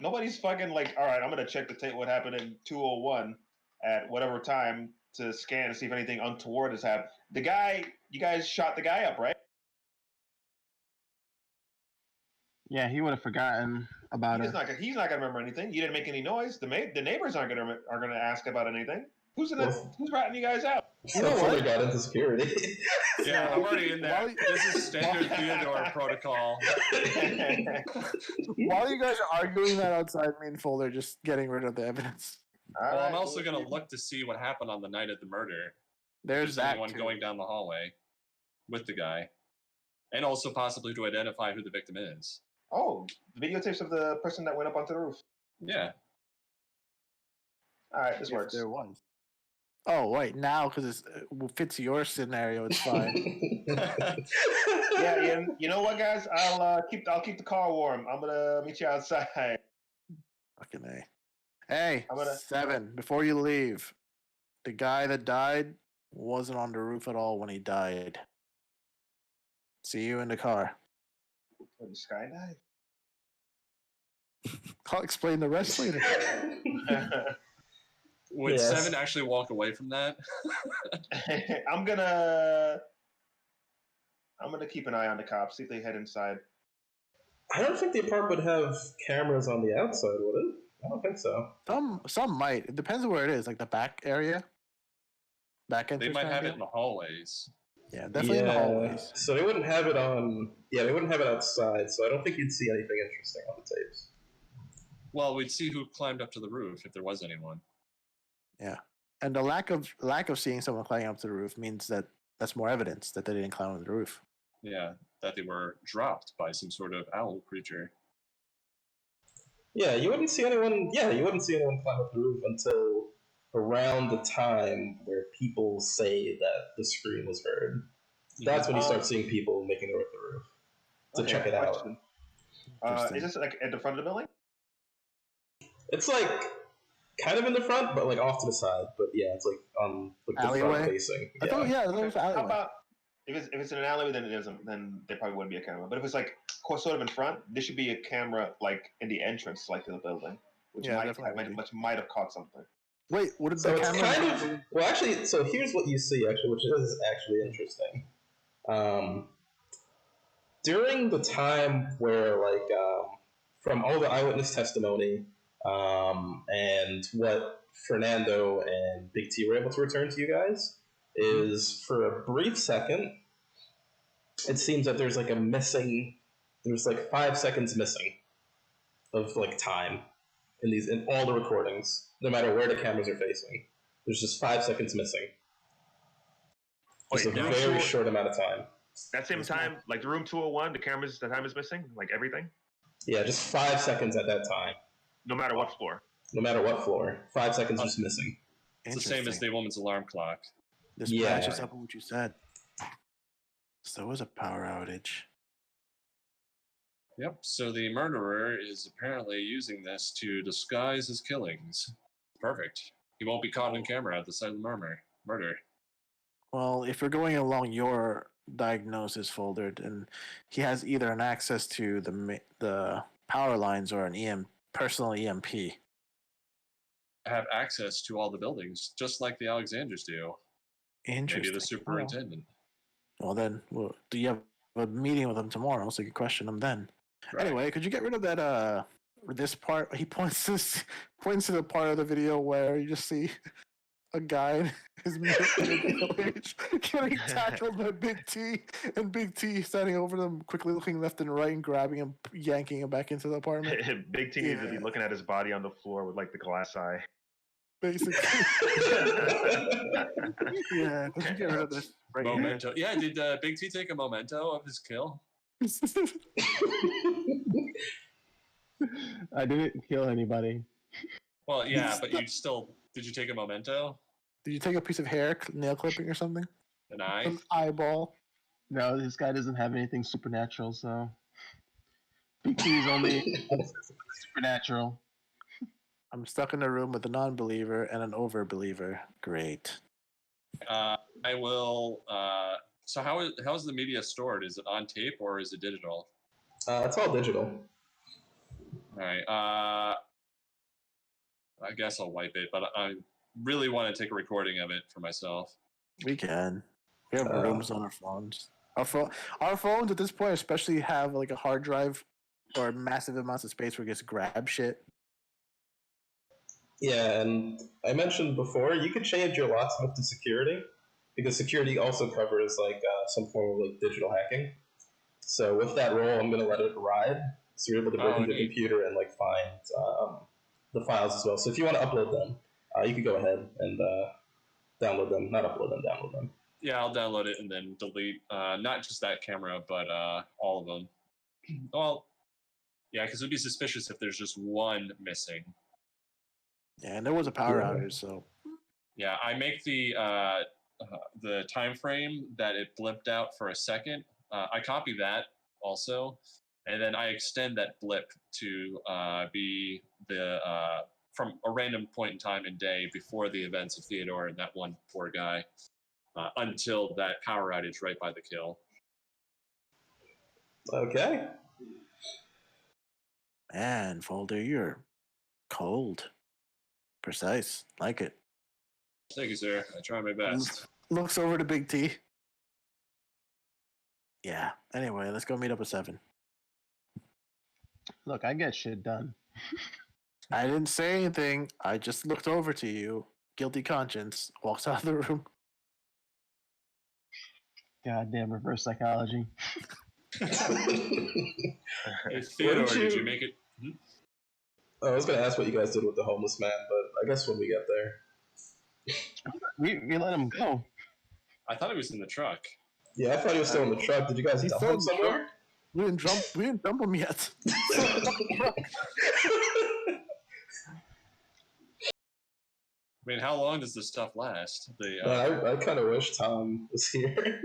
nobody's fucking like, all right, I'm gonna check the tape. What happened in 201 at whatever time to scan to see if anything untoward has happened. You guys shot the guy up, right? Yeah, he would have forgotten about it. He's not gonna remember anything. You didn't make any noise. The neighbors are gonna ask about anything. Who's ratting you guys out? You know what? Got into security. Yeah, I'm already in there. This is standard Theodore protocol. While you guys are arguing that outside, me and Folder just getting rid of the evidence. Well, I'm also going to look to see what happened on the night of the murder. There's that anyone going down the hallway with the guy. And also possibly to identify who the victim is. Oh, videotapes of the person that went up onto the roof. Yeah. All right, this works. There was. Oh wait, now because it fits your scenario, it's fine. Yeah. You know what, guys? I'll keep the car warm. I'm gonna meet you outside. Fucking A. Hey, I'm gonna 7. Before you leave, the guy that died wasn't on the roof at all when he died. See you in the car. What, the skydive? I'll explain the rest later. Would 7 actually walk away from that? I'm gonna keep an eye on the cops, see if they head inside. I don't think the apartment would have cameras on the outside, would it? I don't think so. Some might. It depends on where it is, like the back area. Back entrance. They might have it in the hallways. Yeah, definitely in the hallways. So they wouldn't have it on. Yeah, they wouldn't have it outside. So I don't think you'd see anything interesting on the tapes. Well, we'd see who climbed up to the roof if there was anyone. Yeah, and the lack of seeing someone climbing up to the roof means that that's more evidence that they didn't climb up the roof. Yeah, that they were dropped by some sort of owl creature. Yeah, you wouldn't see anyone. Yeah, you wouldn't see anyone climb up the roof until around the time where people say that the scream was heard. That's when you start seeing people making their way up the roof to check it out. Is this like at the front of the building? It's like kind of in the front, but like off to the side. But yeah, it's like on like the front facing. I thought that was alleyway. How about if it's in an alleyway, then it isn't. Then there probably wouldn't be a camera. But if it's like sort of in front, there should be a camera like in the entrance, like to the building, which might have caught something. Wait, what did So the it's camera? kind of well, actually. So here's what you see, actually, which is actually interesting. During the time where, like, from all the eyewitness testimony, and what Fernando and Big T were able to return to you guys, is for a brief second, it seems that there's like a missing. There's like 5 seconds missing of like time in all the recordings, no matter where the cameras are facing. There's just 5 seconds missing. Just Wait, a very short amount of time. That same time, like the room 201, the time is missing, like everything. Yeah, just 5 seconds at that time. No matter what floor. No matter what floor, 5 seconds just missing. It's the same as the woman's alarm clock. This matches up with what you said. So there was a power outage. Yep, so the murderer is apparently using this to disguise his killings. Perfect. He won't be caught on camera at the site of the murder. Well, if you're going along your diagnosis folder, then he has either an access to the power lines or an personal EMP. I have access to all the buildings, just like the Alexanders do. Interesting. Maybe the superintendent. Well, then, do you have a meeting with him tomorrow so you can question him then? Right. Anyway, could you get rid of that? This part. He points to the part of the video where you just see a guy in his middle age getting tackled by Big T, and Big T standing over them, quickly looking left and right and grabbing him, yanking him back into the apartment. Big T needs to be looking at his body on the floor with like the glass eye. Basically. Yeah, could you get rid of this? Right memento. Yeah, did Big T take a memento of his kill? I didn't kill anybody. Well, yeah, but you still... Did you take a memento? Did you take a piece of hair, nail clipping or something? An eye? An eyeball? No, this guy doesn't have anything supernatural, so... Big T is only supernatural. I'm stuck in a room with a non-believer and an over-believer. Great. I will... So how is the media stored? Is it on tape or is it digital? It's all digital. All right. I guess I'll wipe it, but I really want to take a recording of it for myself. We can. We have rooms on our phones. Our phones at this point especially have like a hard drive or massive amounts of space where it just grab shit. Yeah, and I mentioned before, you could change your locksmith to security, because security also covers like some form of like digital hacking. So with that role, I'm gonna let it ride, so you're able to break into the computer and like find the files as well. So if you want to upload them, you can go ahead and download them. Not upload them, download them. Yeah, I'll download it and then delete not just that camera, but all of them. Well, yeah, because it would be suspicious if there's just one missing. Yeah, and there was a power outage, so. Yeah, I make the time frame that it blipped out for a second. I copy that also, and then I extend that blip to be the from a random point in time and day before the events of Theodore and that one poor guy, until that power outage right by the kill. Okay. Man, Folder, you're cold. Precise. Like it. Thank you, sir. I try my best. Looks over to Big T. Yeah. Anyway, let's go meet up at 7. Look, I get shit done. I didn't say anything. I just looked over to you. Guilty conscience. Walks out of the room. Goddamn reverse psychology. Hey, Theodore, did you make it? I was going to ask what you guys did with the homeless man, but I guess when we get there. We let him go. I thought he was in the truck. Yeah, I thought he was still in the truck. Did you guys dump him somewhere? We didn't dump him yet. I mean, how long does this stuff last? I kind of wish Tom was here.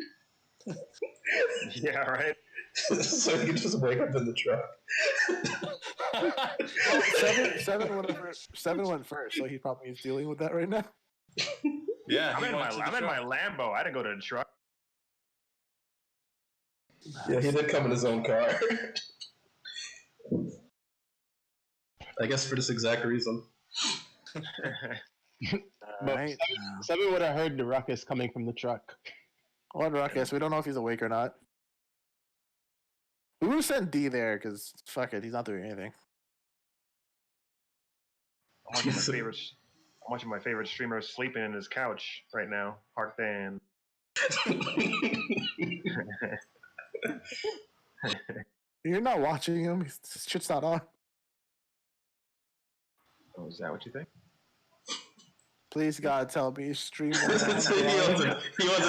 Yeah, right? So he could just wake up in the truck. Well, 7 went first, so he probably is dealing with that right now. Yeah, I'm in my Lambo. I didn't go to the truck. Yeah, he did come in his own car. I guess for this exact reason. But Right. Seven would have heard the ruckus coming from the truck. What ruckus? We don't know if he's awake or not. We would have sent D there because fuck it, he's not doing anything. I'm watching my favorite streamer sleeping in his couch right now. Park Dan. You're not watching him. His shit's not on. Oh, is that what you think? Please, God, tell me stream. He wasn't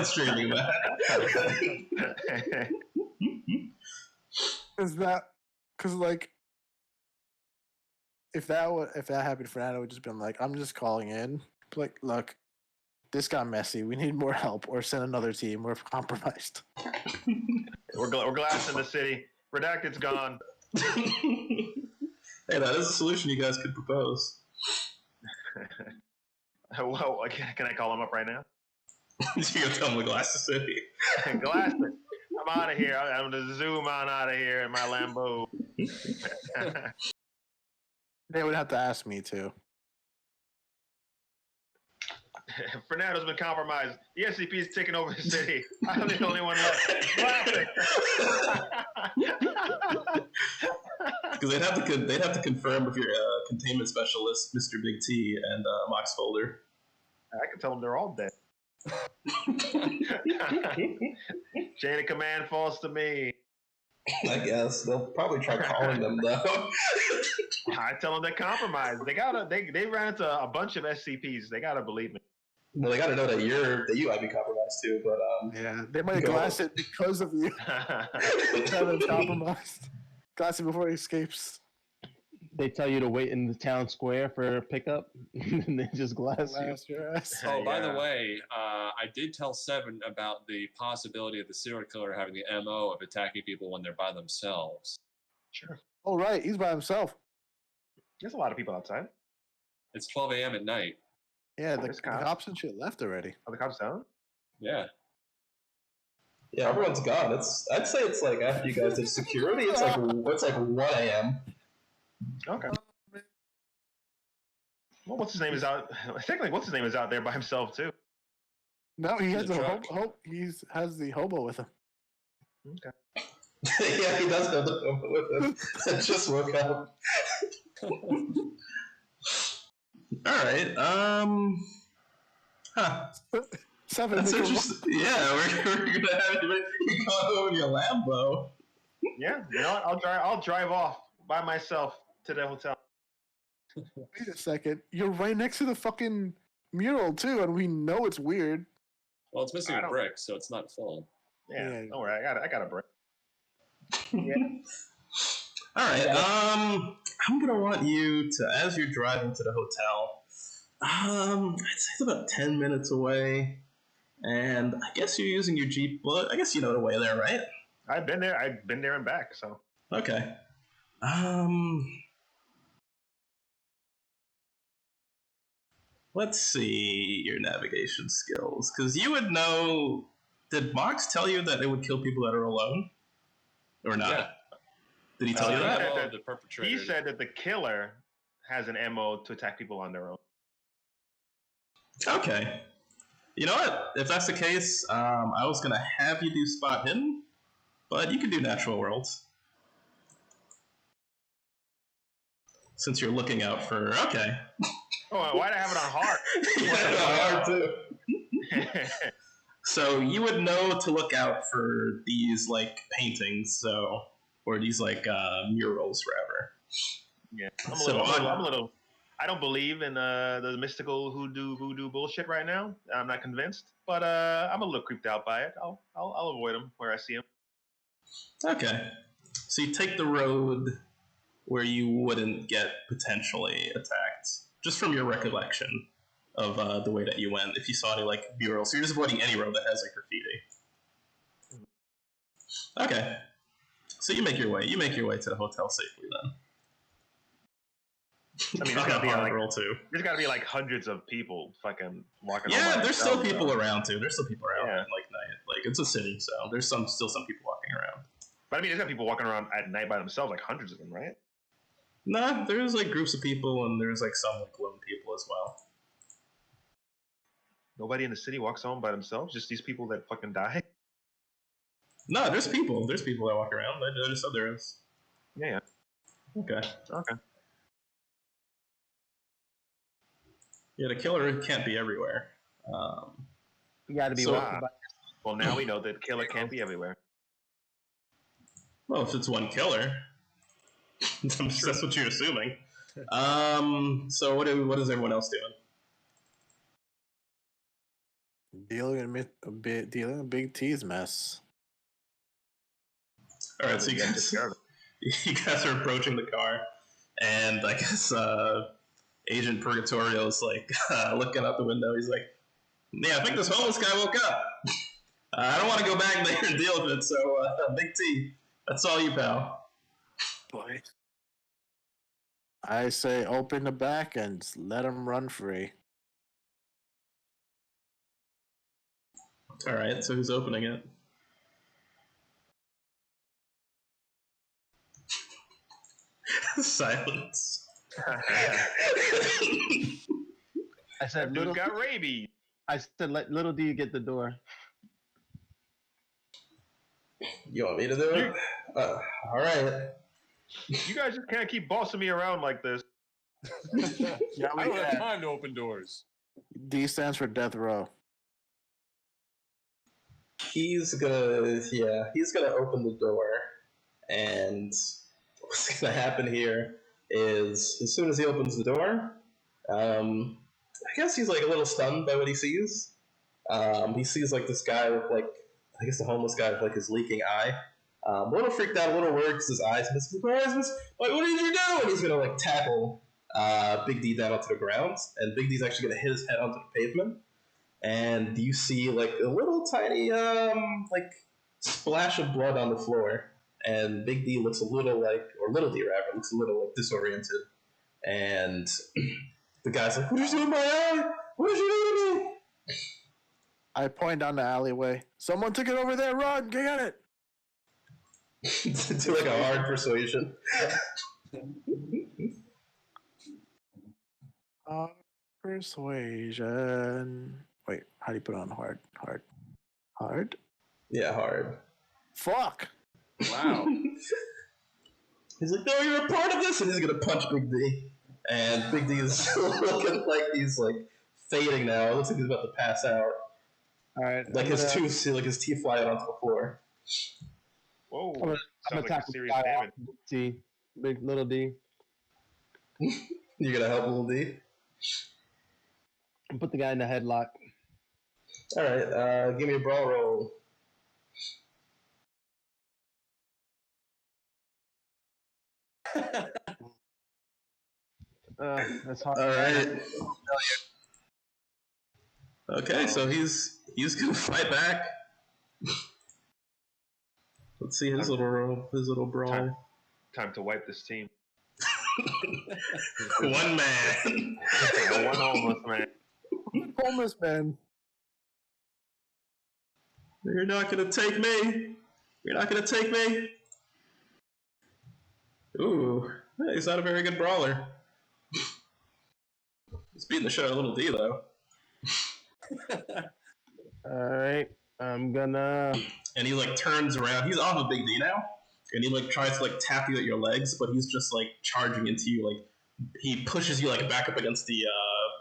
streaming that. Because like, if that happened, Fernando would just been like, I'm just calling in. Like, look, this got messy. We need more help, or send another team. We're compromised. We're glass in the city. Redacted's gone. Hey, that is a solution you guys could propose. Whoa, can I call him up right now? You're gonna tell him the Glass City. Glass, I'm out of here. I'm gonna zoom on out of here in my Lambo. They would have to ask me too. Fernando's been compromised. The SCP is taking over the city. I'm the only one left. Because they'd have to confirm with your containment specialist, Mr. Big T, and Mox Folder. I can tell them they're all dead. Chain of command falls to me. I guess they'll probably try calling them though. I tell them they're compromised. They ran into a bunch of SCPs. They gotta believe me. Well, they gotta know that you might be compromised too. But yeah, they might glass it because of you. They're compromised. Glass it before he escapes. They tell you to wait in the town square for pickup, and they just glass your ass. Oh, by the way, I did tell Seven about the possibility of the serial killer having the MO of attacking people when they're by themselves. Sure. Oh, right. He's by himself. There's a lot of people outside. It's 12 a.m. at night. Yeah, the cops and shit left already. Are the cops down? Yeah. yeah, everyone's gone. I'd say it's like after you guys did security, it's like 1 a.m. Okay. Well, what's his name is out. Technically, what's his name is out there by himself too. No, he has The truck. He has the hobo with him. Okay. Yeah, he does have the hobo with him. I just woke up. All right. Huh. Seven. That's interesting. Yeah, we're gonna have you go over in your Lambo. Yeah. You know what? I'll drive off by myself to the hotel. Wait a second. You're right next to the fucking mural too, and we know it's weird. Well, it's missing a brick, so it's not full. Yeah. Don't worry. I got a break. Yeah. All right. I'm gonna want you to, as you're driving to the hotel, I'd say it's about 10 minutes away, and I guess you're using your Jeep, but I guess you know the way there, right? I've been there and back. So okay. Let's see your navigation skills, because you would know. Did Mox tell you that it would kill people that are alone, or not? Yeah. Did he tell you that? The perpetrator. he said that the killer has an MO to attack people on their own. Okay. You know what? If that's the case, I was gonna have you do spot hidden, but you can do natural worlds. Since you're looking out for okay. Oh, why'd I have it on hard? Hard too. So you would know to look out for these like paintings, or these like murals, rather. Yeah, I'm a little. I don't believe in the mystical voodoo bullshit right now. I'm not convinced, but I'm a little creeped out by it. I'll avoid them where I see them. Okay, so you take the road where you wouldn't get potentially attacked, just from your recollection of the way that you went. If you saw any like murals, so you're just avoiding any road that has like graffiti. Okay, so you make your way to the hotel safely then. I mean, there's gotta be like hundreds of people fucking walking. Yeah, there's still people around too. There's still people around at like night. Like it's a city, so there's still some people walking around. But I mean, there's got people walking around at night by themselves, like hundreds of them, right? Nah, there's like groups of people, and there's like some like lone people as well. Nobody in the city walks home by themselves. Just these people that fucking die. No, there's people. There's people that walk around. I just said there is. Yeah. Okay. Okay. Yeah, the killer can't be everywhere. You got to be So- walking by. Well, now we know that killer can't be everywhere. Well, if it's one killer, that's what you're assuming. So what is everyone else doing? Dealing with Big T's mess. All right, so you Yeah, guys, just care of you guys are approaching the car, and I guess Agent Purgatorio is like looking out the window. He's like, "Yeah, I think this homeless guy woke up. I don't want to go back there and deal with it. So, Big T, that's all you, pal." Boy. I say open the back and let him run free. All right, so who's opening it? Silence. I said, Dude little. got rabies. I said, let little D get the door. You want me to do it? All right. You guys just can't keep bossing me around like this. Yeah, I don't have time to open doors. D stands for death row. He's gonna open the door, and what's gonna happen here is as soon as he opens the door, I guess he's like a little stunned by what he sees. He sees like this guy with like, I guess the homeless guy with like his leaking eye. A little freaked out, a little worried because his eyes missing. What did you do? And he's gonna like tackle Big D down onto the ground, and Big D's actually gonna hit his head onto the pavement. And you see like a little tiny like splash of blood on the floor, and Big D looks a little like, or Little D rather, looks a little like disoriented. And the guy's like, "What did you do to my eye? What did you do to me?" I point down the alleyway. Someone took it over there. Run! Get it! Do like a hard persuasion. Persuasion. Wait, how do you put on hard? Hard? Yeah, hard. Fuck! Wow. He's like, "No, you're a part of this," and he's gonna punch Big D. And Big D is looking like he's like fading now. It looks like he's about to pass out. All right. Like his teeth fly out onto the floor. Whoa. I'm gonna Sounds like tackle a serious the guy damage. off. D, big little D. You're gonna help Little D? And put the guy in the headlock. Alright, give me a brawl roll. That's hard. Alright. Okay, so he's gonna fight back. Let's see his little brawl. Time to wipe this team. One man. One homeless man. Homeless man. You're not gonna take me. You're not gonna take me. Ooh, he's not a very good brawler. He's beating the shit out of Little D though. Alright. I'm gonna. And he like turns around. He's off of Big D now, and he like tries to like tap you at your legs, but he's just like charging into you. Like he pushes you like back up against the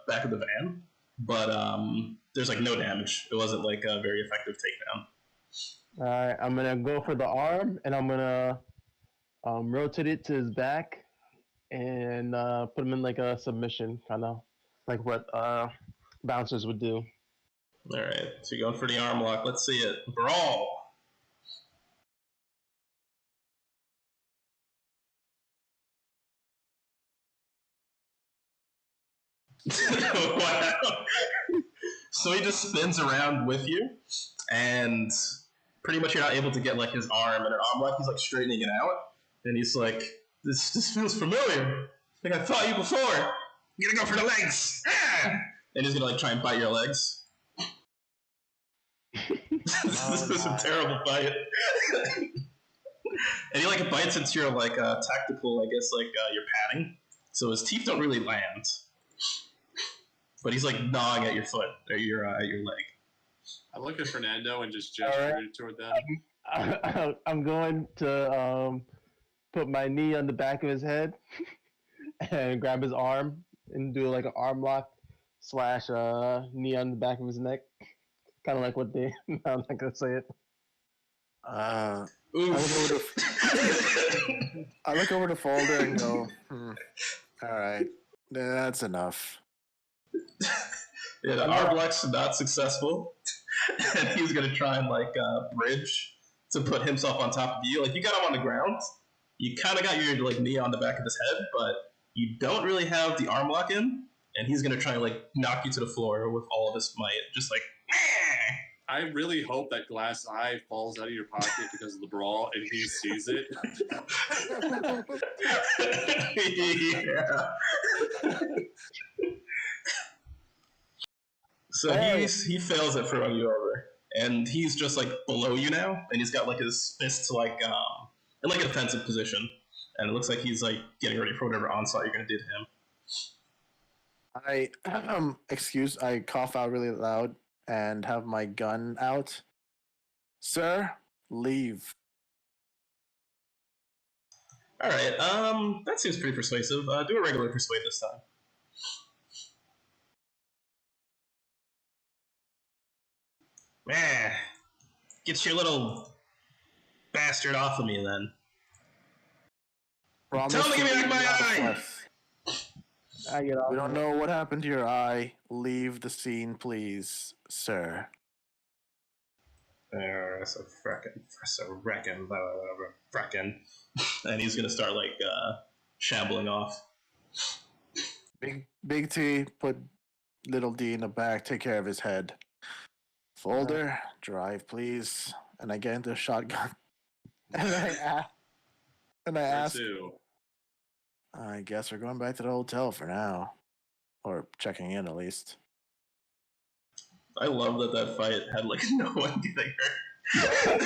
back of the van, but there's like no damage. It wasn't like a very effective takedown. Alright. I'm gonna go for the arm, and I'm gonna rotate it to his back, and put him in like a submission, kind of like what bouncers would do. All right, so you're going for the arm lock. Let's see it. Brawl. Wow. So he just spins around with you, and pretty much you're not able to get like his arm and an arm lock. He's like straightening it out, and he's like, "This feels familiar. Like I fought you before. You're gonna go for the legs." Ah! And he's gonna like try and bite your legs. This is a terrible fight. And he like bites into your like tactical, I guess like your padding. So his teeth don't really land. but he's like gnawing at your foot or your leg. I look at Fernando and just gesture toward them. I'm going to put my knee on the back of his head and grab his arm and do like an arm lock / knee on the back of his neck. Kind of like what they. No, I'm not gonna say it. I look over the folder and go, all right, that's enough. Yeah, the arm lock's not successful, and he's gonna try and like bridge to put himself on top of you. Like you got him on the ground, you kind of got your like knee on the back of his head, but you don't really have the arm lock in, and he's gonna try and like knock you to the floor with all of his might, just like. I really hope that glass eye falls out of your pocket because of the brawl and he sees it. Yeah. So he fails at throwing you over, and he's just like below you now, and he's got like his fists like in like a defensive position, and it looks like he's like getting ready for whatever onslaught you're gonna do to him. I cough out really loud and have my gun out. Sir, leave. All right, that seems pretty persuasive. Do a regular persuade this time. Get your little bastard off of me, then. Promise Tell me to give me back my eye! I get off. We don't know what happened to your eye. Leave the scene, please, sir. That's a frackin'. And he's gonna start like shambling off. Big T, put little D in the back, take care of his head. Folder, drive, please. And I get into a shotgun. And I ask, I guess we're going back to the hotel for now. Or checking in, at least. I love that fight had like no one getting hurt.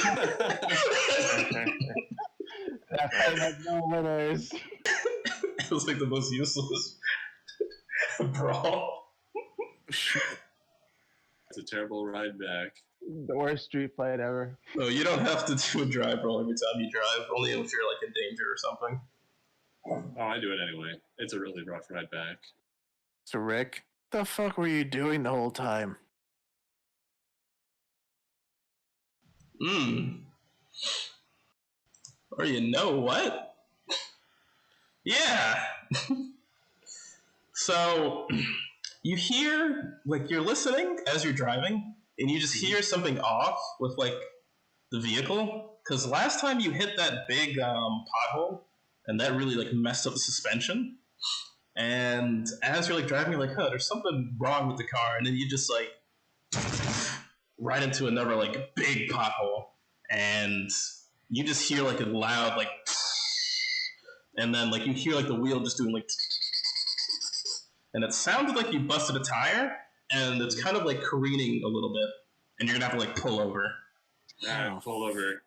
That fight had no winners. It was like the most useless brawl. It's a terrible ride back. The worst street fight ever. No, you don't have to do a drive roll every time you drive, only if you're like in danger or something. Oh, I do it anyway. It's a really rough ride back. So Rick, the fuck were you doing the whole time? Or you know what? Yeah. So you hear, like, you're listening as you're driving, and you just hear something off with like the vehicle, because last time you hit that big pothole, and that really like messed up the suspension. And as you're like driving, you're like, "Huh, there's something wrong with the car," and then you just like right into another like big pothole, and you just hear like a loud like, and then like you hear like the wheel just doing like, and it sounded like you busted a tire, and it's kind of like careening a little bit, and you're gonna have to like pull over. Pull over.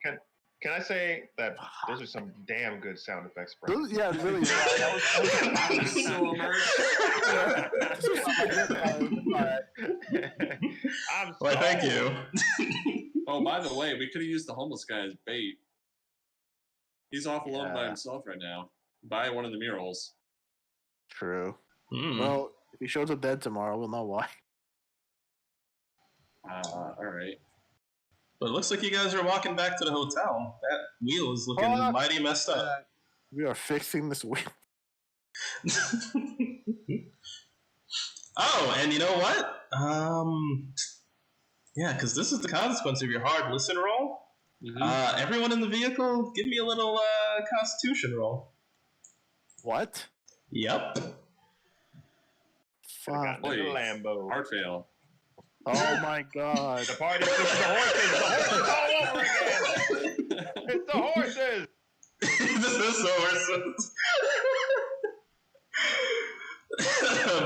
Can I say that those are some damn good sound effects, bro? Yeah, really. Well, thank you. Oh, by the way, we could have used the homeless guy as bait. He's off alone by himself right now. By one of the murals. True. Well, if he shows up dead tomorrow, we'll know why. All right. But it looks like you guys are walking back to the hotel. That wheel is looking mighty messed up. We are fixing this wheel. Oh, and you know what? Yeah, because this is the consequence of your hard listen roll. Mm-hmm. Everyone in the vehicle, give me a little Constitution roll. What? Yep. Fuck. Lambo. Hard fail. Oh my god. The party is the horses! The horses all over again! It's the horses! This is the horses.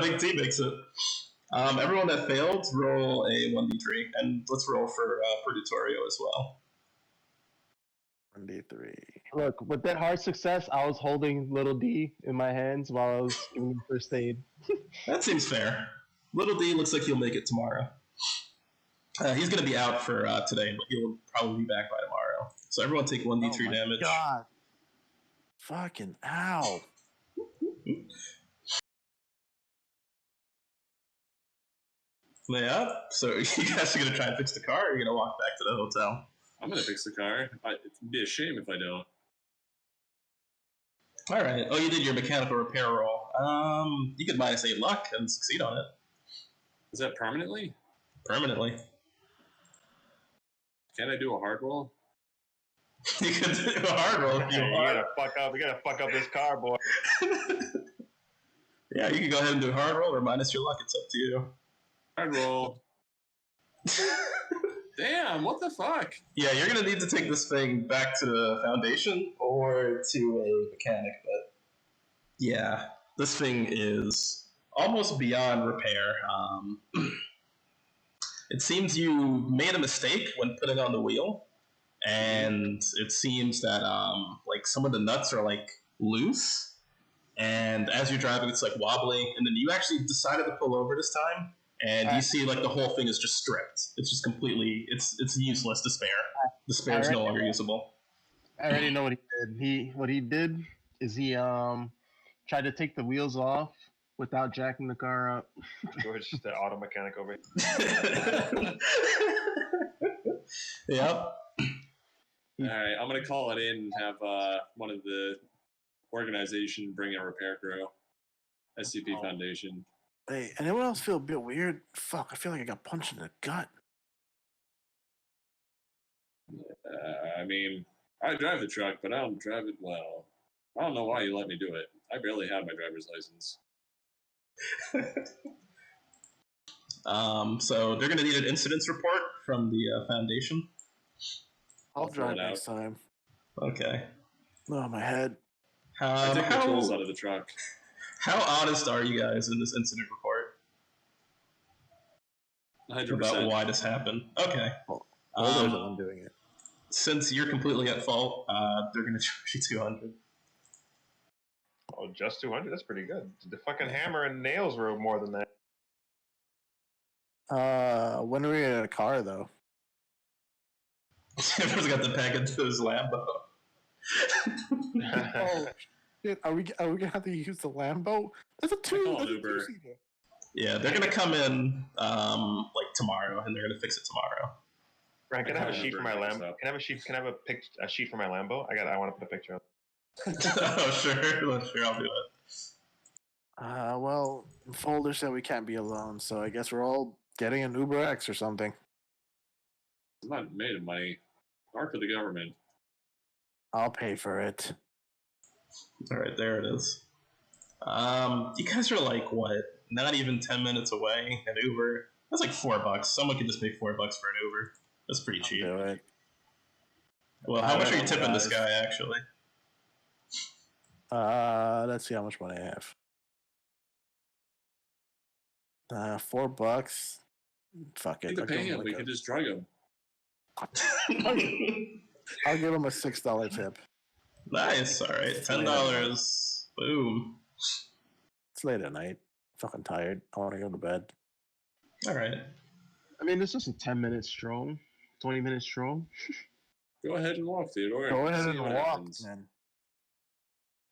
Big T makes it. Everyone that failed, roll a 1d3, and let's roll for Purgatorio as well. 1d3. Look, with that hard success, I was holding little D in my hands while I was giving him first aid. That seems fair. Little D looks like he'll make it tomorrow. He's going to be out for today, but he'll probably be back by tomorrow. So everyone take 1d3 damage. God. Fucking ow. Yeah, so you guys are going to try and fix the car, or are you going to walk back to the hotel? I'm gonna fix the car. It'd be a shame if I don't. All right. Oh, you did your mechanical repair roll. You could -8 luck and succeed on it. Is that permanently? Permanently. Can I do a hard roll? You can do a hard roll if you You want. gotta fuck up. You gotta fuck up this car, boy. Yeah, you can go ahead and do a hard roll or minus your luck. It's up to you. Hard roll. Damn, what the fuck? Yeah, you're going to need to take this thing back to the Foundation or to a mechanic, but yeah, this thing is almost beyond repair. It seems you made a mistake when putting on the wheel, and it seems that like some of the nuts are like loose, and as you're driving, it's like wobbling, and then you actually decided to pull over this time, and you see like the whole thing is just stripped. It's just completely, it's useless. The spare is no longer usable. I already know what he did. What he did is he tried to take the wheels off without jacking the car up. George, the auto mechanic over here. Yep. All right, I'm gonna call it in and have one of the organization bring a repair crew. SCP Foundation. Hey, anyone else feel a bit weird? Fuck, I feel like I got punched in the gut. I mean, I drive the truck, but I don't drive it well. I don't know why you let me do it. I barely have my driver's license. So they're going to need an incidents report from the Foundation. I'll I'll fill drive it out. next time. Okay. Oh, my head. I took the tools out of the truck. How honest are you guys in this incident report 100%. about why this happened? Okay. Boulder's the one doing it. Since you're completely at fault, they're going to charge you 200. Oh, just 200? That's pretty good. The fucking hammer and nails were more than that. When are we in a car, though? Everyone's got the pack into his Lambo. Oh, shit. Are we gonna have to use the Lambo? That's a call Uber. two-seater. Yeah, they're going to come in like tomorrow, and they're going to fix it tomorrow. Frank, can I have a call sheet for Uber my and Lambo? pick Can I have a sheet? Can I have a sheet for my Lambo? I want to put a picture on. Oh, sure, I'll do it. Well, Folder said we can't be alone, so I guess we're all getting an Uber X or something. I'm not made of money. Or for the government. I'll pay for it. All right, there it is. You guys are like what? Not even 10 minutes away. An Uber. That's like $4. Someone could just pay $4 for an Uber. That's pretty cheap. Do it. Well, how I much are don't you know, tipping this guys. guy actually? Let's see how much money I have. $4. Fuck it. We could I'll pay give him him. We like could just drug him. I'll give him a $6 tip. Nice. All right, $10. Boom. It's late at night. Fucking tired. I want to go to bed. All right. I mean, it's just a 10-minute stroll, 20-minute stroll. Go ahead and walk, Theodore. Go ahead See and what walk, happens. man.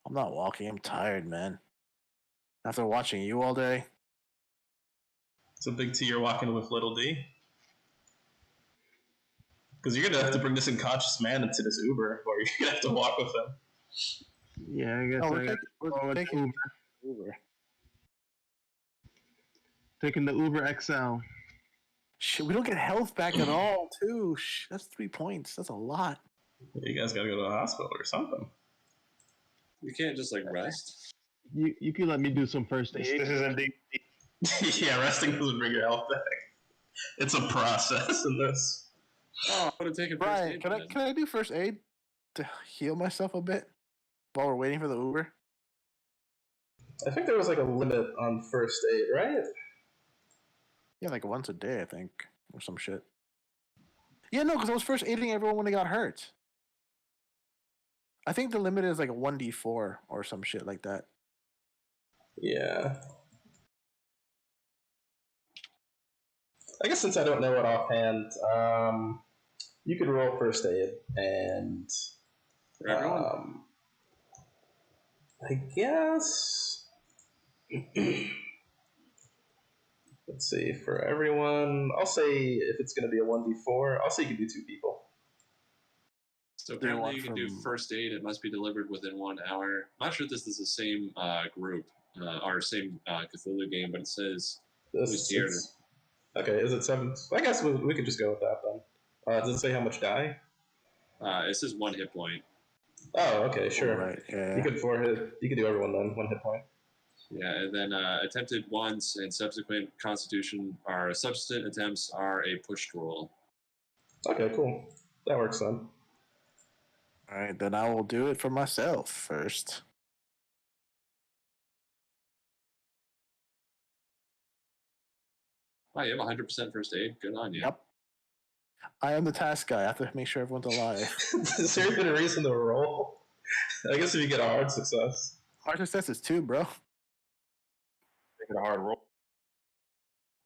I'm not walking. I'm tired, man. After watching you all day. It's a big T. You're walking with little D. Because you're gonna have to bring this unconscious man into this Uber, or you're gonna have to walk with him. Yeah, I guess No, we're taking Uber. taking the Uber XL. Shit, we don't get health back at all, too. That's 3 points. That's a lot. You guys gotta go to the hospital or something. You can't just like rest. You can let me do some first This aid. is indeed. Yeah, resting doesn't bring your health back. It's a process in this. Oh, I would have taken first Brian, aid. can I do first aid to heal myself a bit while we're waiting for the Uber? I think there was like a limit on first aid, right? Yeah, like once a day, I think, or some shit. Yeah, no, because I was first aiding everyone when they got hurt. I think the limit is like a 1d4 or some shit like that. Yeah. I guess since I don't know it offhand, you could roll first aid, and For everyone? I guess. Let's see, for everyone, I'll say if it's going to be a 1d4, I'll say you can do 2 people. So apparently you can do first aid. It must be delivered within 1 hour. I'm not sure if this is the same group or same Cthulhu game, but it says here. Okay, is it 7? I guess we could just go with that then. Does it say how much die? It says 1 hit point. Oh, okay, sure. Right, yeah. You could do everyone then, 1 hit point. Yeah, and then attempted once and subsequent constitution or subsequent attempts are a pushed roll. Okay, cool. That works then. All right, then I will do it for myself first. Oh, you have 100% first aid. Good on you. Yep. I am the task guy. I have to make sure everyone's alive. Is there even a reason to roll? I guess if you get a hard success. Hard success is 2, bro. Make it a hard roll.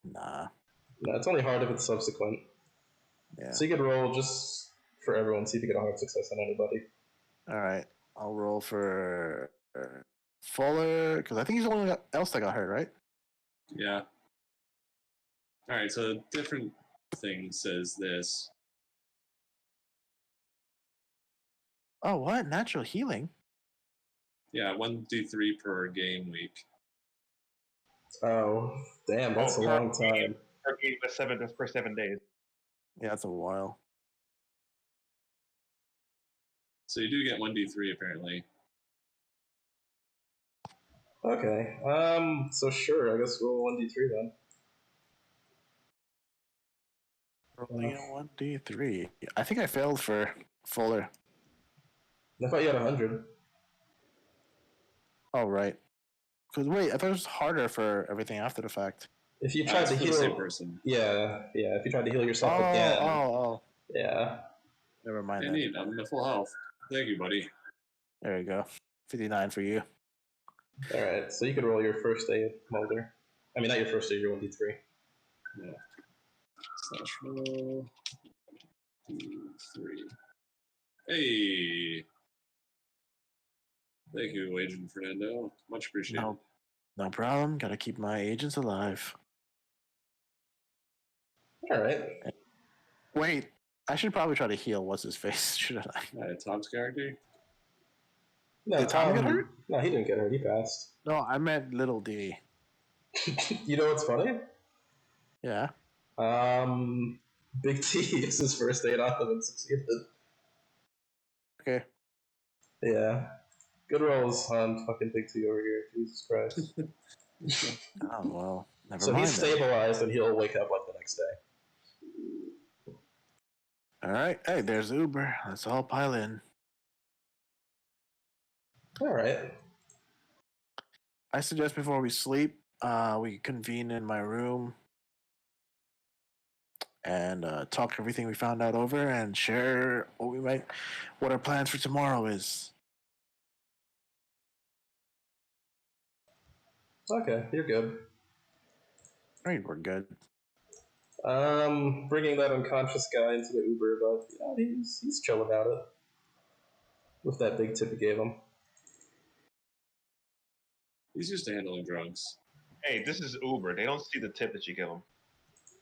Nah. No, it's only hard if it's subsequent. Yeah. So you could roll just for everyone, see if you get a hard success on anybody. All right. I'll roll for Fuller, because I think he's the only one else that got hurt, right? Yeah. All right, so different thing says this. Oh, what? Natural healing? Yeah, 1d3 per game week. Oh, damn, that's a long time. Per game for 7 days. Yeah, that's a while. So you do get 1d3 apparently. Okay, so sure, I guess roll 1d3 then. Rolling 1d3. I think I failed for Fuller. I thought you had 100. Oh, right. Because wait, I thought it was harder for everything after the fact. If you tried to heal, the same person. Yeah. If you tried to heal yourself again. Yeah. Never mind. Neat. I'm at full health. Thank you, buddy. There you go. 59 for you. All right, so you could roll your first aid, Mulder. I mean, not your first aid, your 1d3. Yeah. Slash roll. 2, 3. Hey. Thank you, Agent Fernando. Much appreciated. No problem. Gotta keep my agents alive. All right. Wait, I should probably try to heal what's his face, shouldn't I? Tom's character? No, Did Tom get hurt? No, he didn't get hurt. He passed. No, I meant Little D. You know what's funny? Yeah. Big T is his first aid off and succeeded. Okay. Yeah. Good rolls on fucking Big T over here. Jesus Christ. Oh, well. Never so mind. He's stabilized and he'll wake up like the next day. All right. Hey, there's Uber. Let's all pile in. All right. I suggest before we sleep, we convene in my room and talk everything we found out over and share what our plans for tomorrow is. Okay, you're good. All right, we're good. Bringing that unconscious guy into the Uber, but he's chill about it. With that big tip he gave him. He's used to handling drugs. Hey, this is Uber. They don't see the tip that you give them.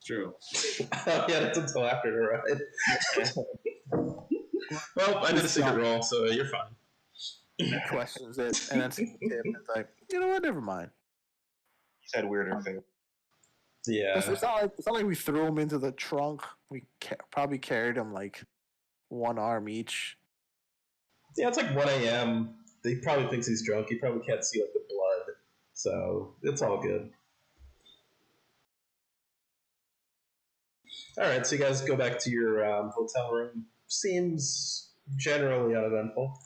True. Yeah, that's until after the ride. Well, I did a secret roll, so you're fine. He questions it, and then sees the tip, and it's like, you know what? Never mind. He said weirder things. Yeah. It's not like we threw him into the trunk. We probably carried him like one arm each. Yeah, it's like 1 a.m. He probably thinks he's drunk. He probably can't see like the blood, so it's all good. All right, so you guys go back to your hotel room. Seems generally uneventful.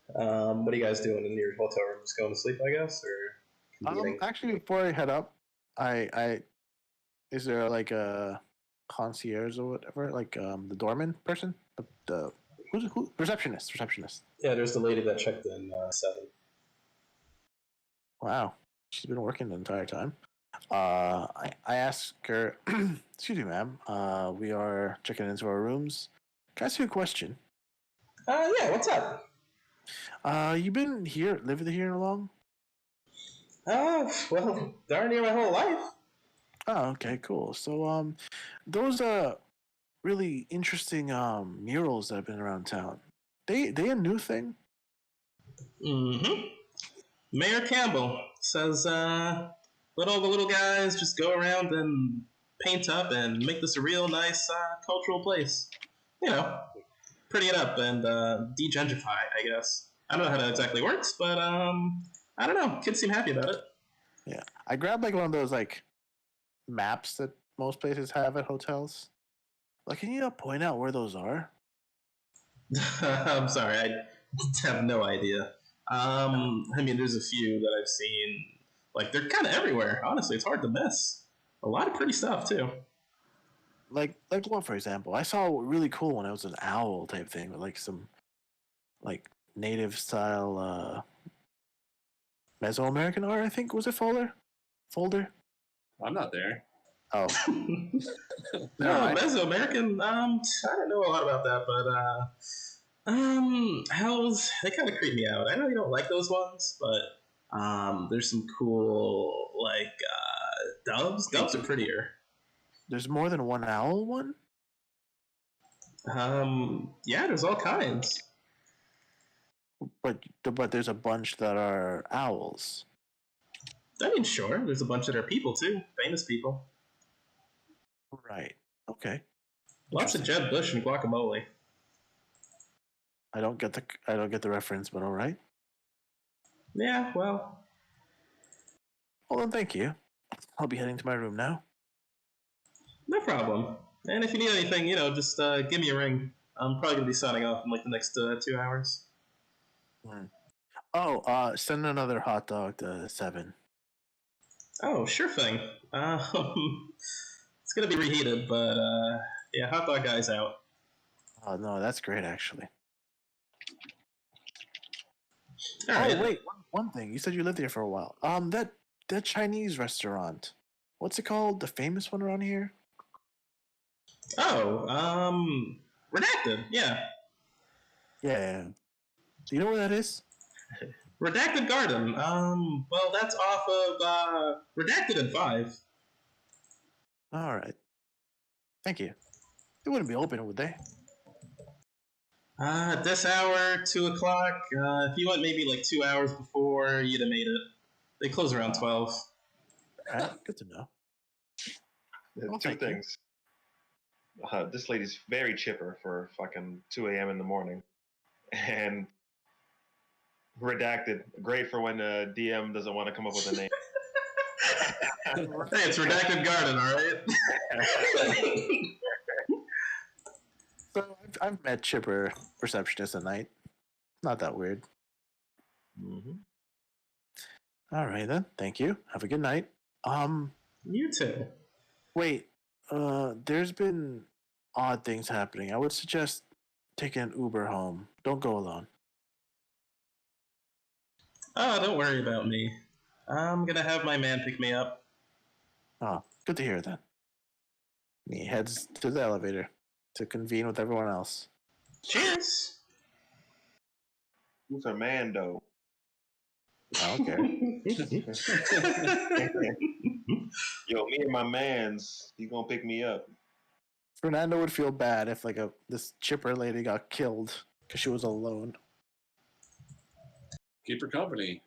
What are you guys doing in your hotel room? Just going to sleep, I guess, or convening? Actually, before I head up, is there like a concierge or whatever, like the doorman person, the who receptionist? Yeah, there's the lady that checked in 7. Wow, she's been working the entire time. I ask her, excuse me, ma'am. We are checking into our rooms. Can I ask you a question? Yeah, what's up? You been here, living here long? Well, darn near my whole life. Oh, okay, cool. So, those really interesting murals that have been around town. They a new thing? Mm-hmm. Mayor Campbell says, let all the little guys just go around and paint up and make this a real nice cultural place. You know, pretty it up and de-gentrify, I guess. I don't know how that exactly works, but I don't know. Kids seem happy about it. Yeah, I grabbed like one of those like maps that most places have at hotels. Like, can you point out where those are? I'm sorry, I have no idea. I mean, there's a few that I've seen. Like, they're kind of everywhere. Honestly, it's hard to miss. A lot of pretty stuff too. Like what, for example? I saw a really cool one. It was an owl type thing with like some like native style Mesoamerican art. I think was it folder. I'm not there. Oh, No, Alright. Mesoamerican. I don't know a lot about that, but owls. They kind of creep me out. I know you don't like those ones, but there's some cool like doves. Doves are prettier. There's more than one owl one. Yeah, there's all kinds. But there's a bunch that are owls. I mean, sure, there's a bunch that are people too, famous people. Right. Okay. Lots of Jeb Bush and guacamole. I don't get the reference, but all right. Yeah, well, Well then, thank you. I'll be heading to my room now. no problem. And if you need anything, just give me a ring. I'm probably gonna be signing off in like the next 2 hours. Oh, send another hot dog to 7. Oh, sure thing. It's gonna be reheated, but yeah, hot dog guy's out. Oh no, that's great actually. All right. Oh wait, one thing. You said you lived here for a while. That Chinese restaurant. What's it called? The famous one around here? Oh, Redacted. Yeah, Yeah. Do you know where that is? Redacted Garden. Well, that's off of Redacted and 5. All right. Thank you. They wouldn't be open, would they? This hour, 2 o'clock. If you went maybe like 2 hours before, you'd have made it. They close around 12. All right. Good to know. Well, Two thank you. things. This lady's very chipper for fucking 2 a.m. in the morning. And Redacted, great for when a DM doesn't want to come up with a name. Hey, it's Redacted Garden, all right? So I've met chipper receptionists at night. Not that weird. Mm-hmm. All right then. Thank you. Have a good night. You too. Wait. There's been odd things happening. I would suggest taking an Uber home. Don't go alone. Oh, don't worry about me. I'm gonna have my man pick me up. Oh, good to hear then. He heads to the elevator to convene with everyone else. Cheers! Who's a man, though? I don't care. Yo, me and my mans, he gonna pick me up. Fernando would feel bad if like this chipper lady got killed because she was alone. Keep her company.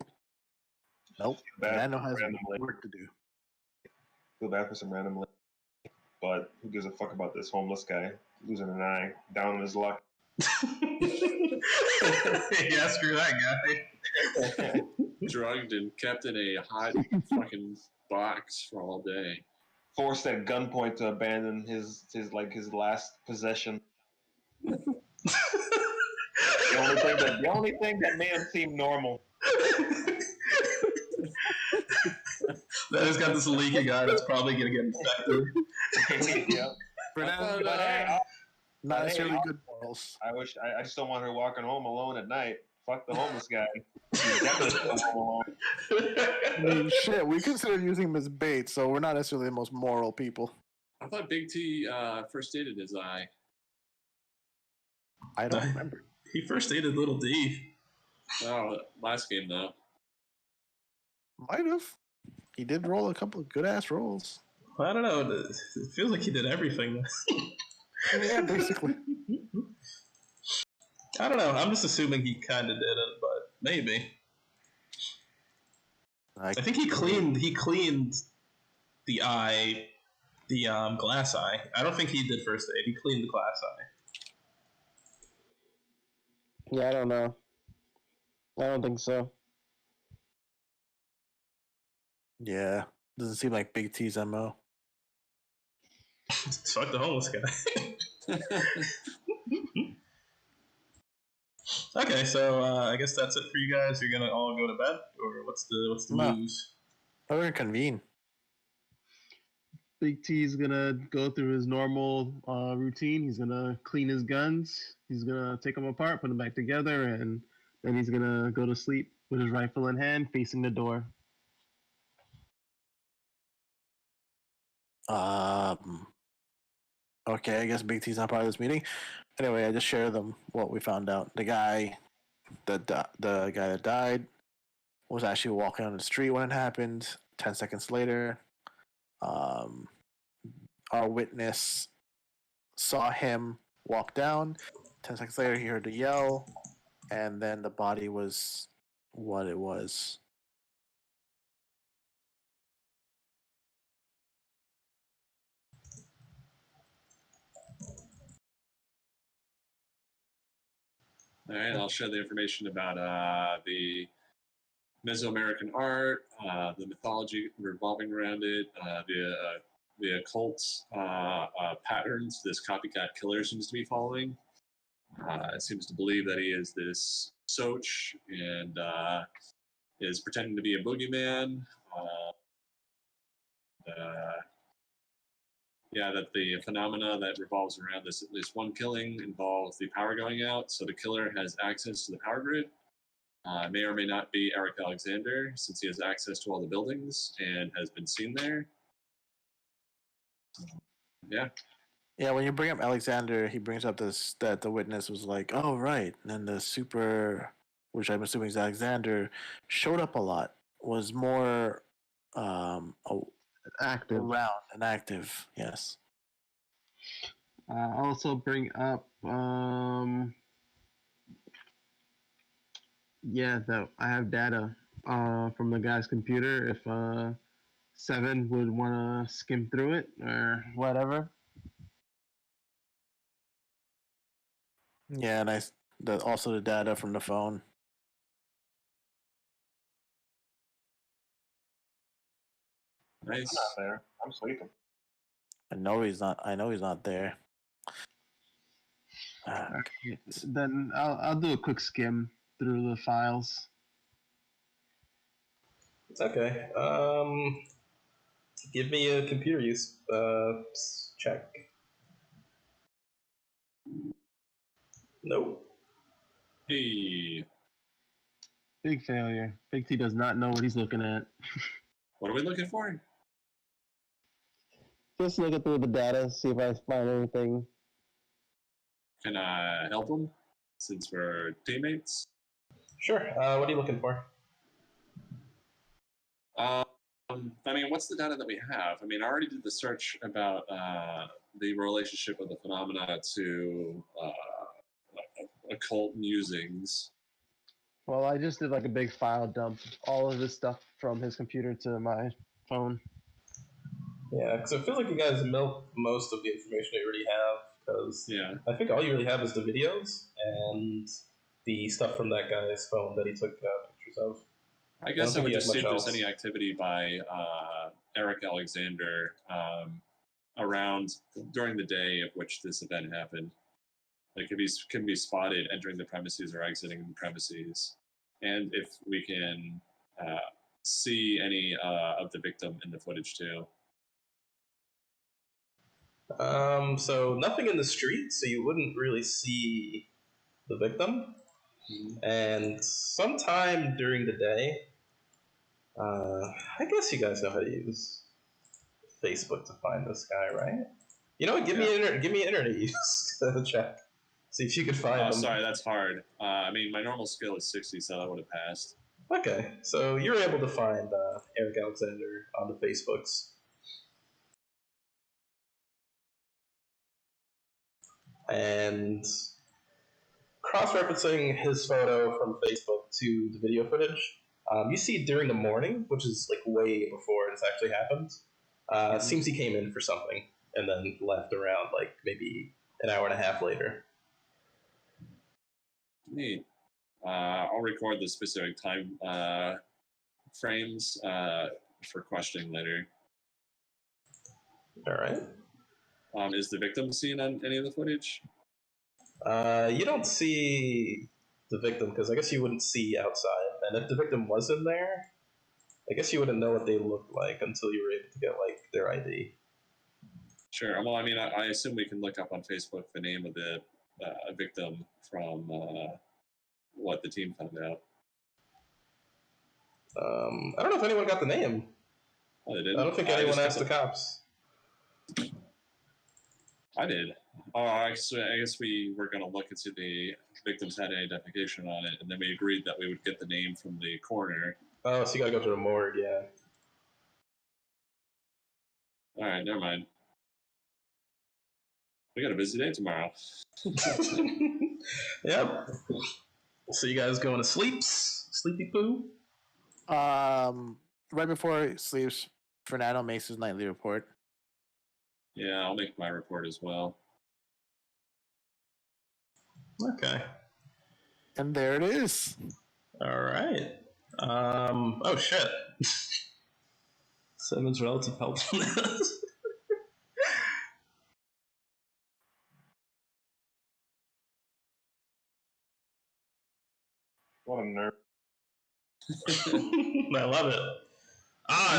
Nope. Bad Fernando for has random lady. work to do. Feel bad for some random lady. But who gives a fuck about this homeless guy losing an eye, down on his luck? Yeah, screw that guy. Drugged and kept in a hot fucking box for all day. Forced at gunpoint to abandon his last possession. The only thing that made him seem normal. That has got this leaky guy that's probably gonna get infected. Yeah. Fernando, But hey, not necessarily hey, good morals. I just don't want her walking home alone at night. Fuck the homeless guy. He's definitely home alone. I mean, shit, we consider using him as bait, so we're not necessarily the most moral people. I thought Big T first dated his eye. I don't remember. He first dated Little D. Oh, last game though. Might have. He did roll a couple of good ass rolls. I don't know. It feels like he did everything. Yeah, basically. I don't know. I'm just assuming he kind of did it, but maybe. I think he cleaned the eye, the glass eye. I don't think he did first aid. He cleaned the glass eye. Yeah, I don't know. I don't think so. Yeah, doesn't seem like Big T's MO. Fuck the homeless guy. Okay, so I guess that's it for you guys. You're gonna all go to bed, or what's the No. news? We're gonna convene. Big T's gonna go through his normal routine. He's gonna clean his guns. He's gonna take them apart, put them back together, and then he's gonna go to sleep with his rifle in hand, facing the door. Okay, I guess Big T's not part of this meeting. Anyway, I just shared them what we found out. The guy that died was actually walking on the street when it happened. 10 seconds later, our witness saw him walk down. 10 seconds later, he heard the yell, and then the body was what it was. All right, I'll share the information about the Mesoamerican art, the mythology revolving around it, the occult patterns this copycat killer seems to be following. It seems to believe that he is this Soch and is pretending to be a boogeyman. Yeah, that the phenomena that revolves around this at least one killing involves the power going out, so the killer has access to the power grid. May or may not be Eric Alexander, since he has access to all the buildings and has been seen there. Yeah. Yeah, when you bring up Alexander, he brings up this that the witness was like, "Oh, right," and then the super, which I'm assuming is Alexander, showed up a lot. Was more Active. around and active. Yes. Also bring up, yeah, that I have data from the guy's computer. If Seven would want to skim through it or whatever. Yeah, and also the data from the phone. Nice. I'm not there. I'm sleeping. I know he's not there. Then I'll do a quick skim through the files. It's okay. Give me a computer use check. Nope. Hey, Big failure. Big T does not know what he's looking at. what are we looking for? Just looking through the data, see if I find anything. Can I help him since we're teammates? Sure. What are you looking for? I mean, what's the data that we have? I mean, I already did the search about the relationship of the phenomena to occult musings. Well, I just did like a big file dump, all of this stuff from his computer to my phone. Yeah, because it feels like you guys milked most of the information you already have. Because Yeah. I think all you really have is the videos and the stuff from that guy's phone that he took pictures of. I guess I think would he has just see if much there's else. any activity by Eric Alexander around during the day of which this event happened. Like if he can be spotted entering the premises or exiting the premises, and if we can see any of the victim in the footage too. So nothing in the street, so you wouldn't really see the victim. And sometime during the day, I guess you guys know how to use Facebook to find this guy, right? You know what? Give me internet use to check. See if you could find him. Sorry, that's hard. I mean, my normal skill is 60, so that would have passed. Okay, so you're able to find Eric Alexander on the Facebooks. And cross-referencing his photo from Facebook to the video footage, you see during the morning, which is like way before this actually happened, seems he came in for something and then left around like maybe an hour and a half later. Neat. I'll record the specific time frames for questioning later. All right. Is the victim seen on any of the footage? You don't see the victim because I guess you wouldn't see outside. And if the victim was in there, I guess you wouldn't know what they looked like until you were able to get like their ID. Sure. Well, I mean, I assume we can look up on Facebook the name of the victim from what the team found out. I don't know if anyone got the name. Oh, they didn't? I don't think anyone asked the cops. I did. Oh, I guess we were going to look and see if the victims had any identification on it, and then we agreed that we would get the name from the coroner. Oh, so you gotta go to the morgue, yeah. All right, never mind. We got a busy day tomorrow. Yep. So you guys going to sleepy poo? Right before he sleeps, Fernando makes his nightly report. Yeah, I'll make my report as well. Okay. And there it is. All right. Oh shit. Simmons' relative helpfulness. What a nerd. I love it.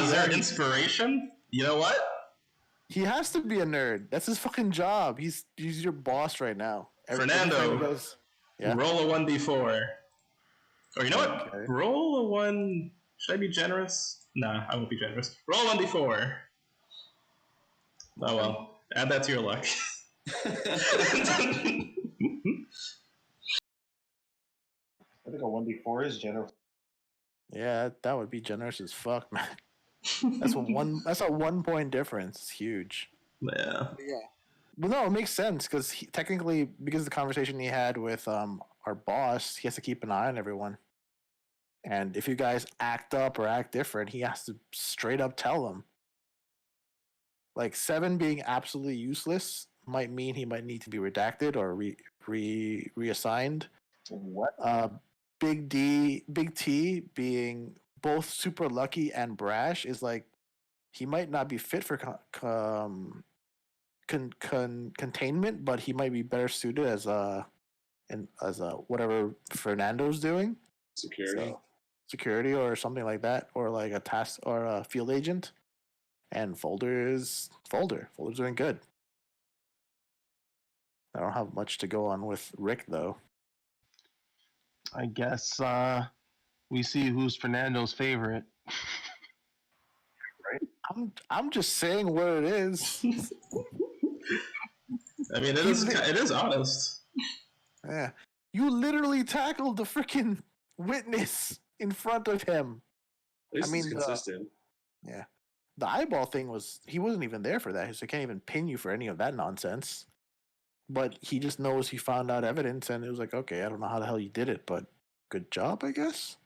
Is there inspiration? You know what? He has to be a nerd. That's his fucking job. He's your boss right now. Fernando, yeah. roll a 1d4. Or you know what? Okay. Roll a 1... Should I be generous? Nah, I won't be generous. Roll a 1d4. Oh well. Add that to your luck. I think a 1d4 is generous. Yeah, that would be generous as fuck, man. That's a 1 point difference. It's huge. Yeah. Yeah. Well, no, it makes sense because technically, because of the conversation he had with our boss, he has to keep an eye on everyone. And if you guys act up or act different, he has to straight up tell them. Like 7 being absolutely useless might mean he might need to be redacted or reassigned. What? Big T being both super lucky and brash is like he might not be fit for containment, but he might be better suited as whatever Fernando's doing. Security or something like that, or like a task or a field agent. And Folder's doing good. I don't have much to go on with Rick though. I guess we see who's Fernando's favorite. Right? I'm just saying what it is. I mean, it is honest. Yeah, you literally tackled the freaking witness in front of him. At least it's consistent. Yeah, the eyeball thing he wasn't even there for that, so he can't even pin you for any of that nonsense. But he just knows he found out evidence, and it was like, okay, I don't know how the hell you did it, but good job, I guess.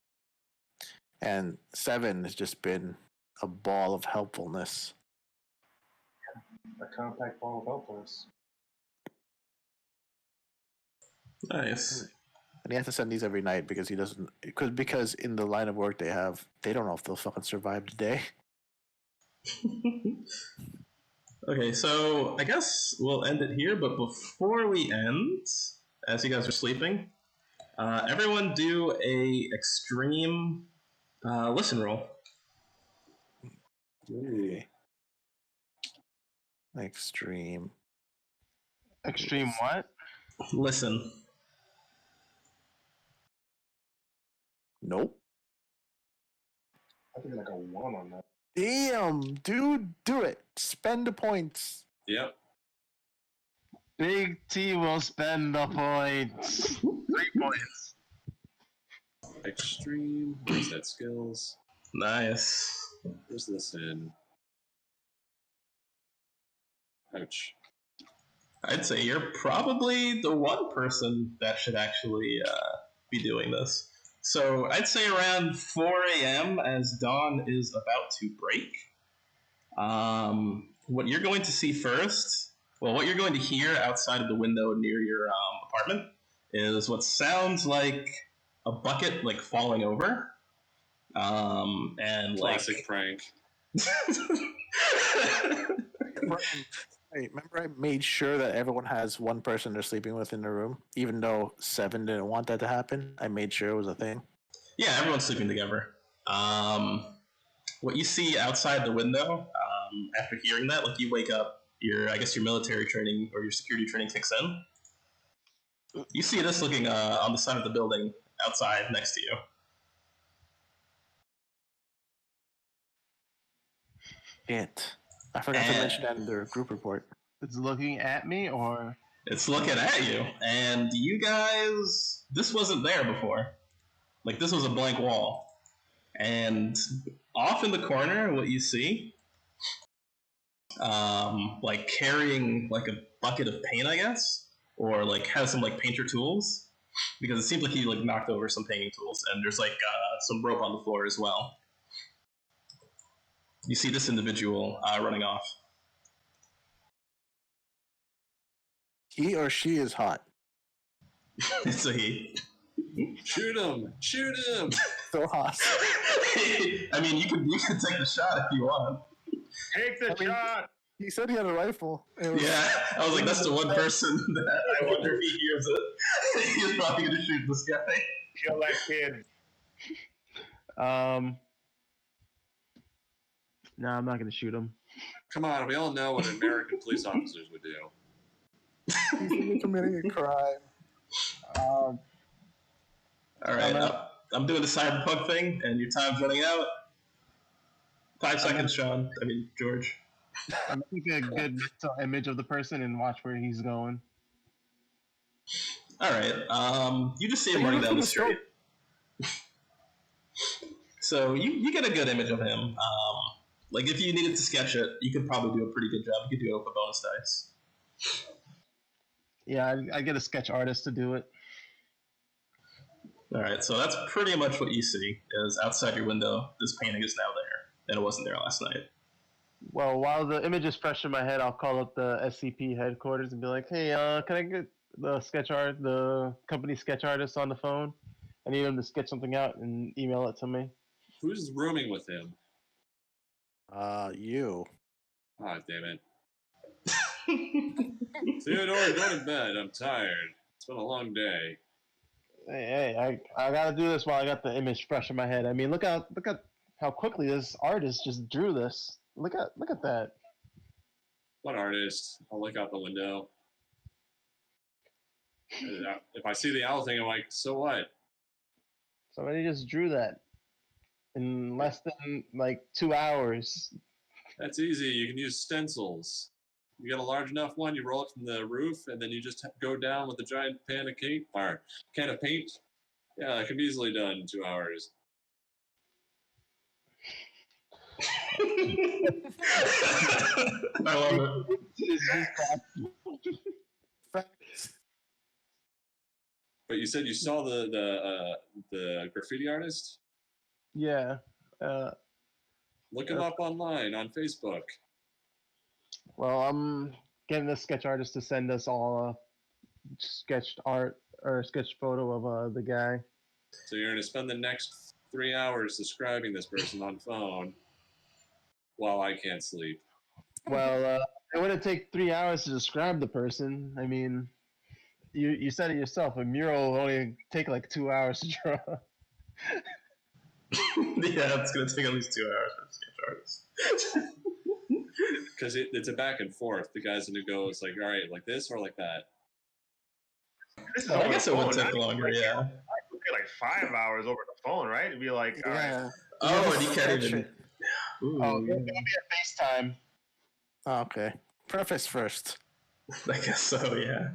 And 7 has just been a ball of helpfulness. A compact ball of helpfulness. Nice. And he has to send these every night because he doesn't, because in the line of work they don't know if they'll fucking survive the day. Okay, so I guess we'll end it here, but before we end, as you guys are sleeping, everyone do a extreme listen roll. Okay. Extreme Extreme what? Listen. Nope. I think like a 1 on that. Damn, dude, do it. Spend the points. Yep. Big T will spend the points. 3 points. Extreme. Reset skills. Nice. Where's this in? Ouch. I'd say you're probably the one person that should actually be doing this. So I'd say around 4 a.m. as dawn is about to break. What you're going to see first, well, what you're going to hear outside of the window near your apartment is what sounds like a bucket like falling over. And Classic prank. Hey, remember I made sure that everyone has one person they're sleeping with in the room, even though 7 didn't want that to happen. I made sure it was a thing. Yeah, everyone's sleeping together. What you see outside the window, after hearing that, like you wake up, I guess your military training or your security training kicks in. You see this looking on the side of the building outside next to you. Shit. I forgot to mention that in their group report. It's looking at me, or It's looking at you, and you guys, this wasn't there before. Like, this was a blank wall. And off in the corner, what you see, like carrying like a bucket of paint, I guess, or like has some like painter tools, because it seems like he like knocked over some painting tools, and there's like some rope on the floor as well. You see this individual running off. He or she is hot. It's a he. Shoot him! Shoot him! So hot. I mean, you can take the shot if you want. Take the shot! He said he had a rifle. Yeah, I was like, that's the one person that I wonder if he hears it. He's probably gonna shoot this guy. Kill that kid. no, I'm not gonna shoot him. Come on, we all know what American police officers would do. He's committing a crime. All right, I'm doing the cyberpunk thing, and your time's running out. 5 seconds, Sean. I mean, George. I'm gonna take a good mental image of the person and watch where he's going. All right. You just see him running down the street. So you get a good image of him. Like if you needed to sketch it, you could probably do a pretty good job. You could do it with a bonus dice. Yeah, I get a sketch artist to do it. All right. So that's pretty much what you see. Is outside your window, this painting is now there, and it wasn't there last night. Well, while the image is fresh in my head, I'll call up the SCP headquarters and be like, "Hey, can I get the company sketch artist on the phone? I need him to sketch something out and email it to me." Who's rooming with him? You. Ah, damn it. Theodore, go to bed. I'm tired. It's been a long day. Hey, I gotta do this while I got the image fresh in my head. I mean, look at how quickly this artist just drew this. Look at that. What artist? I'll look out the window. If I see the owl thing, I'm like, so what? Somebody just drew that in less than like 2 hours. That's easy. You can use stencils. You get a large enough one, you roll it from the roof, and then you just go down with a giant can of paint. Yeah, it can be easily done in 2 hours. I love it. But you said you saw the graffiti artist? Yeah. Look him up online on Facebook. Well, I'm getting the sketch artist to send us all a sketched art or a sketch photo of the guy. So you're going to spend the next 3 hours describing this person on phone while I can't sleep. Well, it wouldn't take 3 hours to describe the person. I mean, you said it yourself. A mural will only take like 2 hours to draw. Yeah, it's gonna take at least 2 hours for sketch artists. Because it's a back and forth. The guy's going to go, it's like, all right, like this or like that. This is I over guess the it would phone, take not even longer, like- yeah. Okay, like like 5 hours over the phone, right? It'd be like, all right. Yeah. Oh, and he just can't sketch even. it. Ooh, Oh, it'll be a FaceTime. Oh, okay. Preface first. I guess so. Yeah.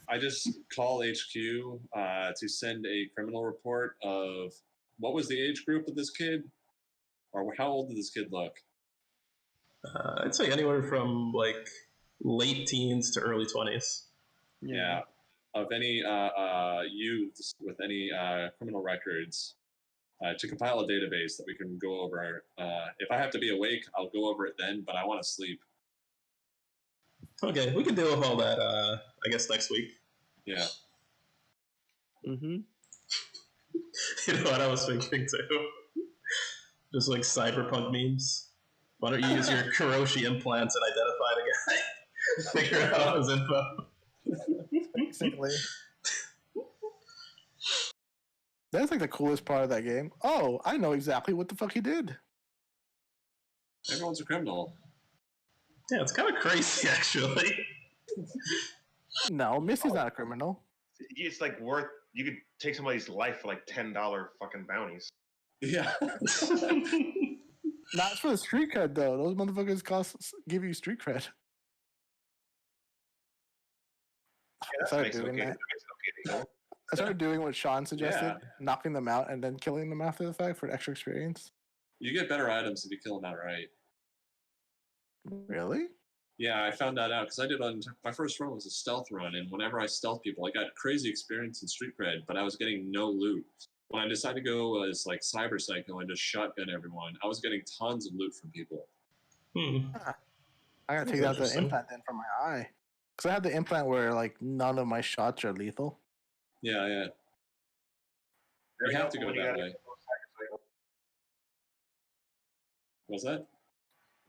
I just call HQ to send a criminal report of what was the age group of this kid, or how old did this kid look? I'd say anywhere from like late teens to early 20s. Yeah. Of any youths with any criminal records, to compile a database that we can go over. If I have to be awake, I'll go over it then, but I want to sleep. Okay, we can deal with all that. I guess next week. Yeah. Mm-hmm. You know what I was thinking too? Just like cyberpunk memes. Why don't you use your Kuroshi implants and identify the guy? Figure out his info. Basically. That's like the coolest part of that game. Oh, I know exactly what the fuck he did. Everyone's a criminal. Yeah, it's kind of crazy actually. No, Missy's not a criminal. It's like worth. You could take somebody's life for like $10 fucking bounties. Yeah. Not for the street cred though. Those motherfuckers give you street cred. I started doing that. I started doing what Sean suggested, knocking them out and then killing them after the fact for extra experience. You get better items if you kill them outright. Really? Yeah, I found that out because I did my first run was a stealth run, and whenever I stealth people, I got crazy experience in street cred, but I was getting no loot. When I decided to go as like cyber psycho and just shotgun everyone, I was getting tons of loot from people. I gotta take out the implant then from my eye. Because I have the implant where like none of my shots are lethal. Yeah, yeah. You have to go that way. What's that?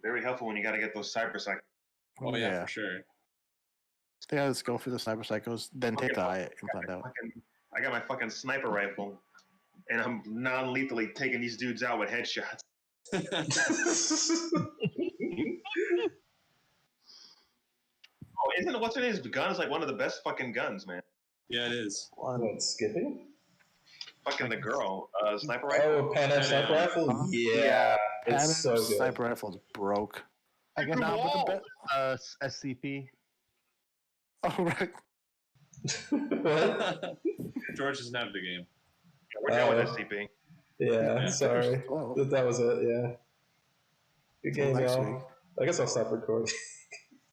Very helpful when you got to get those cyber psychos. Oh yeah, for sure. Yeah, let's go for the cyber psychos, then take the eye implant out. I got my fucking sniper rifle, and I'm non-lethally taking these dudes out with headshots. Oh, isn't what's her name's gun is like one of the best fucking guns, man. Yeah, it is. What, Skippy? Fucking the girl, sniper rifle. Oh, Pan-Am sniper rifle? Yeah, it's so good. Sniper rifle's broke. I guess now with the SCP. Oh right. What? George doesn't have the game. Yeah, we're done with SCP. Yeah, sorry. Well, That was it, yeah. Good game, next y'all. week. I guess I'll stop recording.